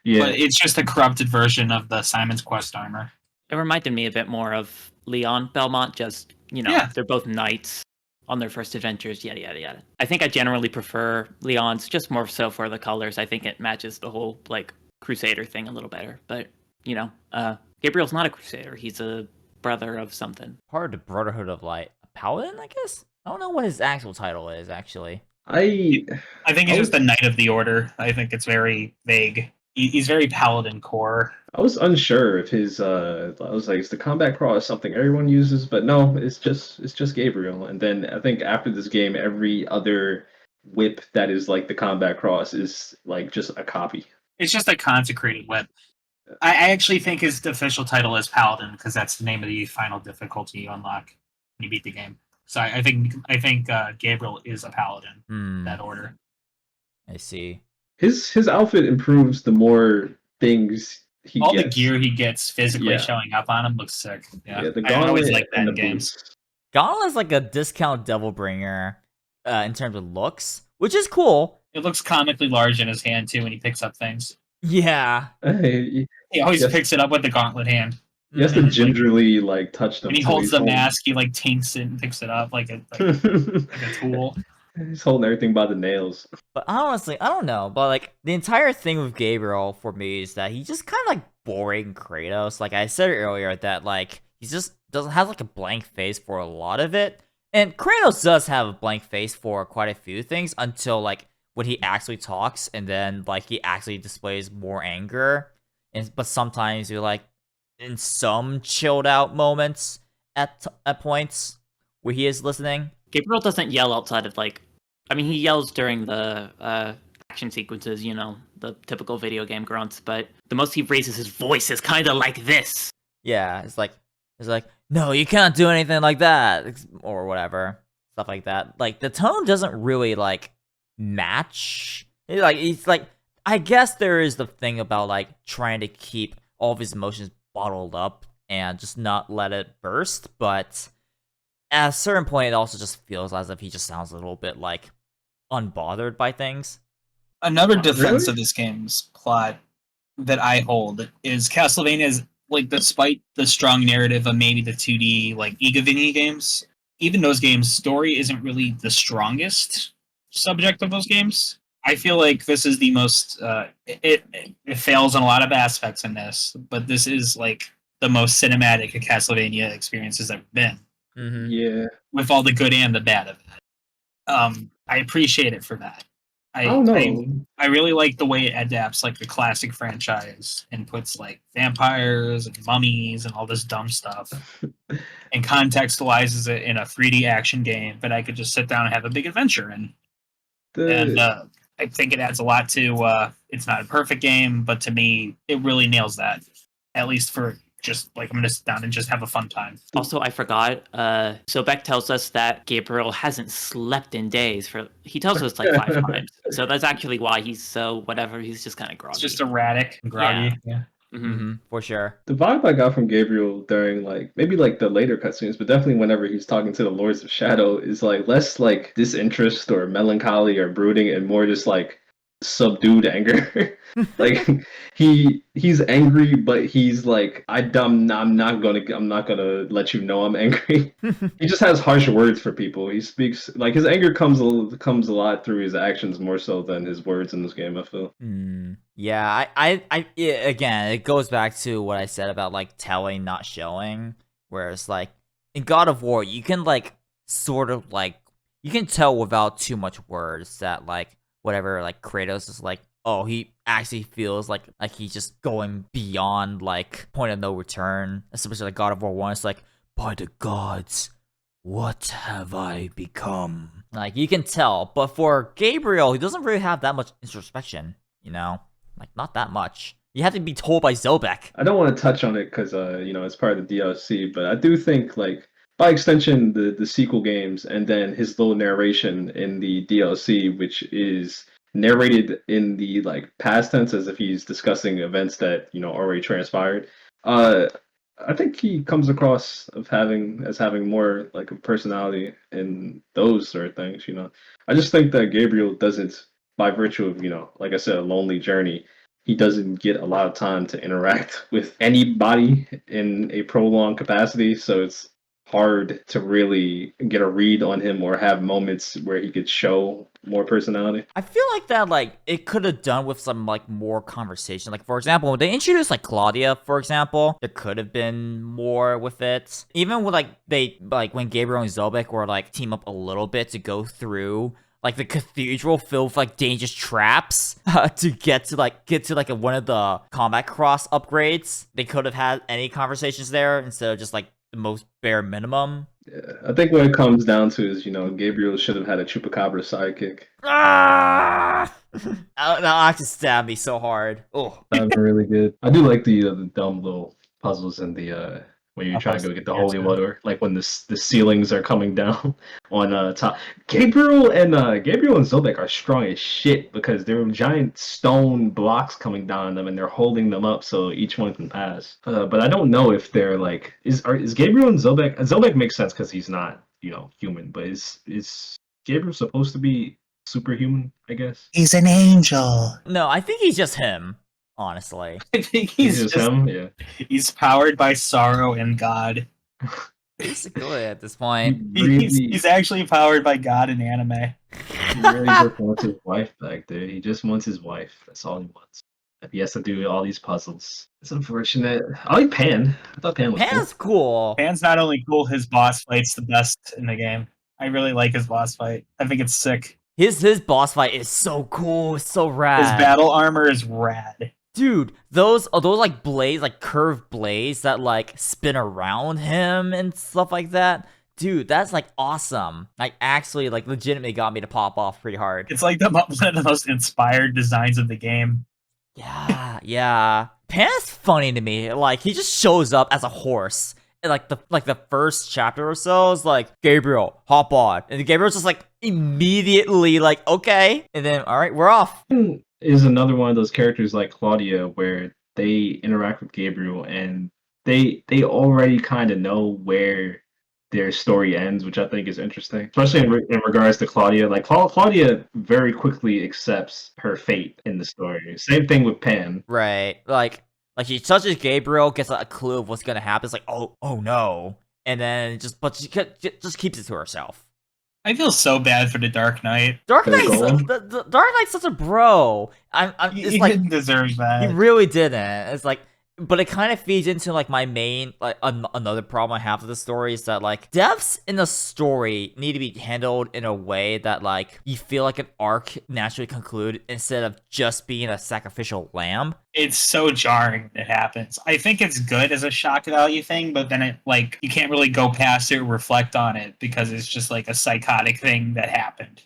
Yeah. But it's just a corrupted version of the Simon's Quest armor. It reminded me a bit more of Leon Belmont, just, Yeah. they're both knights on their first adventures, yada, yada, yada. I think I generally prefer Leon's, just more so for the colors. I think it matches the whole, like, Crusader thing a little better. But, Gabriel's not a Crusader. He's a brother of something. Part of the Brotherhood of Light. A paladin, I guess? I don't know what his actual title is, actually. I think he's just a Knight of the Order. I think it's very vague. He's very paladin core. I was unsure if his I was like, is the combat cross something everyone uses? But no, it's just Gabriel. And then I think after this game, every other whip that is like the combat cross is like just a copy. It's just a consecrated whip. I actually think his official title is Paladin because that's the name of the final difficulty you unlock when you beat the game. So I think Gabriel is a Paladin in that order. I see. His outfit improves the more things he All gets. the gear he gets physically showing up on him looks sick. Yeah, the I always gauntlet like that and in the games. boots. Gauntlet is like a discount Devilbringer in terms of looks, which is cool. It looks comically large in his hand too when he picks up things. Yeah. He He always picks it up with the gauntlet hand. has to gingerly like touch them. When he holds the mask, he like taints it and picks it up like a tool. He's holding everything by the nails. But honestly, I don't know. But like the entire thing with Gabriel for me is that he's just kind of like boring Kratos. Like I said earlier, that like he just doesn't have like a blank face for a lot of it. And Kratos does have a blank face for quite a few things until like when he actually talks, and then like he actually displays more anger. But sometimes you're like in some chilled out moments at points where he is listening. Gabriel doesn't yell outside of like, I mean, he yells during the action sequences, the typical video game grunts, but the most he raises his voice is kind of like this. Yeah, it's like, no, you can't do anything like that, or whatever, stuff like that. Like the tone doesn't really like match. It's like, I guess there is the thing about like trying to keep all of his emotions bottled up and just not let it burst, but at a certain point, it also just feels as if he just sounds a little bit like unbothered by things. Another defense Really? of this game's plot that I hold is Castlevania's, like, despite the strong narrative of maybe the 2D like Igavini games, even those games' story isn't really the strongest subject of those games. I feel like this is the most it fails in a lot of aspects in this, but this is like the most cinematic a Castlevania experience has ever been. Mm-hmm. Yeah. with all the good and the bad of it. I appreciate it for that. I don't know. I really like the way it adapts like the classic franchise and puts like vampires and mummies and all this dumb stuff and contextualizes it in a 3D action game that I could just sit down and have a big adventure in. And I think it adds a lot to it's not a perfect game, but to me it really nails that. At least for just like I'm gonna sit down and just have a fun time. Also, I forgot. So Beck tells us that Gabriel hasn't slept in days. He tells us like 5 times. So that's actually why he's so whatever. He's just kind of groggy. It's just erratic and groggy. Yeah. Mm-hmm. For sure. The vibe I got from Gabriel during like maybe like the later cutscenes, but definitely whenever he's talking to the Lords of Shadow is like less like disinterest or melancholy or brooding and more just like subdued anger. Like he's angry, but he's like I'm not gonna let you know I'm angry. He just has harsh words for people. He speaks like his anger comes a lot through his actions more so than his words in this game, I feel. Yeah, yeah, again, it goes back to what I said about like telling, not showing. Whereas like in God of War, you can like sort of like you can tell without too much words that like whatever like Kratos is like, oh, he actually feels like he's just going beyond like point of no return. Especially like God of War 1, it's like, by the gods, what have I become? Like you can tell, but for Gabriel, he doesn't really have that much introspection, you know? Like not that much. You have to be told by Zobek. I don't want to touch on it because it's part of the DLC, but I do think like by extension the sequel games and then his little narration in the DLC, which is narrated in the like past tense as if he's discussing events that already transpired. I think he comes across as having more like a personality in those sort of things. I just think that Gabriel doesn't, by virtue of like I said, a lonely journey, he doesn't get a lot of time to interact with anybody in a prolonged capacity. So it's hard to really get a read on him or have moments where he could show more personality. I feel like that like it could have done with some like more conversation. Like for example, when they introduced like Claudia, for example, there could have been more with it. Even with like when Gabriel and Zobek were like team up a little bit to go through like the cathedral filled with like dangerous traps to get to like one of the combat cross upgrades. They could have had any conversations there instead of just like the most bare minimum. Yeah, I think what it comes down to is, Gabriel should have had a chupacabra sidekick. Ah! That actually stabbed me so hard. Oh, that'd been really good. I do like the dumb little puzzles and the when you try to go get the holy water, like when the ceilings are coming down on top. Gabriel and Zobek are strong as shit because there are giant stone blocks coming down on them and they're holding them up so each one can pass. But I don't know if they're like is Gabriel and Zobek. Zobek makes sense because he's not human, but is Gabriel supposed to be superhuman? I guess he's an angel. No, I think he's just him. Honestly, I think he's just him. Yeah, he's powered by sorrow and God. Basically, at this point, he's actually powered by God in anime. He really just wants his wife back there. He just wants his wife. That's all he wants. If he has to do all these puzzles, it's unfortunate. I like Pan. I thought Pan was Pan's cool. Pan's not only cool, his boss fight's the best in the game. I really like his boss fight. I think it's sick. His boss fight is so cool, it's so rad. His battle armor is rad. Dude, those like blades, like curved blades that like spin around him and stuff like that. Dude, that's like awesome. Like actually, like legitimately got me to pop off pretty hard. It's like one of the most inspired designs of the game. Yeah. Pan's funny to me. Like he just shows up as a horse. And like the first chapter or so is like, Gabriel, hop on. And Gabriel's just like immediately like, okay. And then all right, we're off. Is another one of those characters like Claudia where they interact with Gabriel and they already kind of know where their story ends, which I think is interesting, especially in regards to Claudia. Like Claudia very quickly accepts her fate in the story. Same thing with Pan. Right. Like she touches Gabriel, gets a clue of what's gonna happen. It's like, oh no, and then but she just keeps it to herself. I feel so bad for the Dark Knight. Dark Knight's Dark Knight's such a bro. He didn't deserve that. He really didn't. It's like but it kind of feeds into like my main like another problem I have with the story is that like deaths in the story need to be handled in a way that like you feel like an arc naturally conclude instead of just being a sacrificial lamb. It's so jarring that it happens. I think it's good as a shock value thing, but then it like you can't really go past it or reflect on it because it's just like a psychotic thing that happened.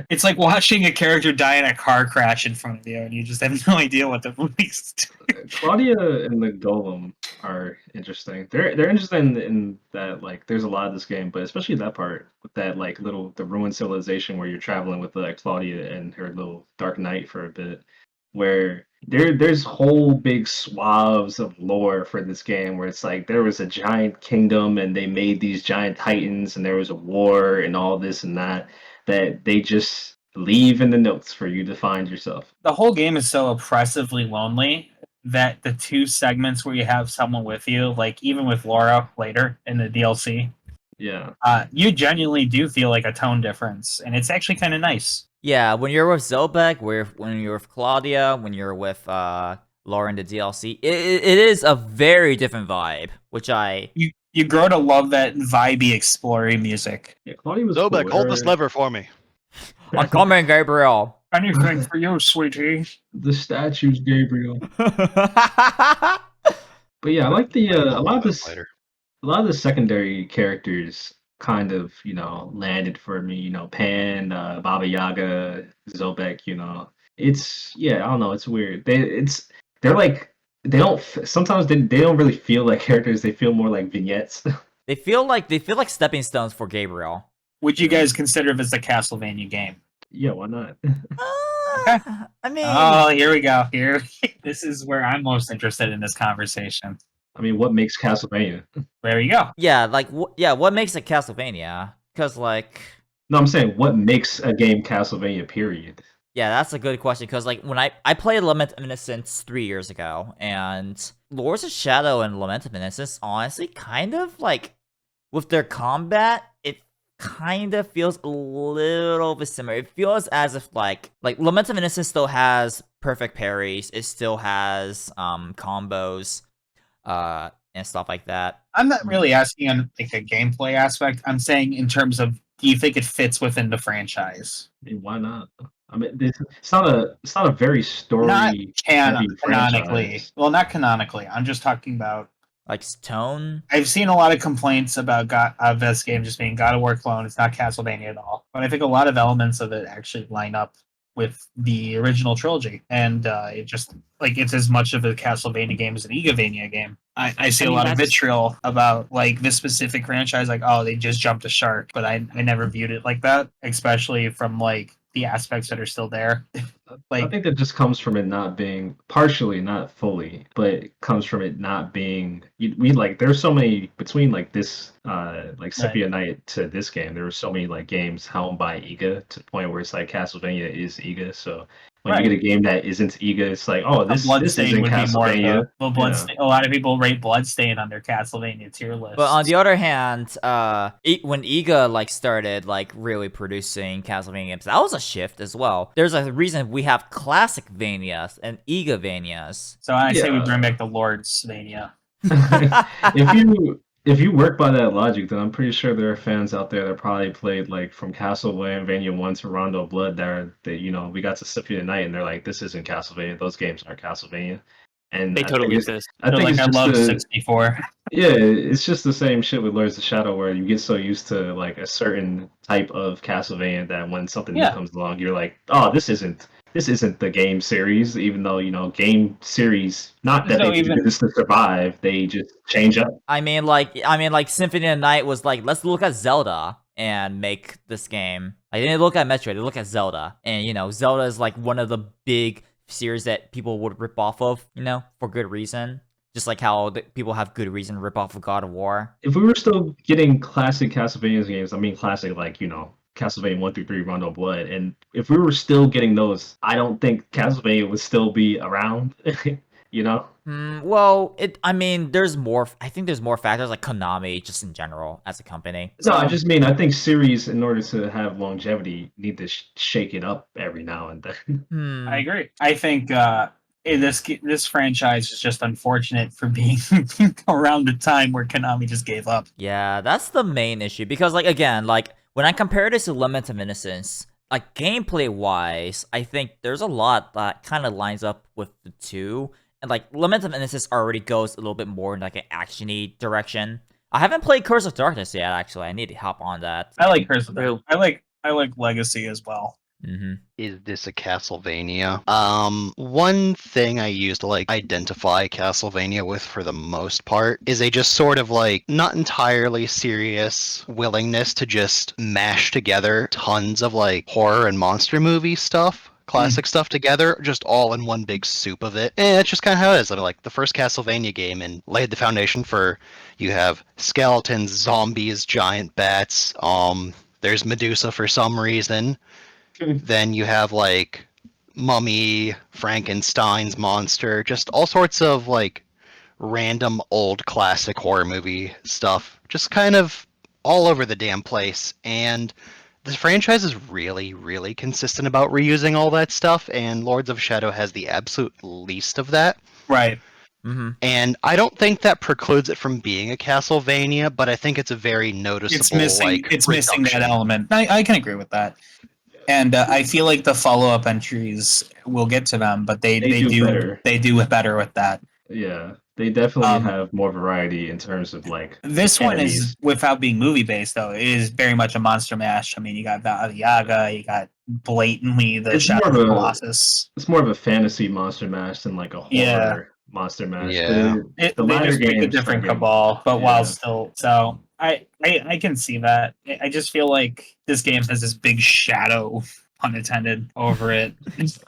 It's like watching a character die in a car crash in front of you, and you just have no idea what the movie's doing. Claudia and the Golem are interesting. They're interesting in that like there's a lot of this game, but especially that part with that like the ruined civilization where you're traveling with Claudia and her little Dark Knight for a bit, where there's whole big swaths of lore for this game where it's like there was a giant kingdom and they made these giant titans and there was a war and all this and that they just leave in the notes for you to find yourself. The whole game is so oppressively lonely that the 2 segments where you have someone with you, like even with Laura later in the DLC, Yeah. You genuinely do feel like a tone difference, and it's actually kind of nice. Yeah, when you're with Zobek, when you're with Claudia, when you're with Laura in the DLC, it is a very different vibe, which You grow to love that vibey exploring music. Yeah, Claudia was Zobek, cool. hold this lever for me. I'm coming, Gabriel. Anything for you, sweetie. The statues, Gabriel. But yeah, I like the a lot of the secondary characters kind of landed for me. Pan, Baba Yaga, Zobek. It's I don't know. It's weird. They're like they don't sometimes they don't really feel like characters. They feel more like vignettes. They feel like stepping stones for Gabriel. Would you guys consider this a Castlevania game? Yeah, why not? I mean, Oh, here we go. This is where I'm most interested in this conversation. I mean, what makes Castlevania? There you go. yeah, like what makes it Castlevania? Because like, No, I'm saying what makes a game Castlevania. Period. yeah, that's a good question. Because like when I played Lament of Innocence 3 years ago, and Lords of Shadow and Lament of Innocence, honestly, kind of like with their combat, it kind of feels a little bit similar. It feels as if like Lament of Innocence still has perfect parries. It still has combos, and stuff like that. I'm not really asking on like a gameplay aspect. I'm saying in terms of, do you think it fits within the franchise? I mean, why not? I mean, it's not a very story. Not heavy canonically. franchise. Well, not canonically. I'm just talking about. Like tone. I've seen a lot of complaints about this game just being God of War clone. It's not Castlevania at all. But I think a lot of elements of it actually line up with the original trilogy, and it just like it's as much of a Castlevania game as an Igavania game. I see a lot of vitriol about like this specific franchise, like, oh, they just jumped a shark, but I never viewed it like that, especially from like the aspects that are still there. I think that just comes from it not being partially, not fully, but it comes from it not being. We like there's so many between like this, like Sepia Night to this game. There were so many like games helmed by IGA to the point where it's like Castlevania is IGA. So when you get a game that isn't IGA, it's like, oh, this isn't Castlevania. A lot of people rate Bloodstain on their Castlevania tier list. But on the other hand, when IGA like started like really producing Castlevania games, that was a shift as well. There's a reason we have classic Vanias and IGA Vanias. So I say we bring back the Lord's Vania. If you work by that logic, then I'm pretty sure there are fans out there that probably played like from Castlevania 1 to Rondo of Blood that we got to Symphony Night and they're like, this isn't Castlevania. Those games aren't Castlevania. And They totally exist. I think like, it's I just love 64. Yeah, it's just the same shit with Lords of Shadow where you get so used to like a certain type of Castlevania that when something new comes along, you're like, oh, this isn't the game series, even though game series, not that they do this to survive, they just change up. I mean like Symphony of the Night was like, let's look at Zelda and make this game. Like, they didn't look at Metroid, they look at Zelda, and Zelda is like one of the big series that people would rip off of, for good reason. Just like how people have good reason to rip off of God of War. If we were still getting classic Castlevania games, I mean classic like Castlevania 1 through 3, Rondo of Blood, and if we were still getting those, I don't think Castlevania would still be around. Well, there's more. I think there's more factors like Konami, just in general as a company. No, I just mean I think series, in order to have longevity, need to shake it up every now and then. I agree. I think this franchise is just unfortunate for being around the time where Konami just gave up. Yeah, that's the main issue because, like, again, like when I compare this to Limits of Innocence, like gameplay wise, I think there's a lot that kind of lines up with the two, and like Limits of Innocence already goes a little bit more in like an actiony direction. I haven't played Curse of Darkness yet. Actually, I need to hop on that. I like Curse of True. Darkness. I like Legacy as well. Mm-hmm. Is this a Castlevania? One thing I use to like identify Castlevania with for the most part is a just sort of like not entirely serious willingness to just mash together tons of like horror and monster movie stuff. Classic stuff together, just all in one big soup of it. And that's just kind of how it is. I mean, like the first Castlevania game and laid the foundation for you have skeletons, zombies, giant bats, there's Medusa for some reason. Then you have like Mummy, Frankenstein's monster, just all sorts of like random old classic horror movie stuff, just kind of all over the damn place. And this franchise is really, really consistent about reusing all that stuff, and Lords of Shadow has the absolute least of that. Right. Mm-hmm. And I don't think that precludes it from being a Castlevania, but I think it's a very noticeable It's missing. like It's missing that reduction. element. I can agree with that. And I feel like the follow-up entries, we'll get to them, but they do better. they do better with that. Yeah, they definitely Um, have more variety in terms of like This one is, enemies. without being movie-based, though, it is very much a monster mash. I mean, you got Baba Yaga, you got blatantly the It's Shadow more of of the a- Colossus. It's more of a fantasy monster mash than like a horror Yeah. monster mash. Yeah. The They latter just make a games different start getting- cabal, but while Yeah. still, so I can see that. I just feel like this game has this big shadow, pun intended, over it,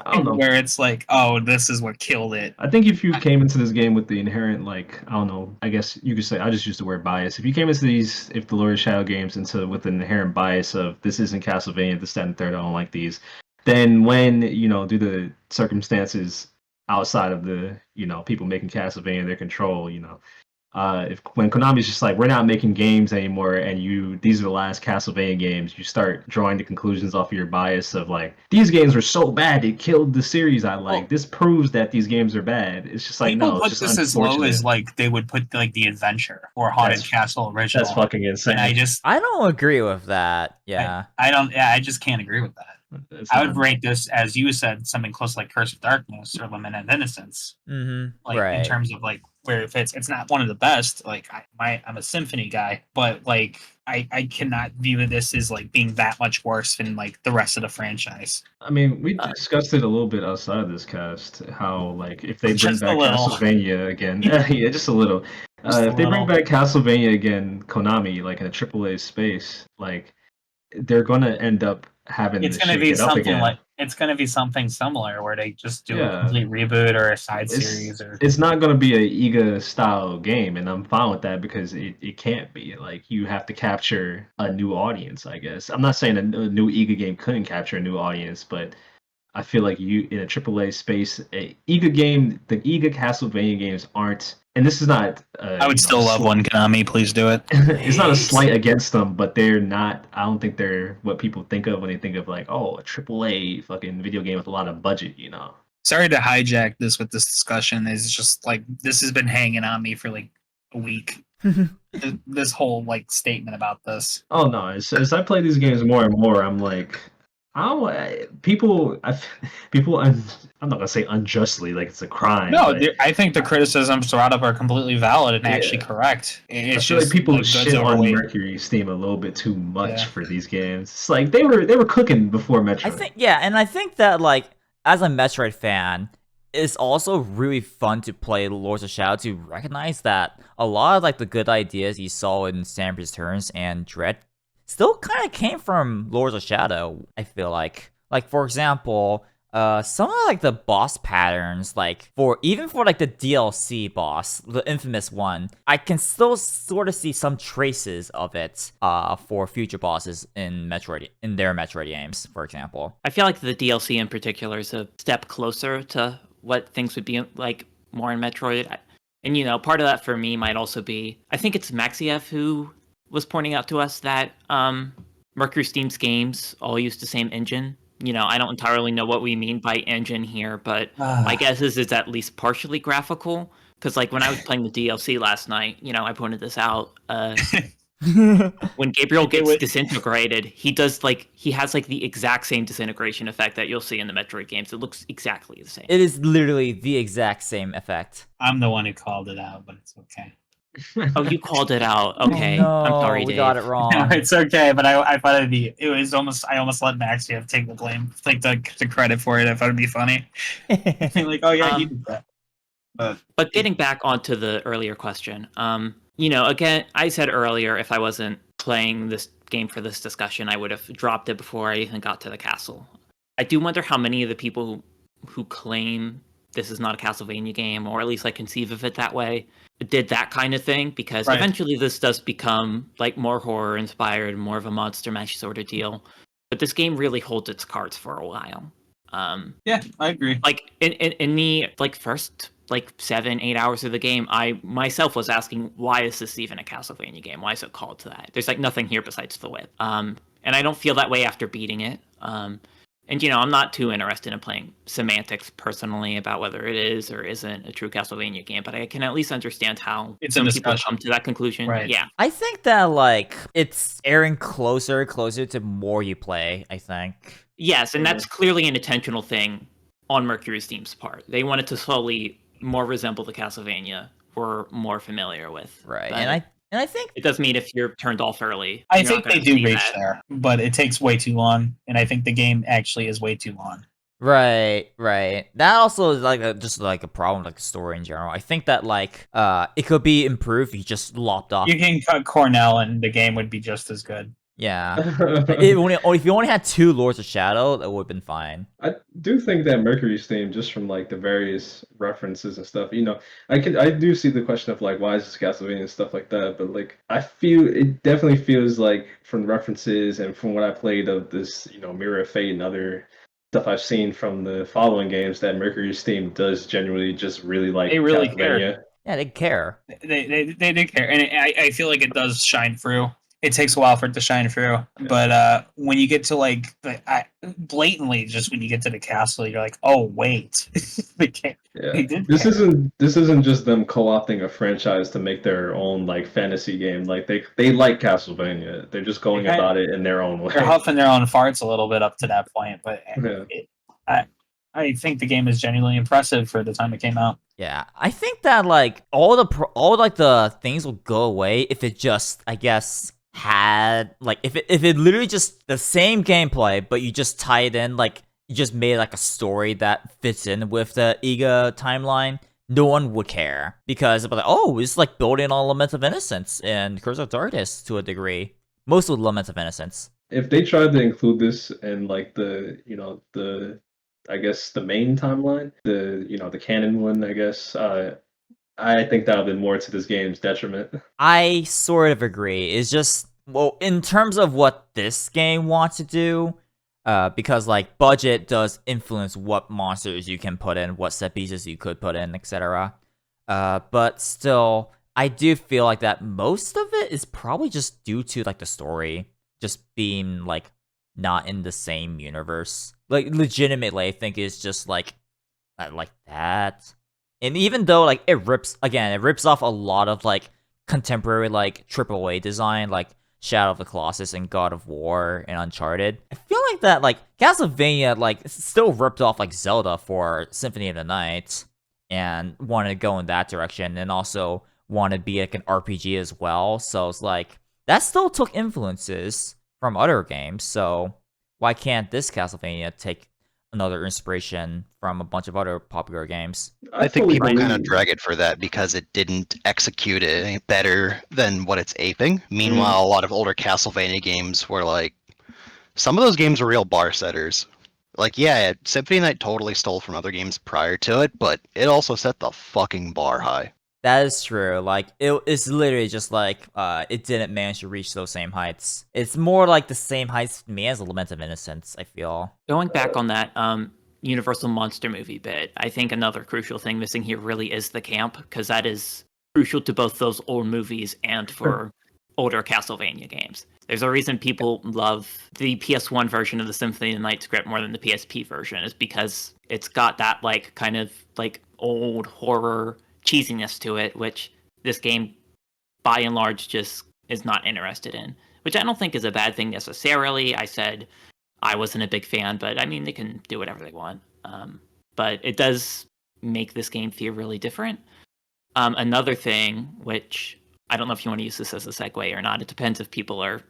I don't know. where it's like, oh, this is what killed it. I think if you came into this game with the inherent, like, I don't know, I guess you could say, I just use the word bias. If you came into if the Lord of Shadow games with an inherent bias of this isn't Castlevania, this, that, and the third, I don't like these, then when, due to circumstances outside of the, people making Castlevania their control, when Konami's just like, we're not making games anymore, and these are the last Castlevania games, you start drawing the conclusions off of your bias of like, these games were so bad it killed the series I like. Well, this proves that these games are bad. It's just like, People no, put it's just this as low unfortunate. as like they would put like the Adventure or Haunted That's- Castle original. That's fucking insane. And I don't agree with that. Yeah. I don't. Yeah, I just can't agree with that. It's I would not- rate this, as you said, something close like Curse of Darkness or Lament of Innocence. Mm-hmm. Like Right. in terms of like where it fits. It's not one of the best. Like I'm a Symphony guy, but like I cannot view this as like being that much worse than like the rest of the franchise. I mean, we discussed it a little bit outside of this cast, how like if they bring Just a back little. Castlevania again, yeah, just a little. Just a If they bring little. back Castlevania again, Konami, like in a AAA space, like they're gonna end up having It's the gonna shit be get up something again. like it's gonna be something similar where they just do Yeah. a complete reboot or a side series or It's not gonna be a Iga style game, and I'm fine with that because it can't be. Like you have to capture a new audience, I guess. I'm not saying a new Iga game couldn't capture a new audience, but I feel like you in a AAA space, the Iga Castlevania games aren't, and this is not. I would still love one, Konami. Please do it. It's not a slight against them, but they're not. I don't think they're what people think of when they think of like, oh, a AAA fucking video game with a lot of budget, Sorry to hijack this with this discussion. It's just like this has been hanging on me for like a week. This whole like statement about this. Oh no! As I play these games more and more, I'm like, people. I'm not gonna say unjustly, like it's a crime. No, but I think the criticisms brought up are completely valid and actually Yeah. correct. I It's feel like just people goods shit on overweight. Mercury Steam a little bit too much Yeah. for these games. It's like they were cooking before Metroid. I think that like as a Metroid fan, it's also really fun to play Lords of Shadow to recognize that a lot of like the good ideas you saw in Samus Returns and Dread still kind of came from Lords of Shadow. I feel like for example, some of like the boss patterns, like for like the DLC boss, the infamous one, I can still sort of see some traces of it for future bosses in their Metroid games, for example. I feel like the DLC in particular is a step closer to what things would be like more in Metroid. And part of that for me might also be, I think it's Maxiav who was pointing out to us that Mercury Steam's games all use the same engine. I don't entirely know what we mean by engine here, but my guess is it's at least partially graphical. Because like when I was playing the DLC last night, I pointed this out. When Gabriel gets disintegrated, he has like the exact same disintegration effect that you'll see in the Metroid games. It looks exactly the same. It is literally the exact same effect. I'm the one who called it out, but it's okay. Oh, you called it out. Okay, Oh, no, I'm sorry, we Dave. got it No, wrong. it's okay, but I thought I almost let Maxiav take the blame, take the credit for it. I thought it'd be funny. Like, oh yeah, he did that. But getting back onto the earlier question, again, I said earlier if I wasn't playing this game for this discussion, I would have dropped it before I even got to the castle. I do wonder how many of the people who claim this is not a Castlevania game, or at least like conceive of it that way, did that kind of thing, because Right. eventually this does become like more horror inspired, more of a monster mash sort of deal. But this game really holds its cards for a while. Yeah, I agree. Like in the like first like 7-8 hours of the game, I myself was asking, why is this even a Castlevania game? Why is it called to that? There's like nothing here besides the width. And I don't feel that way after beating it. And I'm not too interested in playing semantics personally about whether it is or isn't a true Castlevania game, but I can at least understand how It's a some people discussion. come to that conclusion. Right. Yeah. I think that like it's airing closer to more you play, I think. Yes, and that's clearly an intentional thing on Mercury's team's part. They wanted to slowly more resemble the Castlevania we're more familiar with. Right. But And I think it does mean if you're turned off early, I you're think not they gonna do see reach that. there, but it takes way too long, and I think the game actually is way too long. right. That also is like just like a problem like the story in general. I think that like it could be improved if you just lopped off. You can cut Cornell, and the game would be just as good. Yeah. If you only had 2 Lords of Shadow, that would have been fine. I do think that Mercury's theme, just from like the various references and stuff, I do see the question of like why is this Castlevania and stuff like that, but like I feel it definitely feels like from references and from what I played of this, Mirror of Fate and other stuff I've seen from the following games, that Mercury's theme does genuinely just really like They really Castlevania. care. Yeah, they care. They do care, and I feel like it does shine through. It takes a while for it to shine through, but when you get to like blatantly, just when you get to the castle, you're like, oh wait, they can't. Yeah. They did This care. isn't just them co-opting a franchise to make their own like fantasy game. Like they like Castlevania. They're just going Okay. about it in their own way. They're huffing their own farts a little bit up to that point, but Yeah. I think the game is genuinely impressive for the time it came out. Yeah, I think that like all like the things will go away if it just, I guess, had like if it literally just the same gameplay, but you just tie it in, like you just made like a story that fits in with the Iga timeline. No one would care because it's like, oh, it's like building on Lament of Innocence and Curse of Darkness to a degree. Most of Lament of Innocence. If they tried to include this in like the I guess the main timeline, the canon one, I guess, I think that would have been more to this game's detriment. I sort of agree. It's just, well, in terms of what this game wants to do, because like budget does influence what monsters you can put in, what set pieces you could put in, etc. But still, I do feel like that most of it is probably just due to like the story just being like not in the same universe. Like legitimately, I think it's just like that. And even though like it rips off a lot of like contemporary like AAA design, like Shadow of the Colossus and God of War and Uncharted, I feel like that like Castlevania like still ripped off like Zelda for Symphony of the Night and wanted to go in that direction, and also wanted to be like an RPG as well. So it's like that still took influences from other games. So why can't this Castlevania take another inspiration from a bunch of other popular games? I think fully people kind of believe- drag it for that because it didn't execute it any better than what it's aping. Meanwhile, a lot of older Castlevania games were like, some of those games were real bar setters. Like, yeah, Symphony of the Night totally stole from other games prior to it, but it also set the fucking bar high. That is true. Like it's literally just like it didn't manage to reach those same heights. It's more like the same heights to me as a Lament of Innocence, I feel. Going back on that Universal Monster movie bit, I think another crucial thing missing here really is the camp, because that is crucial to both those old movies and for older Castlevania games. There's a reason people love the PS1 version of the Symphony of the Night script more than the PSP version, is because it's got that like kind of like old horror cheesiness to it, which this game by and large just is not interested in, which I don't think is a bad thing necessarily. I said I wasn't a big fan, but I mean, they can do whatever they want. But it does make this game feel really different. Another thing, which I don't know if you want to use this as a segue or not. It depends if people are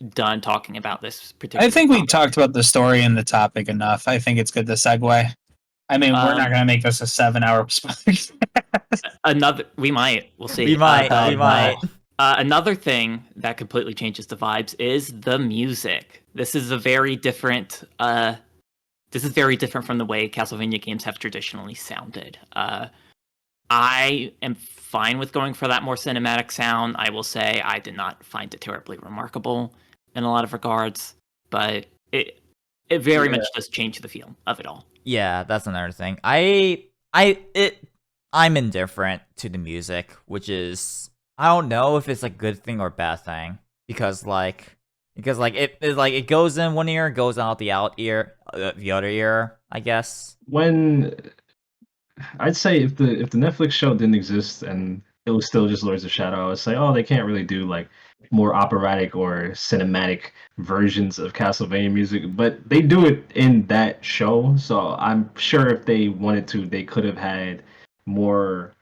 done talking about this particular I think we topic. talked about the story and the topic enough. I think it's good to segue. I mean, we're not going to make this a 7-hour spoiler. We'll see. We might. Oh, we might. Another thing that completely changes the vibes is the music. This is a very different. This is very different from the way Castlevania games have traditionally sounded. I am fine with going for that more cinematic sound. I will say I did not find it terribly remarkable in a lot of regards, but it very much does change the feel of it all. Yeah, that's another thing. I'm indifferent to the music, which is, I don't know if it's a good thing or bad thing, because it goes in one ear, goes out the other ear, I guess. When I'd say if the Netflix show didn't exist and it was still just Lords of Shadow, I would say, oh, they can't really do like more operatic or cinematic versions of Castlevania music, but they do it in that show. So I'm sure if they wanted to, they could have had more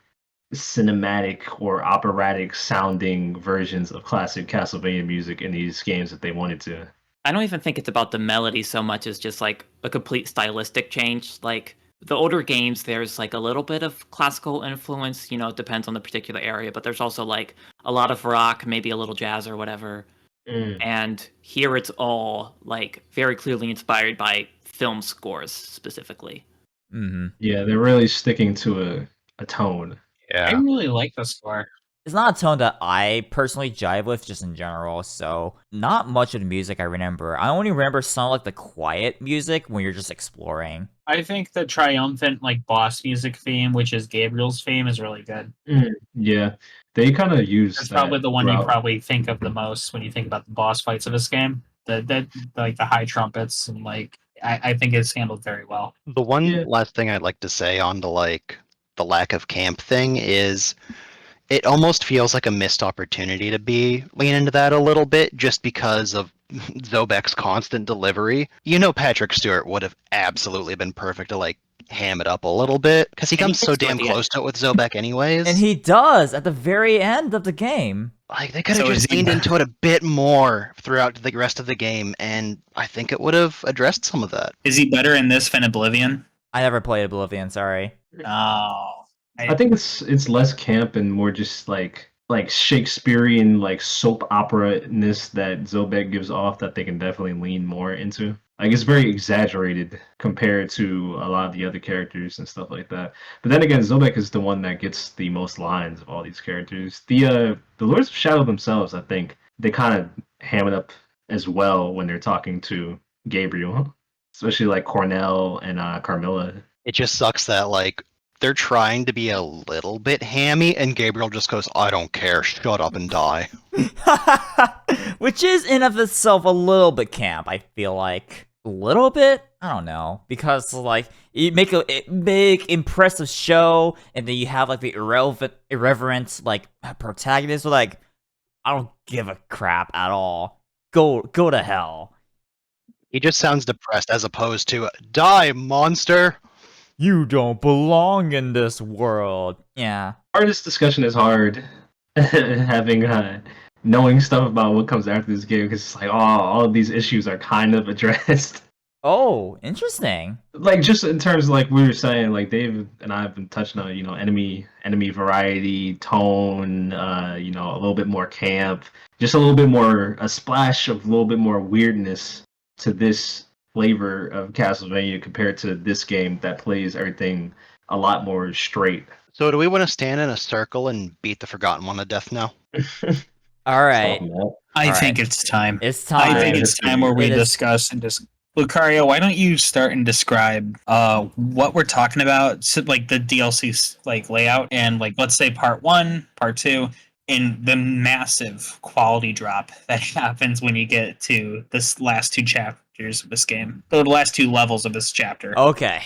cinematic or operatic sounding versions of classic Castlevania music in these games if they wanted to. I don't even think it's about the melody so much as just like a complete stylistic change. Like the older games, there's like a little bit of classical influence, it depends on the particular area, but there's also like a lot of rock, maybe a little jazz or whatever. And here it's all like very clearly inspired by film scores specifically. Mm-hmm. Yeah, they're really sticking to a tone. I Yeah. really like the score. It's not a tone that I personally jive with, just in general, so not much of the music I remember. I only remember some like the quiet music when you're just exploring. I think the triumphant like boss music theme, which is Gabriel's theme, is really good. Yeah, they kind of use It's that probably the one you throughout. probably think of the most when you think about the boss fights of this game. The like the high trumpets and like I think it's handled very well. The one Yeah. last thing I'd like to say on the lack of camp thing is it almost feels like a missed opportunity to lean into that a little bit just because of Zobek's constant delivery. Patrick Stewart would have absolutely been perfect to like ham it up a little bit because he And he comes so fixed it at damn the close to it with Zobek anyways. And he does at the very end of the game. Like they could have So is just he- leaned into it a bit more throughout the rest of the game, and I think it would have addressed some of that. Is he better in this than Oblivion? I never played Oblivion, sorry. No. I think it's less camp and more just like Shakespearean like soap opera-ness that Zobek gives off that they can definitely lean more into. Like it's very exaggerated compared to a lot of the other characters and stuff like that. But then again, Zobek is the one that gets the most lines of all these characters. The Lords of Shadow themselves, I think, they kind of ham it up as well when they're talking to Gabriel, especially like Cornell and Carmilla. It just sucks that like they're trying to be a little bit hammy, and Gabriel just goes, "I don't care, shut up and die." Which is in of itself a little bit camp, I feel like. A little bit? I don't know. Because, like, you make a big, impressive show, and then you have, like, the irreverent, like, protagonist, like, I don't give a crap at all. Go to hell. He just sounds depressed as opposed to, "Die, monster!" You don't belong in this world. Yeah. Artist discussion is hard. Having knowing stuff about what comes after this game, because it's like, all of these issues are kind of addressed. Oh, interesting. Like just in terms of like we were saying, like Dave and I have been touching on, enemy variety, tone, a little bit more camp, just a little bit more, a splash of a little bit more weirdness to this flavor of Castlevania compared to this game that plays everything a lot more straight. So do we want to stand in a circle and beat the Forgotten One to death now? All right. I All think right. it's time. It's time. I think it's time where we It is- discuss and just. Lucario, why don't you start and describe what we're talking about, so, like the DLC like layout, and like let's say part 1, part 2, in the massive quality drop that happens when you get to this last 2 chapters of this game, or the last 2 levels of this chapter. Okay,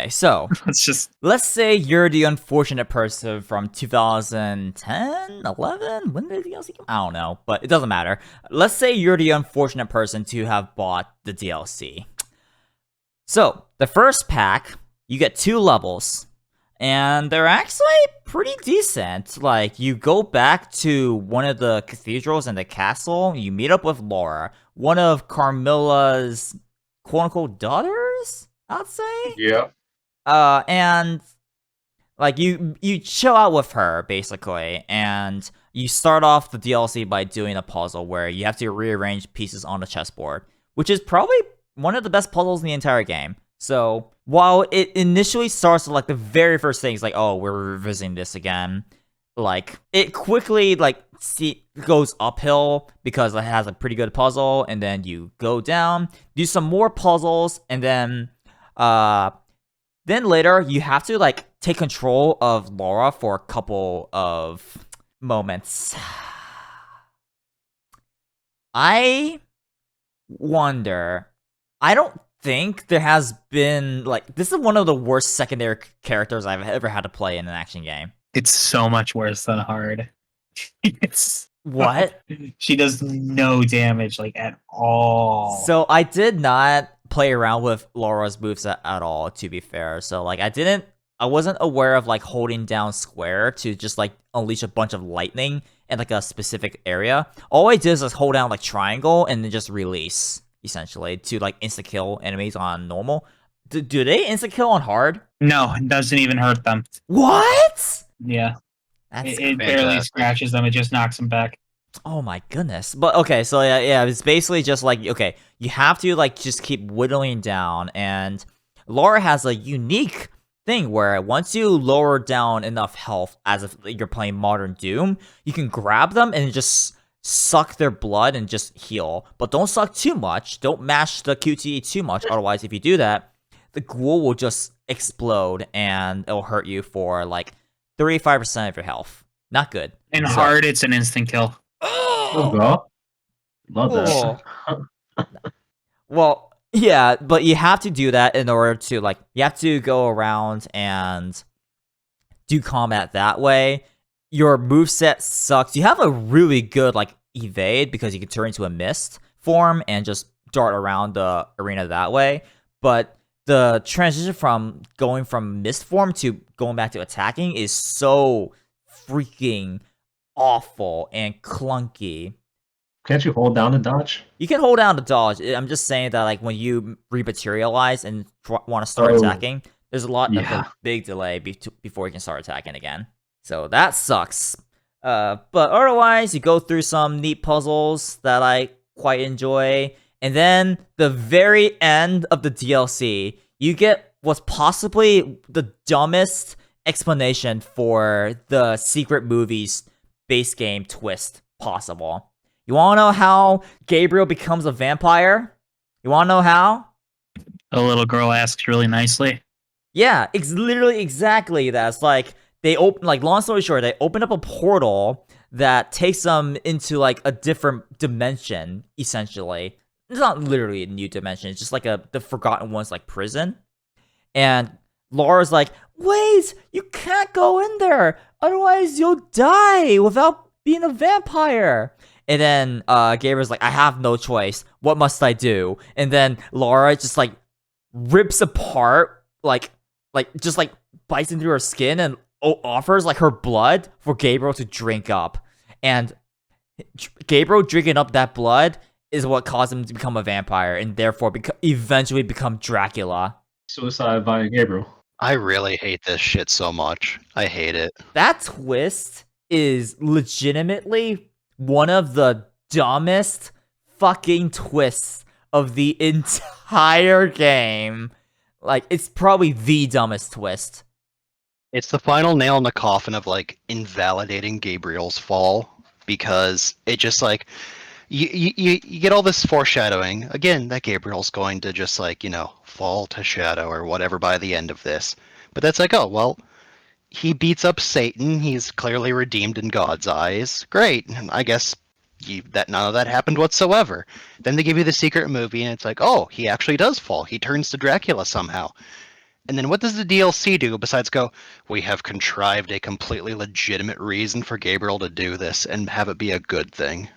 so It's just let's say you're the unfortunate person from 2010, 11? When did the DLC come? I don't know, but it doesn't matter. Let's say you're the unfortunate person to have bought the DLC. So, the first pack, you get 2 levels, and they're actually pretty decent. Like, you go back to one of the cathedrals in the castle, you meet up with Laura, one of Carmilla's quote-unquote daughters, I'd say? Yeah. And like you chill out with her basically, and you start off the DLC by doing a puzzle where you have to rearrange pieces on the chessboard, which is probably one of the best puzzles in the entire game. So while it initially starts with like the very first things like, oh, we're revisiting this again, like it quickly like goes uphill because it has a pretty good puzzle, and then you go down, do some more puzzles, and then later, you have to, like, take control of Laura for a couple of moments. I wonder... I don't think there has been, like... This is one of the worst secondary characters I've ever had to play in an action game. it's so much worse than hard. It's What? she does no damage like at all. So I did not play around with Laura's moves at all, to be fair. So like I wasn't aware of like holding down square to just like unleash a bunch of lightning in like a specific area. All I did is just hold down like triangle and then just release essentially to like insta kill enemies on normal. Do they insta kill on hard? No, it doesn't even hurt them. What? Yeah, That's it barely fantastic. scratches them. It just knocks them back. Oh my goodness. But okay, so yeah, it's basically just like, okay, you have to like just keep whittling down, and Laura has a unique thing where once you lower down enough health as if you're playing Modern Doom, you can grab them and just suck their blood and just heal. But don't suck too much. Don't mash the QTE too much, otherwise if you do that, the ghoul will just explode and it'll hurt you for like 35% of your health. Not good. In So- hard, it's an instant kill. Oh, God. Love that. Well, yeah, but you have to do that in order to, like, you have to go around and do combat that way. Your moveset sucks. You have a really good, like, evade because you can turn into a mist form and just dart around the arena that way. But the transition from going from mist form to going back to attacking is so freaking awful and clunky. Can't you hold down the dodge? You can hold down to dodge. I'm just saying that, like, when you rematerialize and want to start Oh. attacking, there's a lot of Yeah. a big delay before you can start attacking again. So that sucks. But otherwise, you go through some neat puzzles that I quite enjoy. And then the very end of the DLC, you get what's possibly the dumbest explanation for the secret movie's base game twist possible. You want to know how Gabriel becomes a vampire? You want to know how? The little girl asks really nicely. Yeah, it's literally exactly that. It's like they open, like, long story short, they open up a portal that takes them into like a different dimension. Essentially, it's not literally a new dimension. It's just like the Forgotten One's like prison. And Laura's like, "Wait, you can't go in there, otherwise you'll die without being a vampire." And then Gabriel's like, "I have no choice. What must I do?" And then Laura just like rips apart, like just like bites into her skin and offers like her blood for Gabriel to drink up. And Gabriel drinking up that blood is what caused him to become a vampire and therefore eventually become Dracula. Suicide by Gabriel. I really hate this shit so much. I hate it. That twist is legitimately one of the dumbest fucking twists of the entire game. Like, it's probably the dumbest twist. It's the final nail in the coffin of like invalidating Gabriel's fall, because it just like you get all this foreshadowing again that Gabriel's going to just like, fall to shadow or whatever by the end of this. But that's like, oh well, he beats up Satan. He's clearly redeemed in God's eyes. Great. I guess that none of that happened whatsoever. Then they give you the secret movie, and it's like, oh, he actually does fall. He turns to Dracula somehow. And then what does the DLC do besides go, we have contrived a completely legitimate reason for Gabriel to do this and have it be a good thing?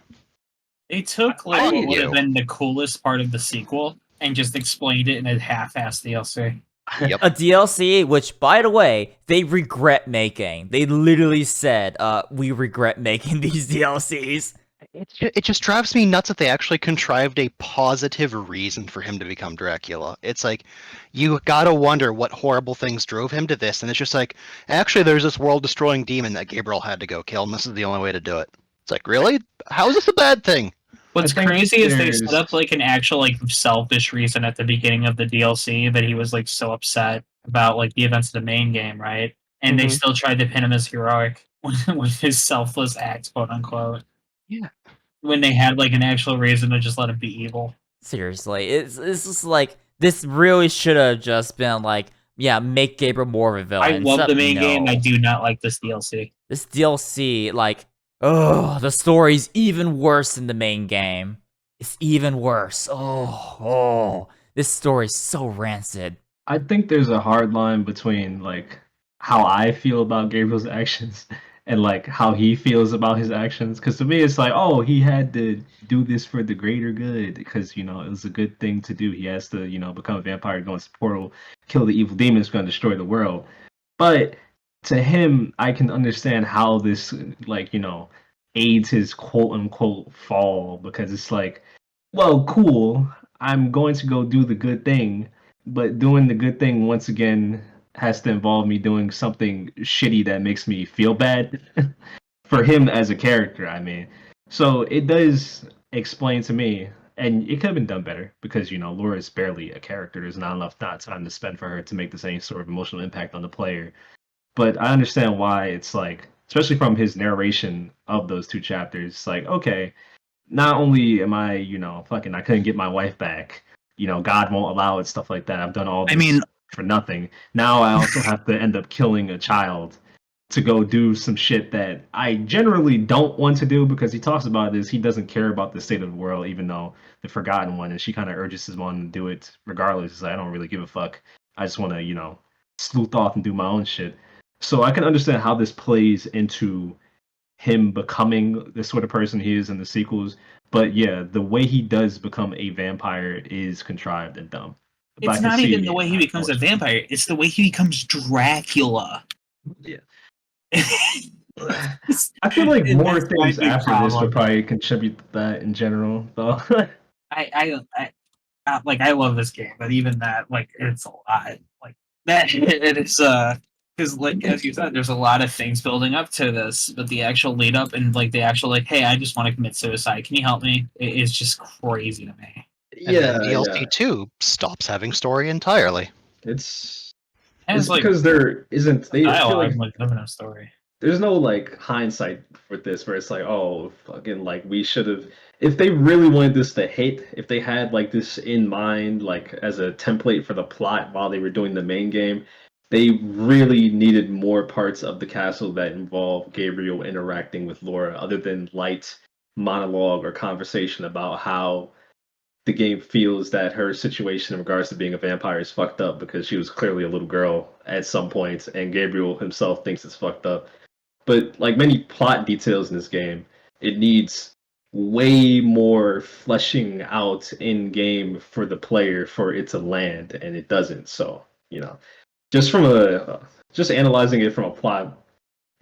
They took like what would have been the coolest part of the sequel and just explained it in a half-assed DLC. Yep. A DLC, which, by the way, they regret making. They literally said, we regret making these DLCs. It just drives me nuts that they actually contrived a positive reason for him to become Dracula. It's like, you gotta wonder what horrible things drove him to this, and it's just like, actually there's this world-destroying demon that Gabriel had to go kill, and this is the only way to do it. It's like, really? How is this a bad thing? What's I think crazy is they there's- set up like an actual like selfish reason at the beginning of the DLC that he was like so upset about like the events of the main game, right? And they Mhm. still tried to pin him as heroic with his selfless acts, quote unquote. Yeah. When they had like an actual reason to just let him be evil. Seriously, it's just like, this really should have just been like, yeah, make Gabriel more of a villain. I love except the main no. game. I do not like this DLC. This DLC, like, oh, the story's even worse than the main game. It's even worse. Oh, this story's so rancid. I think there's a hard line between like how I feel about Gabriel's actions and like how he feels about his actions. Because to me, it's like, oh, he had to do this for the greater good because it was a good thing to do. He has to become a vampire, go into the portal, kill the evil demons, going to destroy the world. But to him, I can understand how this aids his quote unquote fall, because it's like, well, cool, I'm going to go do the good thing, but doing the good thing once again has to involve me doing something shitty that makes me feel bad for him as a character, I mean. So it does explain to me, and it could have been done better because, Laura is barely a character. There's not enough time to spend for her to make the same sort of emotional impact on the player. But I understand why it's like, especially from his narration of those two chapters, it's like, okay, not only am I, I couldn't get my wife back, God won't allow it, stuff like that. I've done all this for nothing. Now I also have to end up killing a child to go do some shit that I generally don't want to do, because he talks about this. He doesn't care about the state of the world, even though the Forgotten One, and she kind of urges his mom to do it regardless. It's like, I don't really give a fuck. I just want to, sleuth off and do my own shit. So I can understand how this plays into him becoming the sort of person he is in the sequels. But yeah, the way he does become a vampire is contrived and dumb. But It's not even the way he becomes a vampire. It's the way he becomes Dracula. Yeah. I feel like more things after this would probably contribute to that in general, though. I love this game, but even that, like, it's a lot. Like that, it is because like as you said, there's a lot of things building up to this, but the actual lead up and like the actual like, hey, I just want to commit suicide. Can you help me? It is just crazy to me. And then DLC 2 stops having story entirely. It's like, because there isn't. They feel like no story. There's no like hindsight with this where it's like, oh, fucking, like, we should have. If they really wanted this to hit, if they had like this in mind, like as a template for the plot while they were doing the main game, they really needed more parts of the castle that involve Gabriel interacting with Laura, other than light monologue or conversation about how the game feels that her situation in regards to being a vampire is fucked up, because she was clearly a little girl at some point, and Gabriel himself thinks it's fucked up. But like many plot details in this game, it needs way more fleshing out in game for the player for it to land, and it doesn't. So, just from just analyzing it from a plot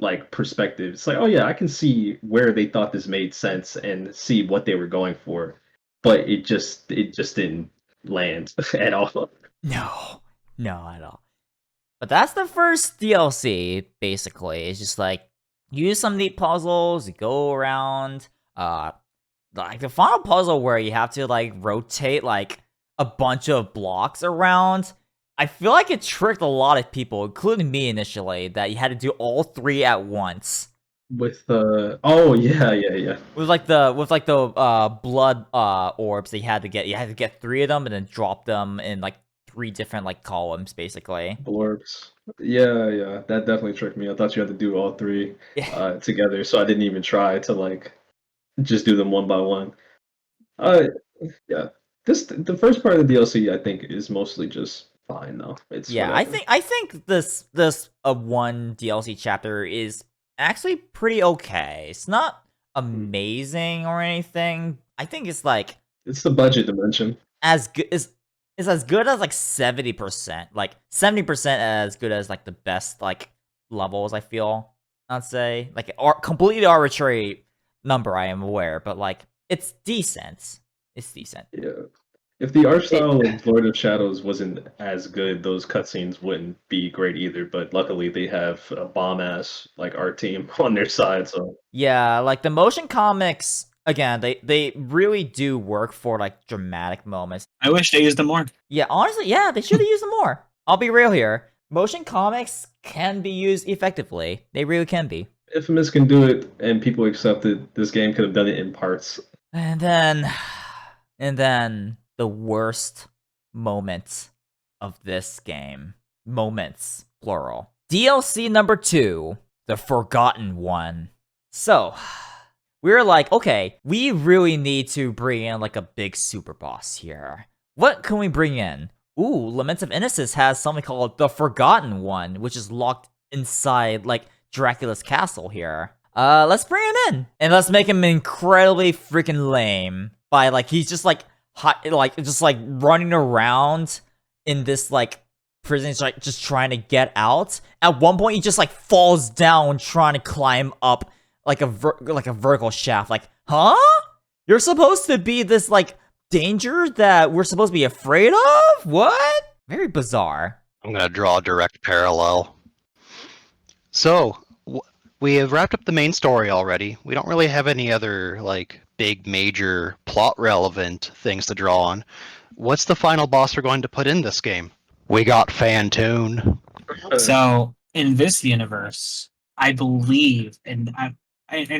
like perspective, it's like, oh yeah, I can see where they thought this made sense and see what they were going for, but it just didn't land at all. No, at all. But that's the first DLC, basically. It's just like, use some neat puzzles, go around, like the final puzzle where you have to like rotate like a bunch of blocks around. I feel like it tricked a lot of people, including me initially, that you had to do all three at once. With the With the blood orbs that you had to get three of them and then drop them in like 3 different like columns basically. Blurbs. Yeah, that definitely tricked me. I thought you had to do all three Yeah. together, so I didn't even try to like just do them one by one. Uh, yeah. The first part of the DLC I think is mostly just fine though. It's Yeah, whatever. I think this one DLC chapter is actually pretty okay. It's not amazing or anything. I think it's like It's the budget dimension. as good is as good as like 70%. Like 70% as good as like the best like levels, I feel. I'd say. Like completely arbitrary number, I am aware, but like it's decent. It's decent. Yeah. If the art style of Lord of Shadows wasn't as good, those cutscenes wouldn't be great either. But luckily, they have a bomb ass like art team on their side. So Yeah, like the motion comics again, they really do work for like dramatic moments. I wish they used them more. Yeah, honestly, yeah, they should have used them more. I'll be real here. Motion comics can be used effectively. They really can be. Infamous can do it, and people accept it. This game could have done it in parts. And then the worst moment of this game. Moments, plural. DLC number 2, The Forgotten One. So, we were like, okay, we really need to bring in like a big super boss here. What can we bring in? Ooh, Lament of Innocence has something called The Forgotten One, which is locked inside like Dracula's castle here. Let's bring him in and let's make him incredibly freaking lame by like he's just like just like running around in this like prison, just trying to get out. At one point, he just like falls down trying to climb up like a vertical shaft. Like, huh? You're supposed to be this like danger that we're supposed to be afraid of? What? Very bizarre. I'm gonna draw a direct parallel. So we have wrapped up the main story already. We don't really have any other like big major plot relevant things to draw on. What's the final boss we're going to put in this game? We got Fantoon. So in this universe, I believe, in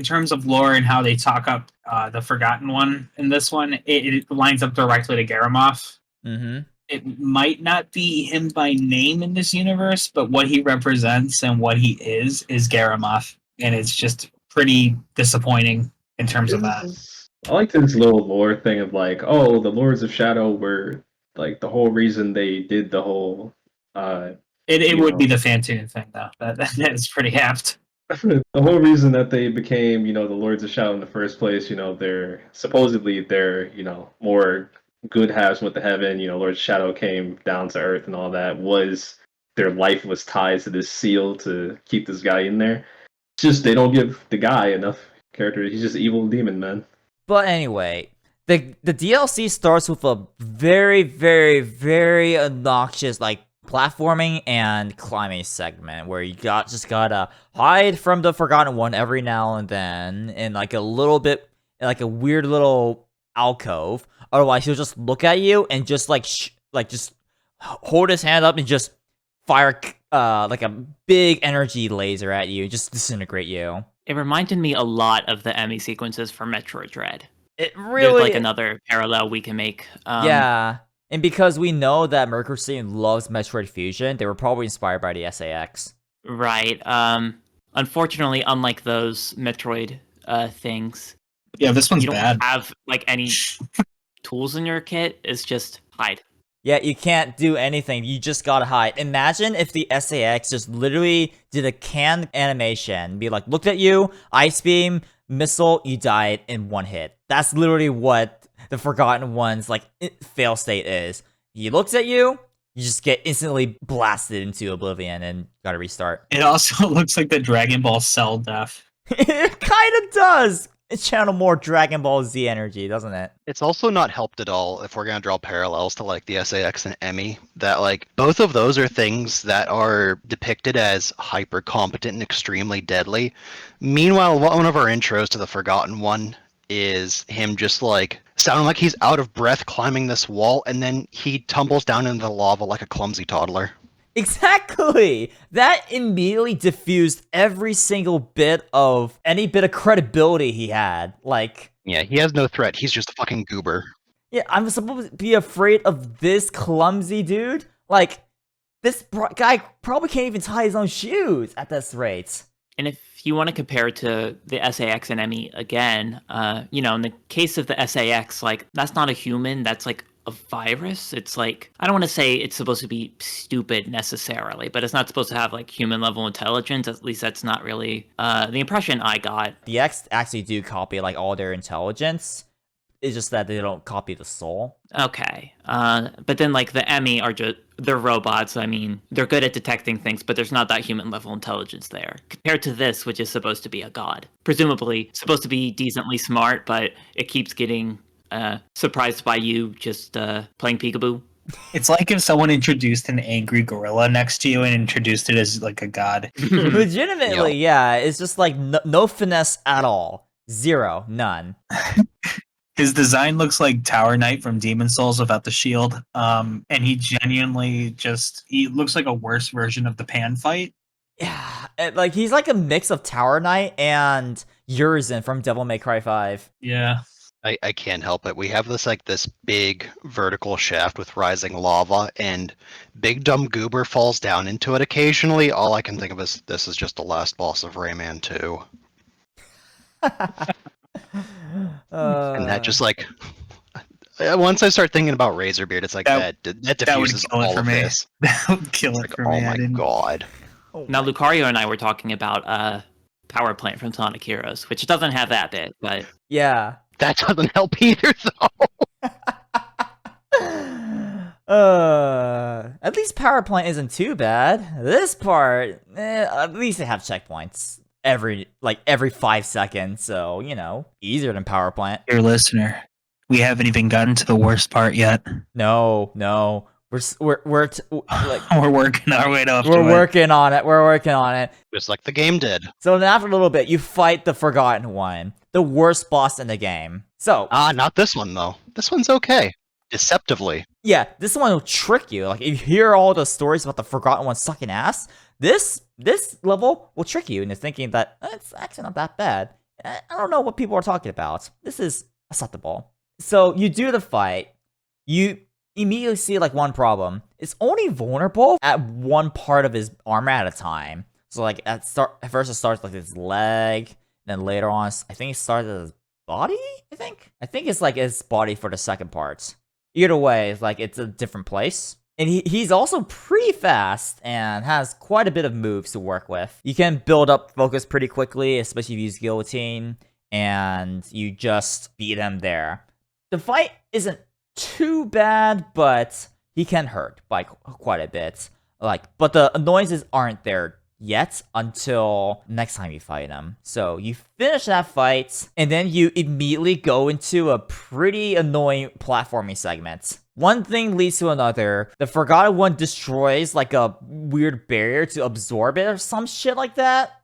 terms of lore and how they talk up the Forgotten One in this one, it lines up directly to Garamoth. Mm-hmm. It might not be him by name in this universe, but what he represents and what he is Garamoth, and it's just pretty disappointing in terms of that. I like this little lore thing of like, oh, the Lords of Shadow were like the whole reason they did the whole. It would be the Fantoon thing though. That is pretty apt. The whole reason that they became, the Lords of Shadow in the first place, they're supposedly more good halves went to heaven. Lord Shadow came down to earth and all that. Was their life was tied to this seal to keep this guy in there. It's just they don't give the guy enough character. He's just an evil demon, man. But anyway, the DLC starts with a very, very, very obnoxious like platforming and climbing segment where you just gotta hide from the Forgotten One every now and then in like a little bit, like a weird little alcove. Otherwise, he'll just look at you and just just hold his hand up and just fire like a big energy laser at you, just disintegrate you. It reminded me a lot of the Emmy sequences for Metroid Dread. It really There's like another parallel we can make. Yeah. And because we know that Mercury loves Metroid Fusion, they were probably inspired by the SAX. Right. Unfortunately, unlike those Metroid things, Yeah, this one's you don't bad. have like any tools in your kit. It's just hide. Yeah, you can't do anything. You just gotta hide. Imagine if the SAX just literally did a canned animation. Be like, looked at you, ice beam, missile, you died in one hit. That's literally what the Forgotten One's like fail state is. He looks at you, you just get instantly blasted into oblivion and gotta restart. It also looks like the Dragon Ball Cell death. It kind of does. It channel more Dragon Ball Z energy, doesn't it? It's also not helped at all if we're going to draw parallels to like the SAX and Emmy, that like both of those are things that are depicted as hyper competent and extremely deadly. Meanwhile, one of our intros to the Forgotten One is him just like sounding like he's out of breath climbing this wall, and then he tumbles down into the lava like a clumsy toddler. Exactly! That immediately diffused every single bit of any bit of credibility he had. Like, Yeah, he has no threat. He's just a fucking goober. Yeah, I'm supposed to be afraid of this clumsy dude? Like, this guy probably can't even tie his own shoes at this rate. And if you want to compare it to the SAX and ME again, in the case of the SAX, like, that's not a human, that's like a virus. It's like, I don't want to say it's supposed to be stupid necessarily, but it's not supposed to have like human level intelligence. At least that's not really the impression I got. The X actually do copy like all their intelligence. It's just that they don't copy the soul. Okay. But then like the Emmy are just, they're robots. I mean, they're good at detecting things, but there's not that human level intelligence there. Compared to this, which is supposed to be a god. Presumably supposed to be decently smart, but it keeps getting surprised by you just playing peekaboo. It's like if someone introduced an angry gorilla next to you and introduced it as like a god. Legitimately, yeah. It's just like no finesse at all. Zero. None. His design looks like Tower Knight from Demon Souls without the shield. And he genuinely he looks like a worse version of the Pan fight. Yeah, like he's like a mix of Tower Knight and Urizen from Devil May Cry 5. Yeah. I can't help it. We have this big vertical shaft with rising lava, and Big Dumb Goober falls down into it occasionally. All I can think of is this is just the last boss of Rayman 2. And that just like once I start thinking about Razorbeard, it's like that diffuses kill it all for of me. this. That would kill it Like, for oh me. my god. Now, Lucario and I were talking about Power Plant from Sonic Heroes, which doesn't have that bit, but Yeah. That doesn't help either, though. At least Power Plant isn't too bad. This part, at least they have checkpoints every 5 seconds, so easier than Power Plant. Dear listener, we haven't even gotten to the worst part yet. No, we're We're working our way up. we're working on it. We're working on it. Just like the game did. So then after a little bit, you fight the Forgotten One, the worst boss in the game. So Not this one though. This one's okay. Deceptively. yeah, this one will trick you. Like if you hear all the stories about the Forgotten One sucking ass, this level will trick you into thinking that it's actually not that bad. I don't know what people are talking about. This is acceptable. So you do the fight. You immediately see like one problem. It's only vulnerable at one part of his armor at a time. So like at first it starts like his leg, then later on I think it starts at his body. I think it's like his body for the second part. Either way, it's like it's a different place. And he's also pretty fast and has quite a bit of moves to work with. You can build up focus pretty quickly, especially if you use Guillotine, and you just beat him there. The fight isn't too bad, but he can hurt by quite a bit. But the annoyances aren't there yet until next time you fight him. So you finish that fight, and then you immediately go into a pretty annoying platforming segment. One thing leads to another. The Forgotten One destroys like a weird barrier to absorb it or some shit like that.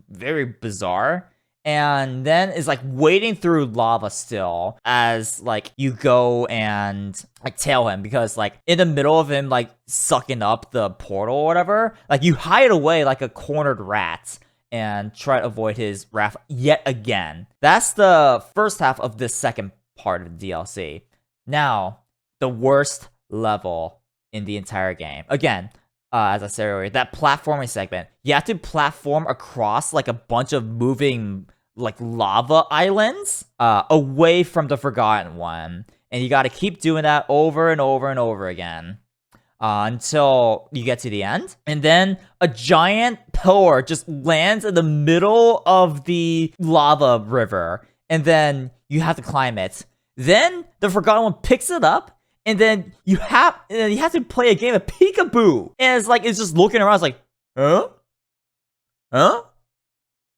Very bizarre. And then is like wading through lava still as like you go and like tail him, because like in the middle of him like sucking up the portal or whatever, like you hide away like a cornered rat and try to avoid his wrath yet again. That's the first half of this second part of the DLC. Now, the worst level in the entire game. Again, as I said earlier, that platforming segment. You have to platform across like a bunch of moving like lava islands away from the Forgotten One. And you got to keep doing that over and over and over again until you get to the end. And then a giant pillar just lands in the middle of the lava river. And then you have to climb it. Then the Forgotten One picks it up. And then you have to play a game of peekaboo. And it's just looking around. It's like, huh?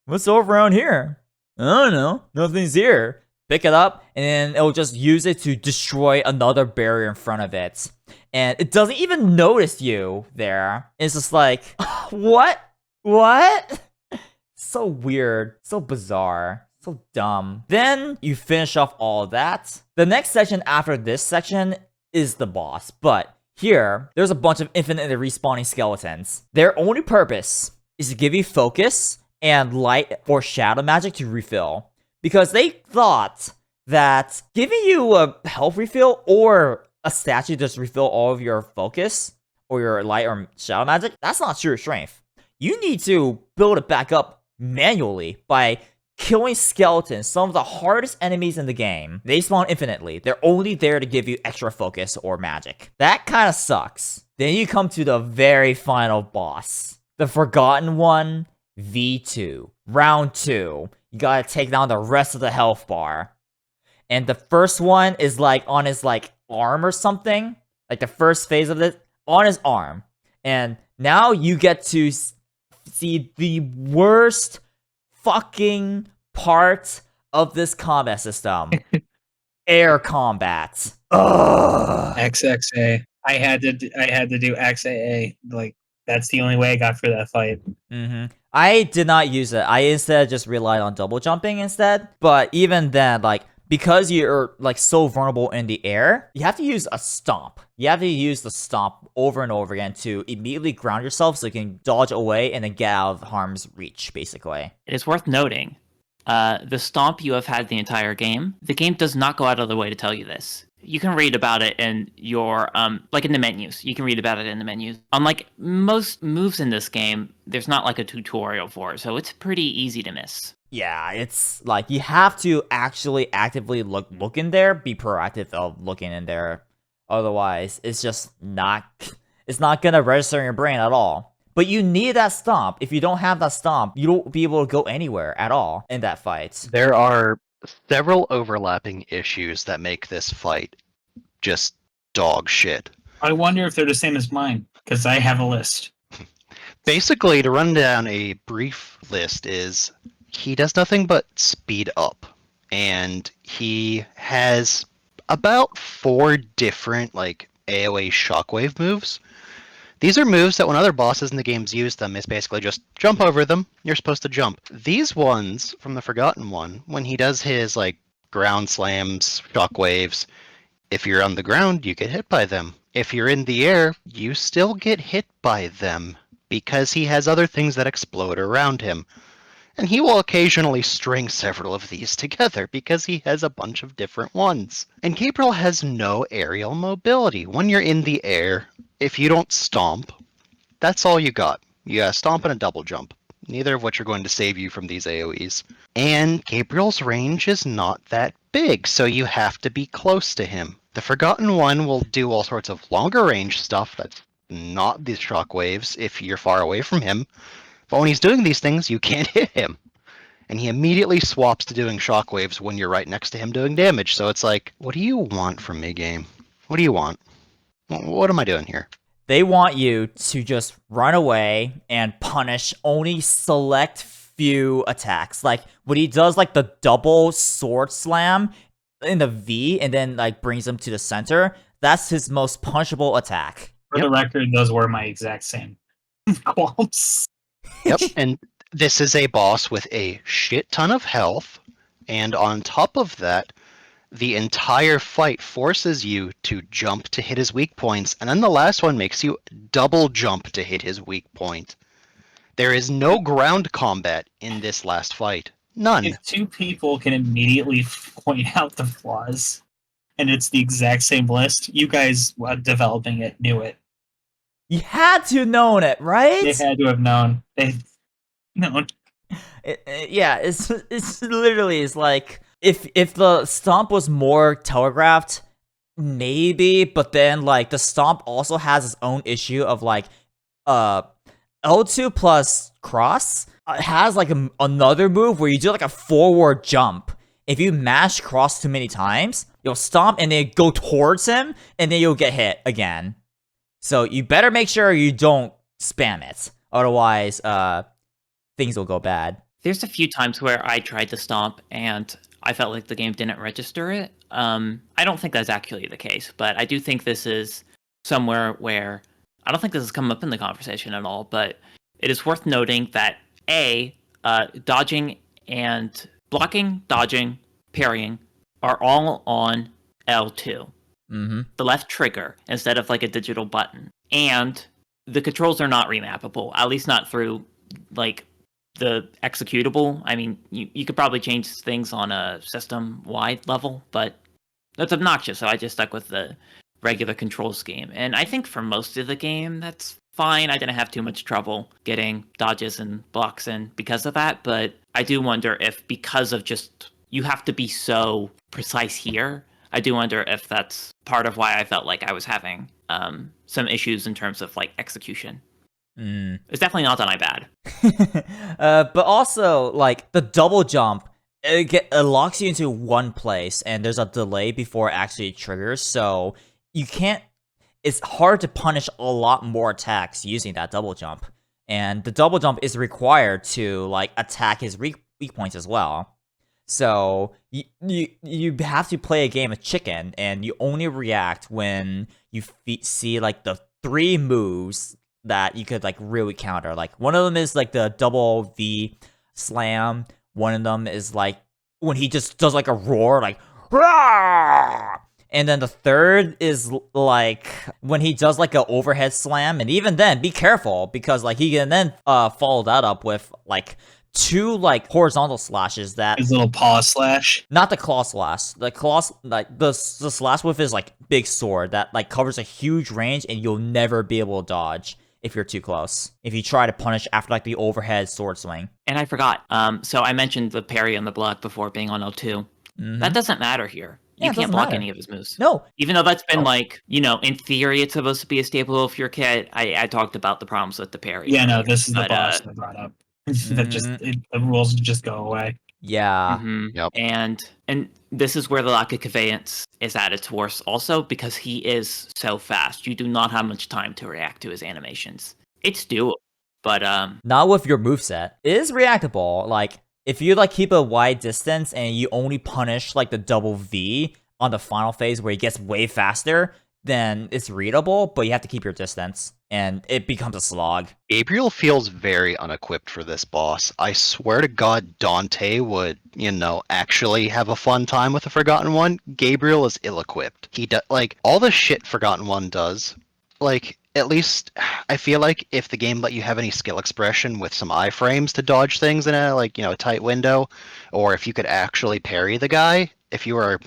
What's over around here? I don't know. Nothing's here. Pick it up, and then it'll just use it to destroy another barrier in front of it. And it doesn't even notice you there. It's just like, what? So weird. So bizarre. So dumb. Then you finish off all of that. The next section after this section is the boss. But here, there's a bunch of infinitely respawning skeletons. Their only purpose is to give you focus and light or shadow magic to refill, because they thought that giving you a health refill or a statue just refill all of your focus or your light or shadow magic, that's not true strength. You need to build it back up manually by killing skeletons, some of the hardest enemies in the game. They spawn infinitely. They're only there to give you extra focus or magic. That kind of sucks. Then you come to the very final boss, the Forgotten One V2. Round 2. You gotta take down the rest of the health bar. And the first one is like on his like arm or something. Like the first phase of it on his arm. And now you get to see the worst fucking part of this combat system. Air combat. Ugh. XXA. I had to do XAA. Like that's the only way I got for that fight. I did not use it. I instead just relied on double jumping instead. But even then, like, because you're like so vulnerable in the air, you have to use a stomp. You have to use the stomp over and over again to immediately ground yourself so you can dodge away and then get out of harm's reach, basically. It is worth noting, the stomp you have had the entire game, the game does not go out of the way to tell you this. You can read about it in your, like in the menus. You can read about it in the menus. Unlike most moves in this game, there's not like a tutorial for it, so it's pretty easy to miss. Yeah, it's like you have to actually actively look in there, be proactive of looking in there. Otherwise, it's just not gonna register in your brain at all. But you need that stomp. If you don't have that stomp, you won't be able to go anywhere at all in that fight. There are several overlapping issues that make this fight just dog shit. I wonder if they're the same as mine, because I have a list. Basically, to run down a brief list is he does nothing but speed up. And he has about 4 different like AoE shockwave moves. These are moves that when other bosses in the games use them, it's basically just jump over them. You're supposed to jump. These ones from the Forgotten One, when he does his like ground slams, shockwaves, if you're on the ground, you get hit by them. If you're in the air, you still get hit by them because he has other things that explode around him. And he will occasionally string several of these together because he has a bunch of different ones. And Gabriel has no aerial mobility. When you're in the air, if you don't stomp, that's all you got. You got a stomp and a double jump, neither of which are going to save you from these AoEs. And Gabriel's range is not that big, so you have to be close to him. The Forgotten One will do all sorts of longer range stuff that's not these shockwaves if you're far away from him. But when he's doing these things, you can't hit him. And he immediately swaps to doing shockwaves when you're right next to him doing damage. So it's like, what do you want from me, game? What do you want? What am I doing here? They want you to just run away and punish only select few attacks. Like when he does like the double sword slam in the V and then like brings him to the center, that's his most punishable attack. For the record, those were my exact same qualms. Yep, and this is a boss with a shit ton of health, and on top of that, the entire fight forces you to jump to hit his weak points, and then the last one makes you double jump to hit his weak point. There is no ground combat in this last fight. None. If 2 people can immediately point out the flaws, and it's the exact same list, you guys developing it knew it. You had to known it, right? They had to have known. They've known. Yeah, it's literally it's like if the stomp was more telegraphed, maybe, but then like the stomp also has its own issue of like L2 plus cross has like another move where you do like a forward jump. If you mash cross too many times, you'll stomp and then go towards him and then you'll get hit again. So you better make sure you don't spam it. Otherwise, things will go bad. There's a few times where I tried to stomp and I felt like the game didn't register it. I don't think that's actually the case, but I do think this is somewhere where I don't think this has come up in the conversation at all, but it is worth noting that dodging and blocking, dodging, parrying are all on L2. Mm-hmm. The left trigger instead of like a digital button. And the controls are not remappable, at least not through like the executable, I mean, you could probably change things on a system-wide level, but that's obnoxious, so I just stuck with the regular control scheme. And I think for most of the game, that's fine. I didn't have too much trouble getting dodges and blocks in because of that, but I do wonder if because of just you have to be so precise here, I do wonder if that's part of why I felt like I was having some issues in terms of like execution. It's definitely not that I bad. But also, like, the double jump, it locks you into one place, and there's a delay before it actually triggers, so you can't... It's hard to punish a lot more attacks using that double jump. And the double jump is required to, like, attack his weak points as well. So you have to play a game of chicken, and you only react when you see, like, the 3 moves that you could, like, really counter. Like, one of them is, like, the double V slam. One of them is, like, when he just does, like, a roar, like, Rah! And then the third is, like, when he does, like, an overhead slam. And even then, be careful, because, like, he can then follow that up with, like, 2, like, horizontal slashes that... His little paw slash. Not the claw slash. The claw, like, the slash with his, like, big sword that, like, covers a huge range, and you'll never be able to dodge if you're too close. If you try to punish after, like, the overhead sword swing. And I forgot. So I mentioned the parry and the block before being on L2. That doesn't matter here. Yeah, You it can't doesn't block matter. any of his moves. No. Even though that's been like, you know, in theory it's supposed to be a staple of your kit. I talked about the problems with the parry. Yeah, no, this is the But, boss that I brought up. That just the rules just go away. Yeah. Yep. And this is where the lack of conveyance is at its worst also, because he is so fast. You do not have much time to react to his animations. It's doable, but Not with your moveset. It is reactable. Like, if you, like, keep a wide distance and you only punish, like, the double V on the final phase where he gets way faster, then it's readable, but you have to keep your distance, and it becomes a slog. Gabriel feels very unequipped for this boss. I swear to God, Dante would, actually have a fun time with the Forgotten One. Gabriel is ill-equipped. He does, like, all the shit Forgotten One does, like, at least I feel like if the game let you have any skill expression with some iframes to dodge things in a, like, a tight window, or if you could actually parry the guy, if you were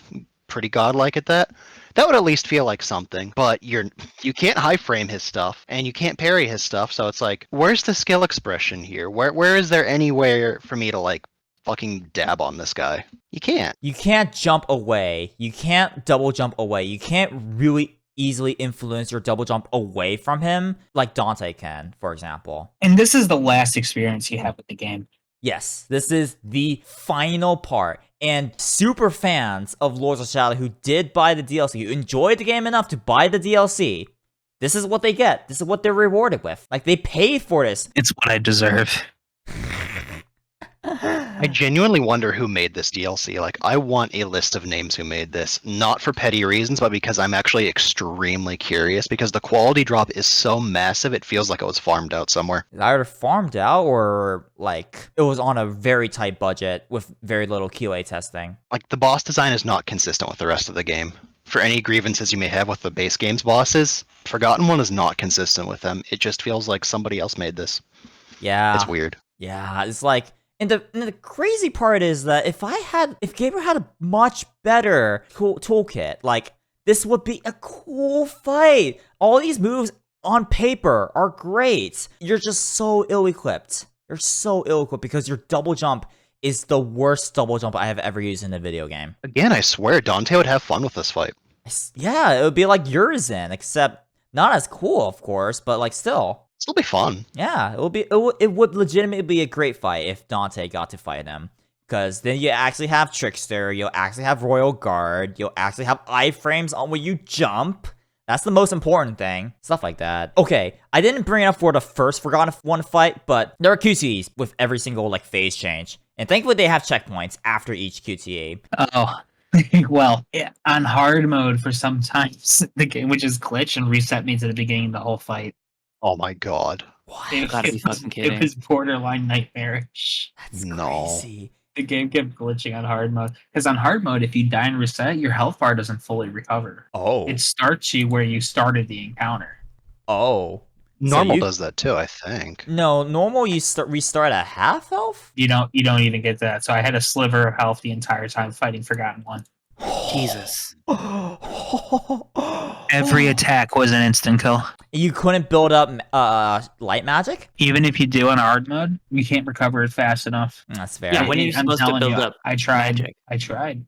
pretty godlike at that, that would at least feel like something. But you can't high frame his stuff, and you can't parry his stuff, so it's like, where's the skill expression here? Where is there anywhere for me to, like, fucking dab on this guy? You can't. You can't jump away. You can't double jump away. You can't really easily influence your double jump away from him like Dante can, for example. And this is the last experience you have with the game. Yes, this is the final part. And super fans of Lords of Shadow who did buy the DLC, who enjoyed the game enough to buy the DLC, this is what they get. This is what they're rewarded with. Like, they paid for this. It's what I deserve. I genuinely wonder who made this DLC. Like, I want a list of names who made this, not for petty reasons, but because I'm actually extremely curious, because the quality drop is so massive, it feels like it was farmed out somewhere. It's either farmed out or, like, it was on a very tight budget with very little QA testing. Like, the boss design is not consistent with the rest of the game. For any grievances you may have with the base game's bosses, Forgotten One is not consistent with them. It just feels like somebody else made this. Yeah. It's weird. Yeah, it's like... And the crazy part is that if Gabriel had a much better toolkit, like, this would be a cool fight. All these moves on paper are great. You're just so ill-equipped. You're so ill-equipped because your double jump is the worst double jump I have ever used in a video game. Again, I swear, Dante would have fun with this fight. Yeah, it would be like Urizen, except not as cool, of course, but, like, still. It'll be fun. Yeah, it would legitimately be a great fight if Dante got to fight him. Because then you actually have Trickster, you'll actually have Royal Guard, you'll actually have iframes on when you jump. That's the most important thing. Stuff like that. Okay, I didn't bring it up for the first Forgotten One fight, but there are QTEs with every single, like, phase change. And thankfully they have checkpoints after each QTE. Oh. Well, on hard mode for sometimes the game would just glitch and reset me to the beginning of the whole fight. Oh my god. What? You gotta be fucking kidding. It was borderline nightmarish. That's No. crazy. The game kept glitching on hard mode. Because on hard mode, if you die and reset, your health bar doesn't fully recover. Oh. It starts you where you started the encounter. Oh. Normal you- does that too, I think. No, normal you restart at half health. You don't even get that. So I had a sliver of health the entire time fighting Forgotten One. Jesus. Every attack was an instant kill. You couldn't build up light magic. Even if you do on hard mode, you can't recover it fast enough. That's fair. Yeah, when are you I'm supposed to telling build you, up I tried. magic? I tried.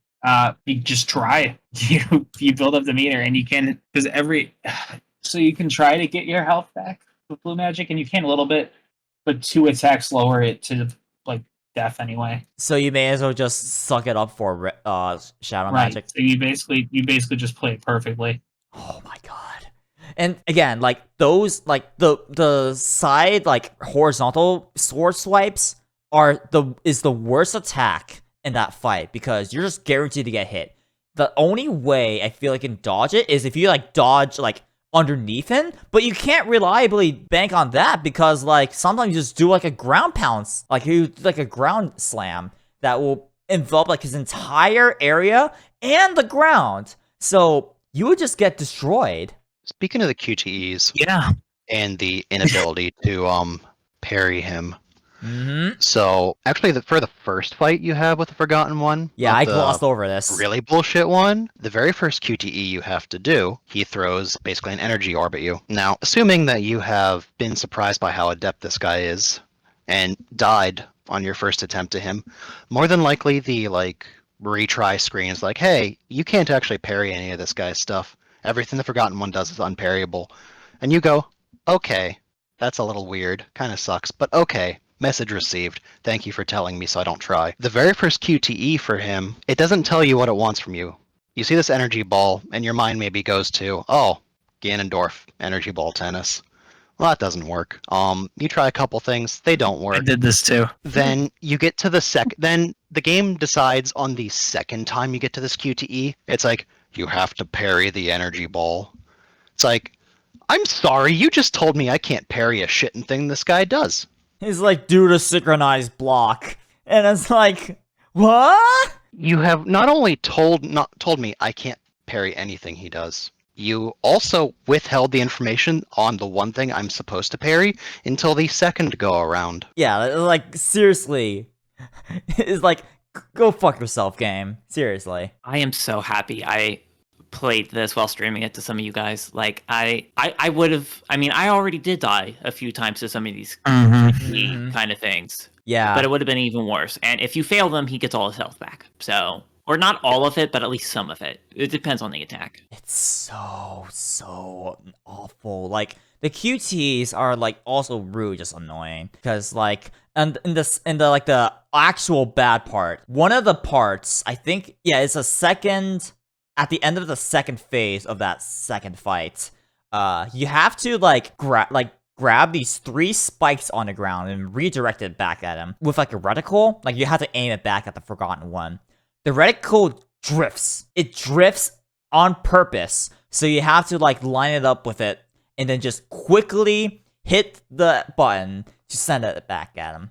You just try. You build up the meter, and you can because so you can try to get your health back with blue magic, and you can a little bit, but 2 attacks lower it to like death anyway. So you may as well just suck it up for shadow Right. magic. So you basically just play it perfectly. Oh my god. And again, like those, like the side, like horizontal sword swipes is the worst attack in that fight because you're just guaranteed to get hit. The only way I feel like you can dodge it is if you like dodge like underneath him, but you can't reliably bank on that because like sometimes you just do like a ground pounce, like a ground slam that will envelop like his entire area and the ground. So you would just get destroyed. Speaking of the QTEs Yeah. and the inability to parry him, Mm-hmm. so actually for the first fight you have with the Forgotten One, Yeah, not I the glossed over this. really bullshit one, the very first QTE you have to do, he throws basically an energy orb at you. Now, assuming that you have been surprised by how adept this guy is and died on your first attempt to him, more than likely the like retry screen is like, hey, you can't actually parry any of this guy's stuff. Everything the Forgotten One does is unparryable. And you go, okay, that's a little weird, kind of sucks, but okay. Message received. Thank you for telling me so I don't try. The very first QTE for him, it doesn't tell you what it wants from you. You see this energy ball, and your mind maybe goes to, oh, Ganondorf, energy ball tennis. Well, that doesn't work. You try a couple things, they don't I work. did this too. Then you get to then the game decides on the second time you get to this QTE, it's like, you have to parry the energy ball. It's like, I'm sorry, you just told me I can't parry a shitting thing this guy does. He's like, do the synchronized block. And it's like, what? You have not only told me I can't parry anything he does, you also withheld the information on the one thing I'm supposed to parry until the second go around. Yeah, like, seriously. It's like, go fuck yourself, game. Seriously. I am so happy I played this while streaming it to some of you guys. Like I would have. I mean, I already did die a few times to some of these Mhm. kind of things, Yeah. but it would have been even worse. And if you fail them, he gets all his health back. So, or not all of it, but at least some of it. It depends on the attack. It's so awful. Like the QTs are like also really just annoying because like and in the like the actual bad part, one of the parts I think it's a second at the end of the second phase of that second fight. You have to like grab these 3 spikes on the ground and redirect it back at him with like a reticle. Like you have to aim it back at the Forgotten One. The reticle drifts. It drifts on purpose. So you have to like line it up with it and then just quickly hit the button to send it back at him.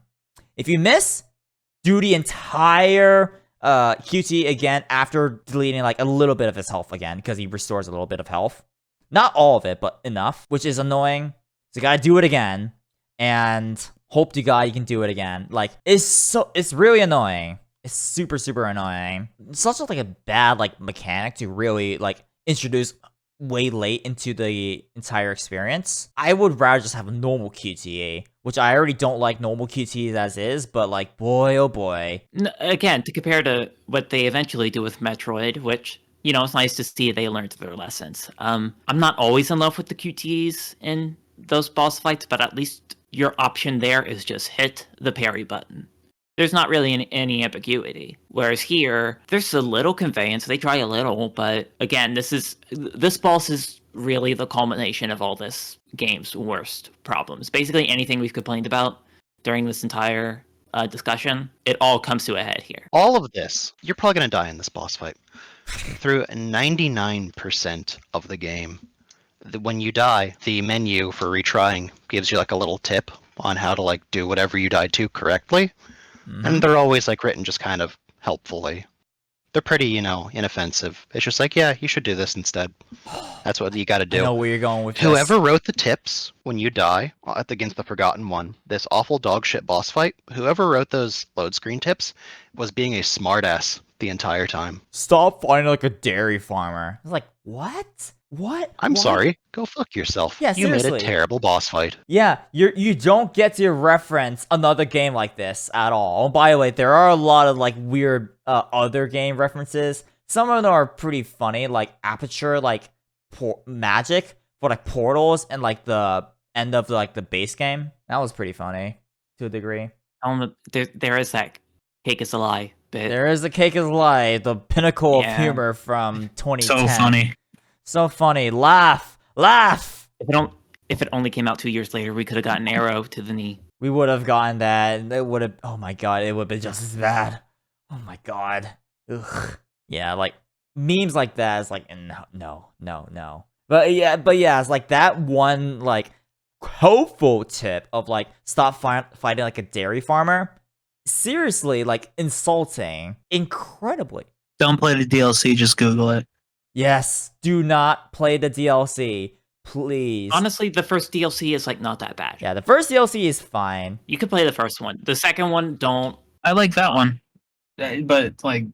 If you miss, do the entire QT again after deleting like a little bit of his health again because he restores a little bit of health. Not all of it, but enough, which is annoying. So you gotta do it again and hope to God you can do it again. Like it's really annoying. It's super annoying. It's such like a bad like mechanic to really like introduce way late into the entire experience. I would rather just have a normal QTE, which I already don't like normal QTEs as is, but like boy oh boy. Again, to compare to what they eventually do with Metroid, which it's nice to see they learned their lessons. I'm not always in love with the QTEs in those boss fights, but at least your option there is just hit the parry button. There's not really any ambiguity. Whereas here, there's a little conveyance. They try a little, but again, this boss is really the culmination of all this game's worst problems. Basically, anything we've complained about during this entire discussion, it all comes to a head here. All of this, you're probably going to die in this boss fight. Through 99% of the game, when you die, the menu for retrying gives you like a little tip on how to like do whatever you died to correctly. And they're always like written just kind of helpfully. They're pretty, inoffensive. It's just like, yeah, you should do this instead. That's what you got to I know do. where you're going with Whoever this. wrote the tips when you die against the Forgotten One, this awful dog shit boss fight, whoever wrote those load screen tips was being a smartass the entire time. Stop fighting like a dairy farmer. It's like, what? What? I'm What? sorry. Go fuck yourself. Yeah, You made a seriously. terrible boss fight. Yeah, you don't get to reference another game like this at all. Oh, by the way, there are a lot of like weird other game references. Some of them are pretty funny, like Aperture, like magic for like portals and like the end of like the base game. That was pretty funny to a degree. There is that cake is a lie bit. There is the cake is a lie, the pinnacle of Yeah. humor from 2010. So funny. So funny. Laugh. If it only came out 2 years later, we could have gotten Arrow to the knee. We would have gotten that, and it would have. Oh my god, it would have been just as bad. Oh my god. Ugh. Yeah, like memes like that is like no. But yeah, it's like that one like hopeful tip of like stop fighting like a dairy farmer. Seriously, like insulting, incredibly. Don't play the DLC. Just Google it. Yes, do not play the DLC, please. Honestly, the first DLC is like not that bad. Yeah, the first DLC is fine. You could play the first one. The second one, don't. I like that one, but like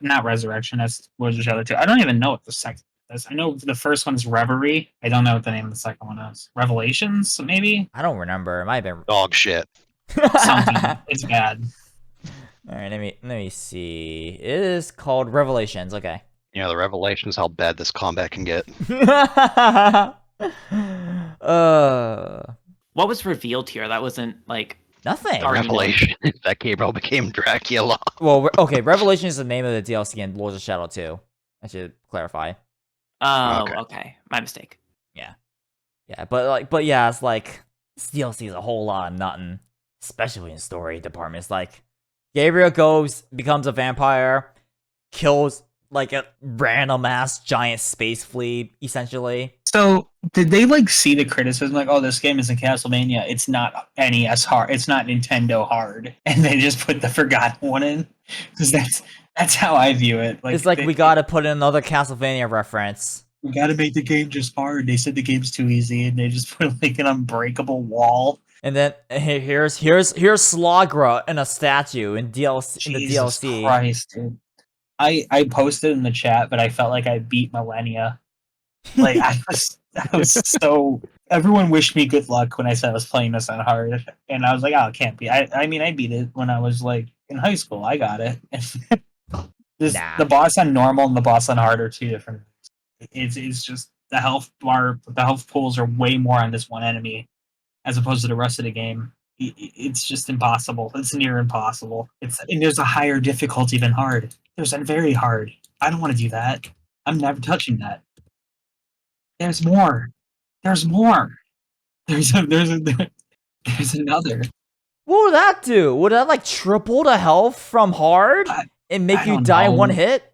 not Resurrection. That's what was the other two. I don't even know what the second is. I know the first one's Reverie. I don't know what the name of the second one is. Revelations, maybe I don't remember. It might have been Dog shit. something. It's bad. All right, let me see. It is called Revelations. Okay. The revelations how bad this combat can get. What was revealed here? That wasn't like. Nothing. Sorry. Revelation that Gabriel became Dracula. Well, okay. Revelation is the name of the DLC in Lords of Shadow 2. I should clarify. Oh, Okay. okay. My mistake. Yeah, but yeah, it's like this DLC is a whole lot of nothing, especially in story departments. Like Gabriel becomes a vampire, kills like a random ass giant space flea, essentially. So did they like see the criticism like, oh, this game isn't Castlevania, it's not NES hard, it's not Nintendo hard, and they just put the Forgotten One in? Because that's how I view it. It's like we gotta put in another Castlevania reference. We gotta make the game just hard. They said the game's too easy, and they just put like an unbreakable wall. And then here's Slagra in a statue in DLC in the Jesus DLC. Christ, dude. I posted in the chat, but I felt like I beat Millennia. Like I was so. Everyone wished me good luck when I said I was playing this on hard, and I was like, oh, it can't be. I mean, I beat it when I was like in high school. I got it. Nah. The boss on normal and the boss on hard are two different. It's just the health pools are way more on this one enemy as opposed to the rest of the game. It's just impossible. It's near impossible. And there's a higher difficulty than hard. There's a very hard. I don't want to do that. I'm never touching that. There's more. There's more. There's another. What would that do? Would that like triple the health from hard and make I you don't die in know. one hit?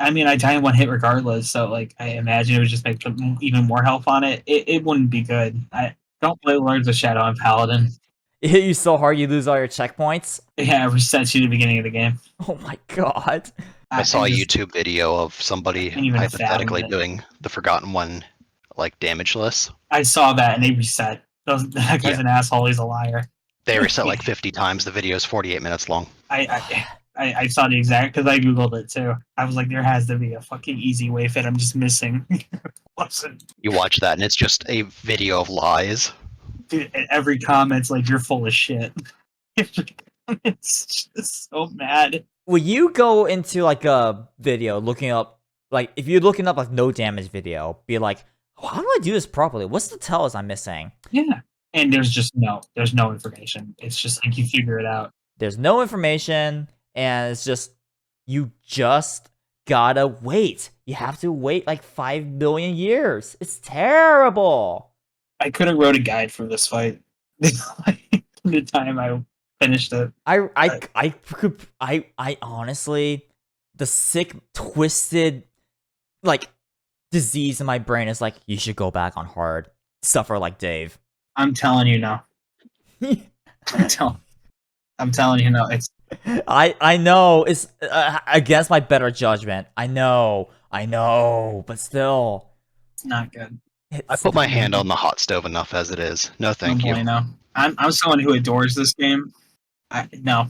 I mean, I die in one hit regardless, so like I imagine it would just make even more health on it. It wouldn't be good. I don't play Lords of Shadow on Paladin. It hit you so hard you lose all your checkpoints? Yeah, it resets you to the beginning of the game. Oh my god. I saw a just- YouTube video of somebody can't even hypothetically fathom it. doing the Forgotten One, like damageless. I saw that and they reset. That guy's Yeah. an asshole. He's a liar. They reset like 50 times. The video is 48 minutes long. I saw the exact because I googled it too. I was like, there has to be a fucking easy way fit. I'm just missing. Wasn't. You watch that, and it's just a video of lies. Dude, and every comment's like, you're full of shit. It's just so mad. Will you go into like a video looking up, like if you're looking up like no damage video, be like, oh, how do I do this properly? What's the tells I'm missing? Yeah. And there's no information. It's just like you figure it out. There's no information, and it's just, you just gotta wait. You have to wait like 5 billion years. It's terrible. I could have wrote a guide for this fight. The time I finished it. I honestly, the sick, twisted, like, disease in my brain is like, you should go back on hard. Suffer like Dave. I'm telling you now. I'm telling you now. I know it's against my better judgment. I know, but still, It's not good. I put my hand on the hot stove enough as it is. No, thank you. No. I'm someone who adores this game. No.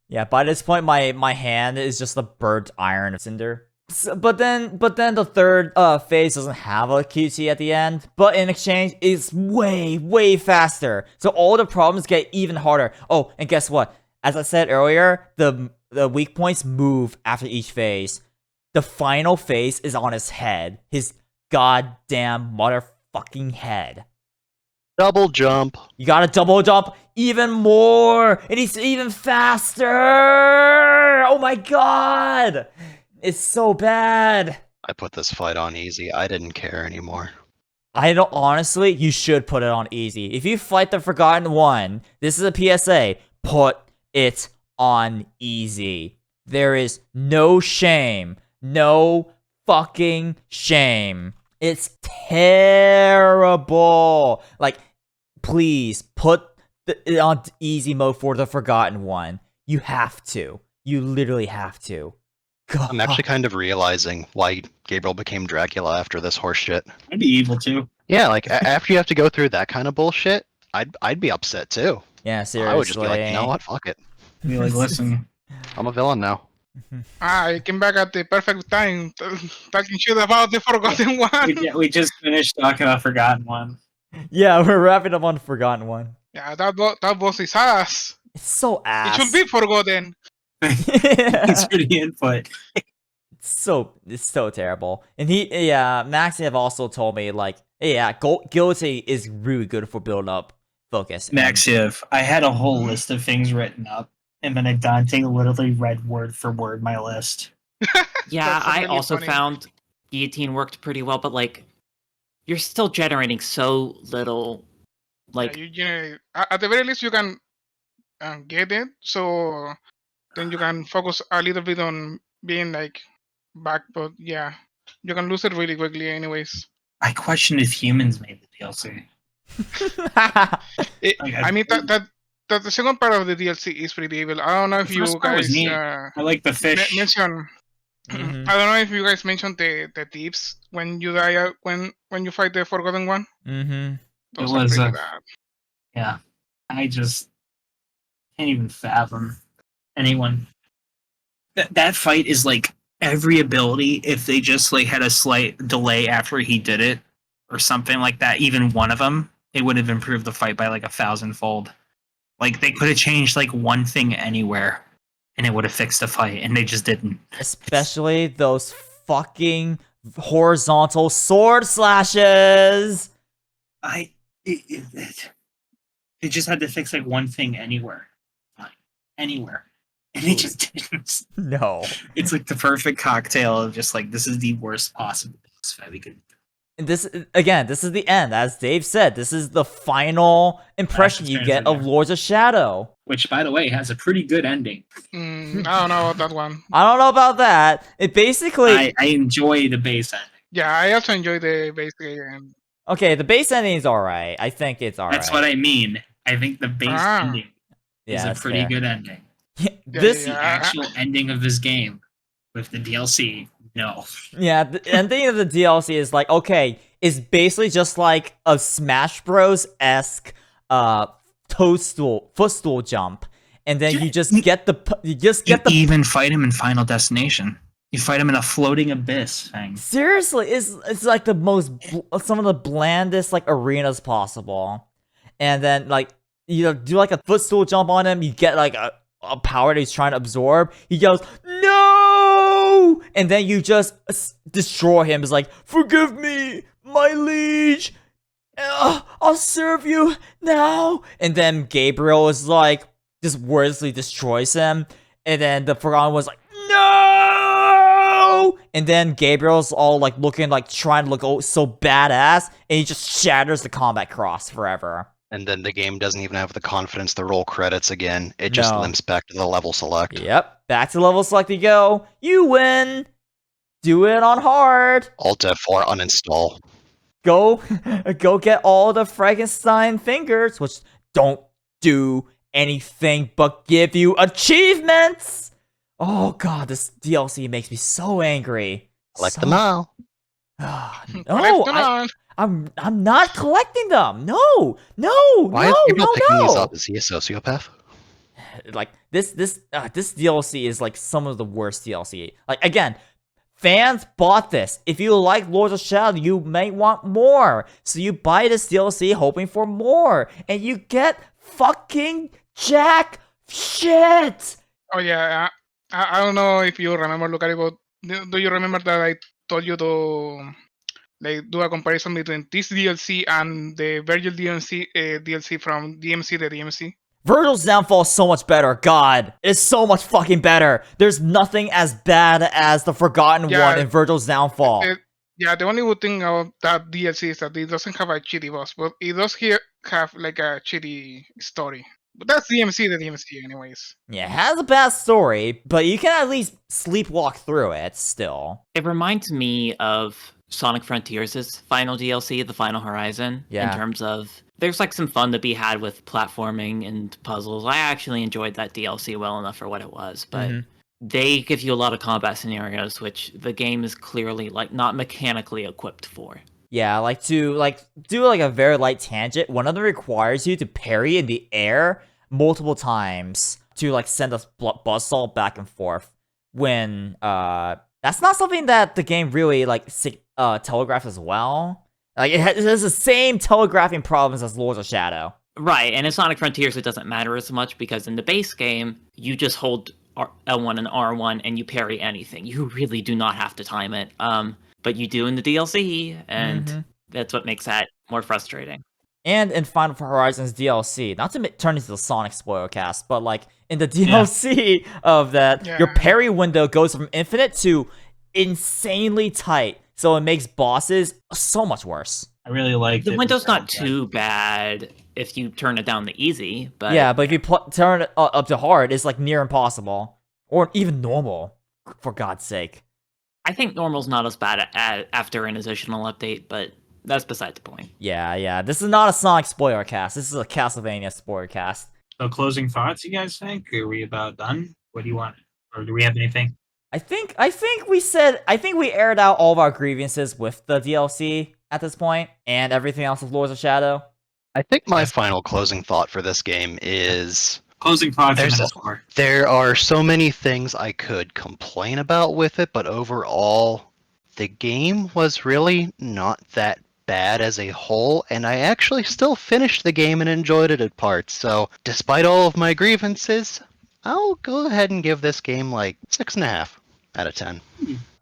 Yeah, by this point, my hand is just a burnt iron cinder. But then the third phase doesn't have a QT at the end. But in exchange, it's way faster. So all the problems get even harder. Oh, and guess what? As I said earlier, the weak points move after each phase. The final phase is on his head. His goddamn motherfucking head. Double jump. You gotta double jump even more, and he's even faster. Oh my god, it's so bad. I put this fight on easy. I didn't care anymore. I don't honestly. You should put it on easy. If you fight the Forgotten One, this is a PSA. Put it on easy. There is no shame. No fucking shame. It's terrible. Like, please put it on easy mode for the Forgotten One. You have to. You literally have to. God. I'm actually kind of realizing why Gabriel became Dracula after this horse shit. I'd be evil too. Yeah, like after you have to go through that kind of bullshit, I'd be upset too. Yeah, seriously. I would just be like, you know what? Fuck it. Be like, listen. I'm a villain now. I came back at the perfect time, talking shit about the Forgotten One. We just finished talking about Forgotten One. Yeah, we're wrapping up on Forgotten One. Yeah, that boss is ass. It's so ass. It should be forgotten. Thanks for the input. It's so terrible. And Maxiav also told me, like, yeah, Guilty is really good for building up focus. Maxiav, I had a whole list of things written up, and then Andante literally read word for word my list. Yeah, That's I really also funny. found guillotine worked pretty well, but like, you're still generating so little. Like, At the very least, you can get it. So then you can focus a little bit on being like back. But yeah, you can lose it really quickly, anyways. I question if humans made the DLC. I mean that the second part of the DLC is pretty evil. I don't know if The you first part was guys neat. I like the fish. mention. Mhm. I don't know if you guys mentioned the tips when you die when you fight the Forgotten One. Mm-hmm. Those It are was, pretty bad. Yeah. I just can't even fathom anyone. That fight is like every ability, if they just like had a slight delay after he did it or something like that, even one of them, it would have improved the fight by like 1,000-fold. Like they could have changed like one thing anywhere and it would have fixed the fight, and they just didn't. Especially those fucking horizontal sword slashes. They just had to fix like one thing anywhere. Fine. Anywhere. And it just didn't. No. It's like the perfect cocktail of just like, this is the worst possible fight we could. This is the end. As Dave said, this is the final impression you get of Lords of Shadow. Which, by the way, has a pretty good ending. I don't know about that one. I don't know about that. It basically I enjoy the base ending. Yeah, I also enjoy the base game. okay. The base ending is alright. I think it's alright. That's what I mean. I think the base ending is a that's pretty fair. good ending. This The actual ending of this game with the DLC, no. Yeah, the ending of the DLC is like, okay, it's basically just like a Smash Bros esque footstool jump, and then you just get the even fight him in Final Destination. You fight him in a floating abyss thing. seriously, it's like the most some of the blandest like arenas possible, and then like you do like a footstool jump on him, you get like a power that he's trying to absorb. He goes no, and then you just destroy him. It's like, forgive me, my liege. I'll serve you now. And then Gabriel is like, just wordlessly destroys him. And then the Forgotten was like, no. And then Gabriel's all like looking like trying to look so badass, and he just shatters the combat cross forever. And then the game doesn't even have the confidence to roll credits again. It just No. limps back to the level select. Yep, back to level select you go. You win. Do it on hard. Alt F4 uninstall. Go get all the Frankenstein fingers, which don't do anything but give you achievements. Oh god, this DLC makes me so angry. Collect them all. Collect No, them all. I'm not collecting them. No, no, Why is no, Gabriel no, picking these no. up? Is he a sociopath? Like this DLC is like some of the worst DLC. Like again, fans bought this. If you like Lords of Shadow, you may want more. So you buy this DLC hoping for more, and you get fucking jack shit. Oh yeah, I don't know if you remember, Lucario, but do you remember that I told you to like do a comparison between this DLC and the Virgil DLC from DMC, the DMC? Virgil's Downfall is so much better. God, it's so much fucking better. There's nothing as bad as the Forgotten One in Virgil's Downfall. Yeah, the only good thing about that DLC is that it doesn't have a cheaty boss, but it does have like a cheaty story. But that's DMC, the DMC, anyways. Yeah, it has a bad story, but you can at least sleepwalk through it still. It reminds me of Sonic Frontiers' final DLC, The Final Horizon, Yeah. in terms of there's like some fun to be had with platforming and puzzles. I actually enjoyed that DLC well enough for what it was, but they give you a lot of combat scenarios which the game is clearly like not mechanically equipped for. Yeah, like to do like a very light tangent, one of them requires you to parry in the air multiple times to like send a buzzsaw back and forth. When that's not something that the game really like telegraphs as well. Like it has the same telegraphing problems as Lords of Shadow. Right, and in Sonic Frontiers it doesn't matter as much because in the base game you just hold L1 and R1 and you parry anything. You really do not have to time it. But you do in the DLC, and that's what makes that more frustrating. And in Final Horizons DLC, not to turn into the Sonic Spoilercast, but like in the DLC of that, your parry window goes from infinite to insanely tight, so it makes bosses so much worse. I really like the window's not too bad if you turn it down to easy, but yeah, but if you turn it up to hard, it's like near impossible, or even normal. For God's sake. I think normal's not as bad after an additional update, but that's beside the point. Yeah. This is not a Sonic Spoilercast. This is a Castlevania Spoilercast. So closing thoughts, you guys think? Are we about done? What do you want? Or do we have anything? I think we aired out all of our grievances with the DLC at this point, and everything else with Lords of Shadow. I think my final closing thought for this game is Closing thoughts. there are so many things I could complain about with it, but overall, the game was really not that bad as a whole, and I actually still finished the game and enjoyed it at parts. So, despite all of my grievances, I'll go ahead and give this game like 6.5 out of 10.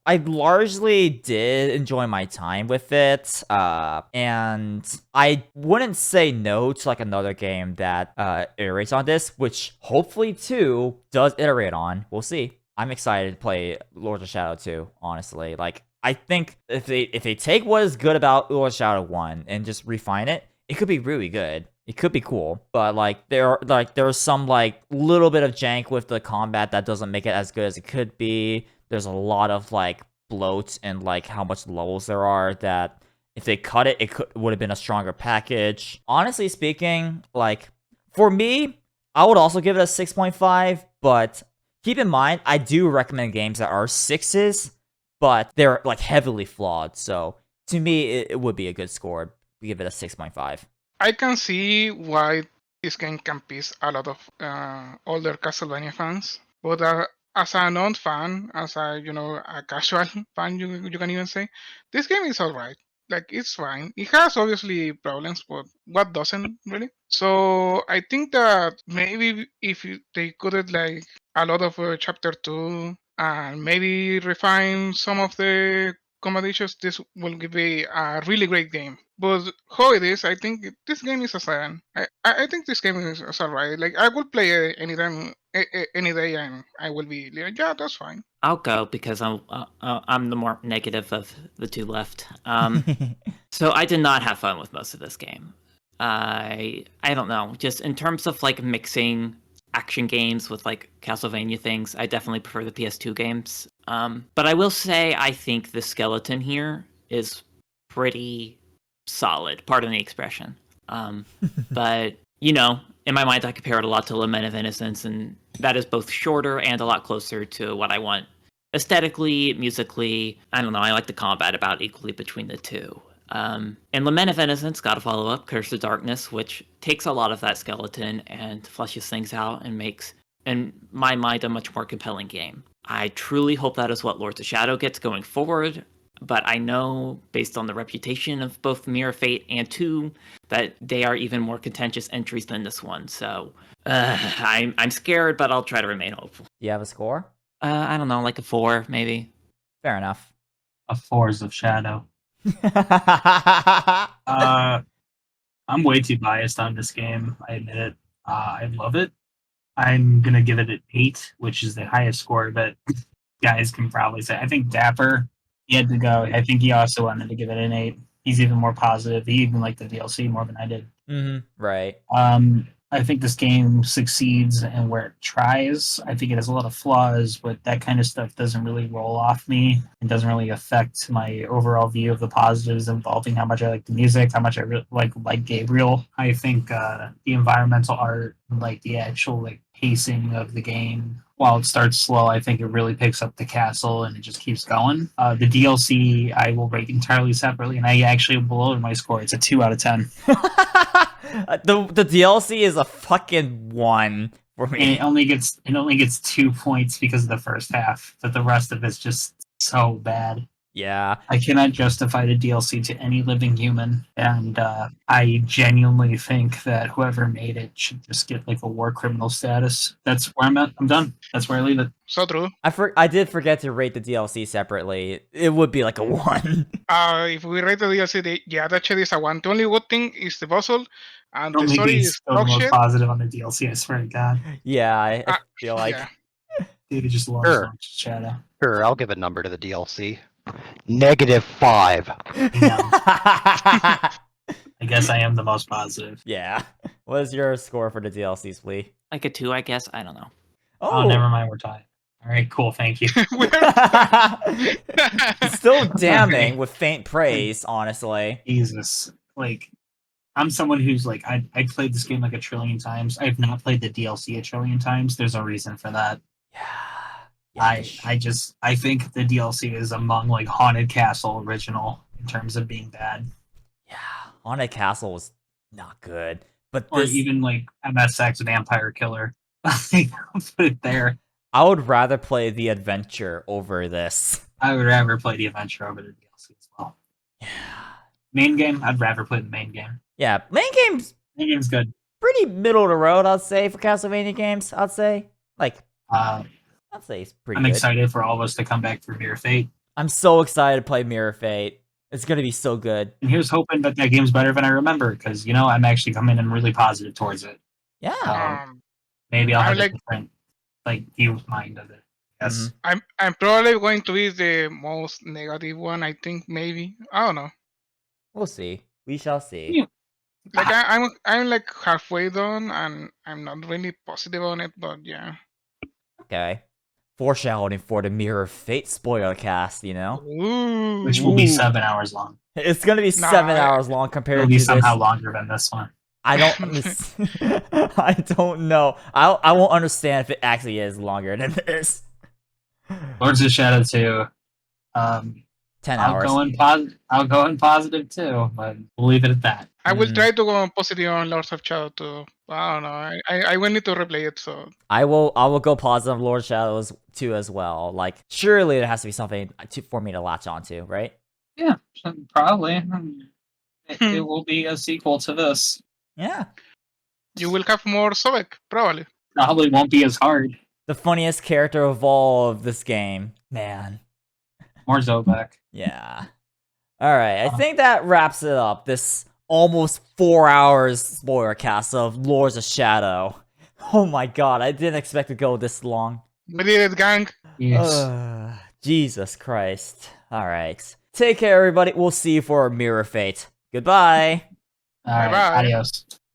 I largely did enjoy my time with it, and I wouldn't say no to like another game that iterates on this, which hopefully too does iterate on. We'll see. I'm excited to play Lords of Shadow 2, honestly. Like, I think if they take what is good about Lords of Shadow 1 and just refine it, it could be really good. It could be cool, but like there's some like little bit of jank with the combat that doesn't make it as good as it could be. There's a lot of like bloat and like how much levels there are that if they cut it, would have been a stronger package. Honestly speaking, like for me, I would also give it a 6.5, but keep in mind, I do recommend games that are 6s, but they're like heavily flawed. So to me, it would be a good score. We give it a 6.5. I can see why this game can piss a lot of older Castlevania fans, but as a non-fan, as a casual fan, you can even say, this game is alright. Like, it's fine. It has obviously problems, but what doesn't really? So I think that maybe if they could have like a lot of chapter 2 and maybe refine some of the combat issues, this will be a really great game. But how it is, I think this game is a 7. I think this game is alright. Like, I will play it anytime, any day, and I will be like, yeah, that's fine. I'll go because I'm the more negative of the two left. So I did not have fun with most of this game. I don't know. Just in terms of like mixing action games with like Castlevania things, I definitely prefer the PS2 games. But I will say I think the skeleton here is pretty solid. Pardon the expression. But in my mind, I compare it a lot to Lament of Innocence, and that is both shorter and a lot closer to what I want aesthetically, musically. I don't know. I like the combat about equally between the two. And Lament of Innocence got a follow up, Curse of Darkness, which takes a lot of that skeleton and fleshes things out and makes, in my mind, a much more compelling game. I truly hope that is what Lords of Shadow gets going forward, but I know, based on the reputation of both Mirror of Fate and 2, that they are even more contentious entries than this one. So I'm scared, but I'll try to remain hopeful. Do you have a score? I don't know, like a 4, maybe. Fair enough. A Force of Shadow. I'm way too biased on this game. I admit it. I love it. I'm gonna give it an 8, which is the highest score that guys can probably say. I think Dapper, he had to go. I think he also wanted to give it an 8. He's even more positive. He even liked the DLC more than I did. Right. I think this game succeeds in where it tries. I think it has a lot of flaws, but that kind of stuff doesn't really roll off me. It doesn't really affect my overall view of the positives involving how much I like the music, how much I like Gabriel. I think the environmental art, like the actual pacing of the game, while it starts slow, I think it really picks up the castle and it just keeps going. The DLC I will rate entirely separately, and I actually below my score. It's a 2 out of 10. The DLC is a fucking 1 for me. And it only gets 2 points because of the first half, but the rest of it's just so bad. Yeah. I cannot justify the DLC to any living human, and I genuinely think that whoever made it should just get a war criminal status. That's where I'm at. I'm done. That's where I leave it. So true. I did forget to rate the DLC separately. It would be like a 1. If we rate the DLC, yeah, that shit is a 1. The only good thing is the puzzle, and Don't the make story me is still the dog most shit. positive on the DLC. I swear to God, Yeah, I feel like. Yeah. dude, just loves Sure. Lords of Shadow. Sure, I'll give a number to the DLC. -5. I guess I am the most positive. Yeah. What is your score for the DLCs, Flea? Like a 2, I guess. I don't know. Oh, never mind. We're tied. All right, cool. Thank you. Still damning with faint praise, honestly. Jesus, I'm someone who's I played this game a trillion times. I've not played the DLC a trillion times. There's a reason for that. Yeah. I think the DLC is among Haunted Castle original in terms of being bad. Yeah. Haunted Castle was not good. But Or this, even MSX Vampire Killer. I'll put it there. I would rather play the adventure over this. I would rather play the adventure over the DLC as well. Yeah. Main game, I'd rather play the main game. Yeah, main game's Main game's good. pretty middle of the road, I'd say, for Castlevania games. I'd say. I'd say it's pretty I'm good. excited for all of us to come back for Mirror Fate. I'm so excited to play Mirror Fate. It's gonna be so good. And here's hoping that game's better than I remember, because I'm actually coming in really positive towards it. Yeah. Maybe I'll have I a different view of mind of it. Yes. I'm probably going to be the most negative one. I think maybe I don't know. We'll see. We shall see. Yeah. I'm halfway done, and I'm not really positive on it. But yeah. Okay. Foreshadowing for the Mirror of Fate Spoilercast, you know? Ooh. Which will be 7 hours long. It's gonna be 7 hours long compared It'll to be this. somehow longer than this one. I don't. I don't know. I won't understand if it actually is longer than this. Lords of Shadow 2. 10 I'll hours. I'll go in positive too, but we'll leave it at that. I will try to go on positive on Lords of Shadow too. I don't know. I will need to replay it. So I will go positive Lord of Shadows 2 as well. Surely there has to be something for me to latch onto, right? Yeah, probably. It will be a sequel to this. Yeah. you will have more Sobek probably. Probably won't be as hard. The funniest character of all of this game. Man. More Zobek. Yeah. Alright, I think that wraps it up. This almost 4 hours spoilercast of Lords of Shadow. Oh my god, I didn't expect to go this long. We did it, gang. Yes. Jesus Christ. Alright. Take care, everybody. We'll see you for Mirror Fate. Goodbye. All right. Bye-bye. Adios.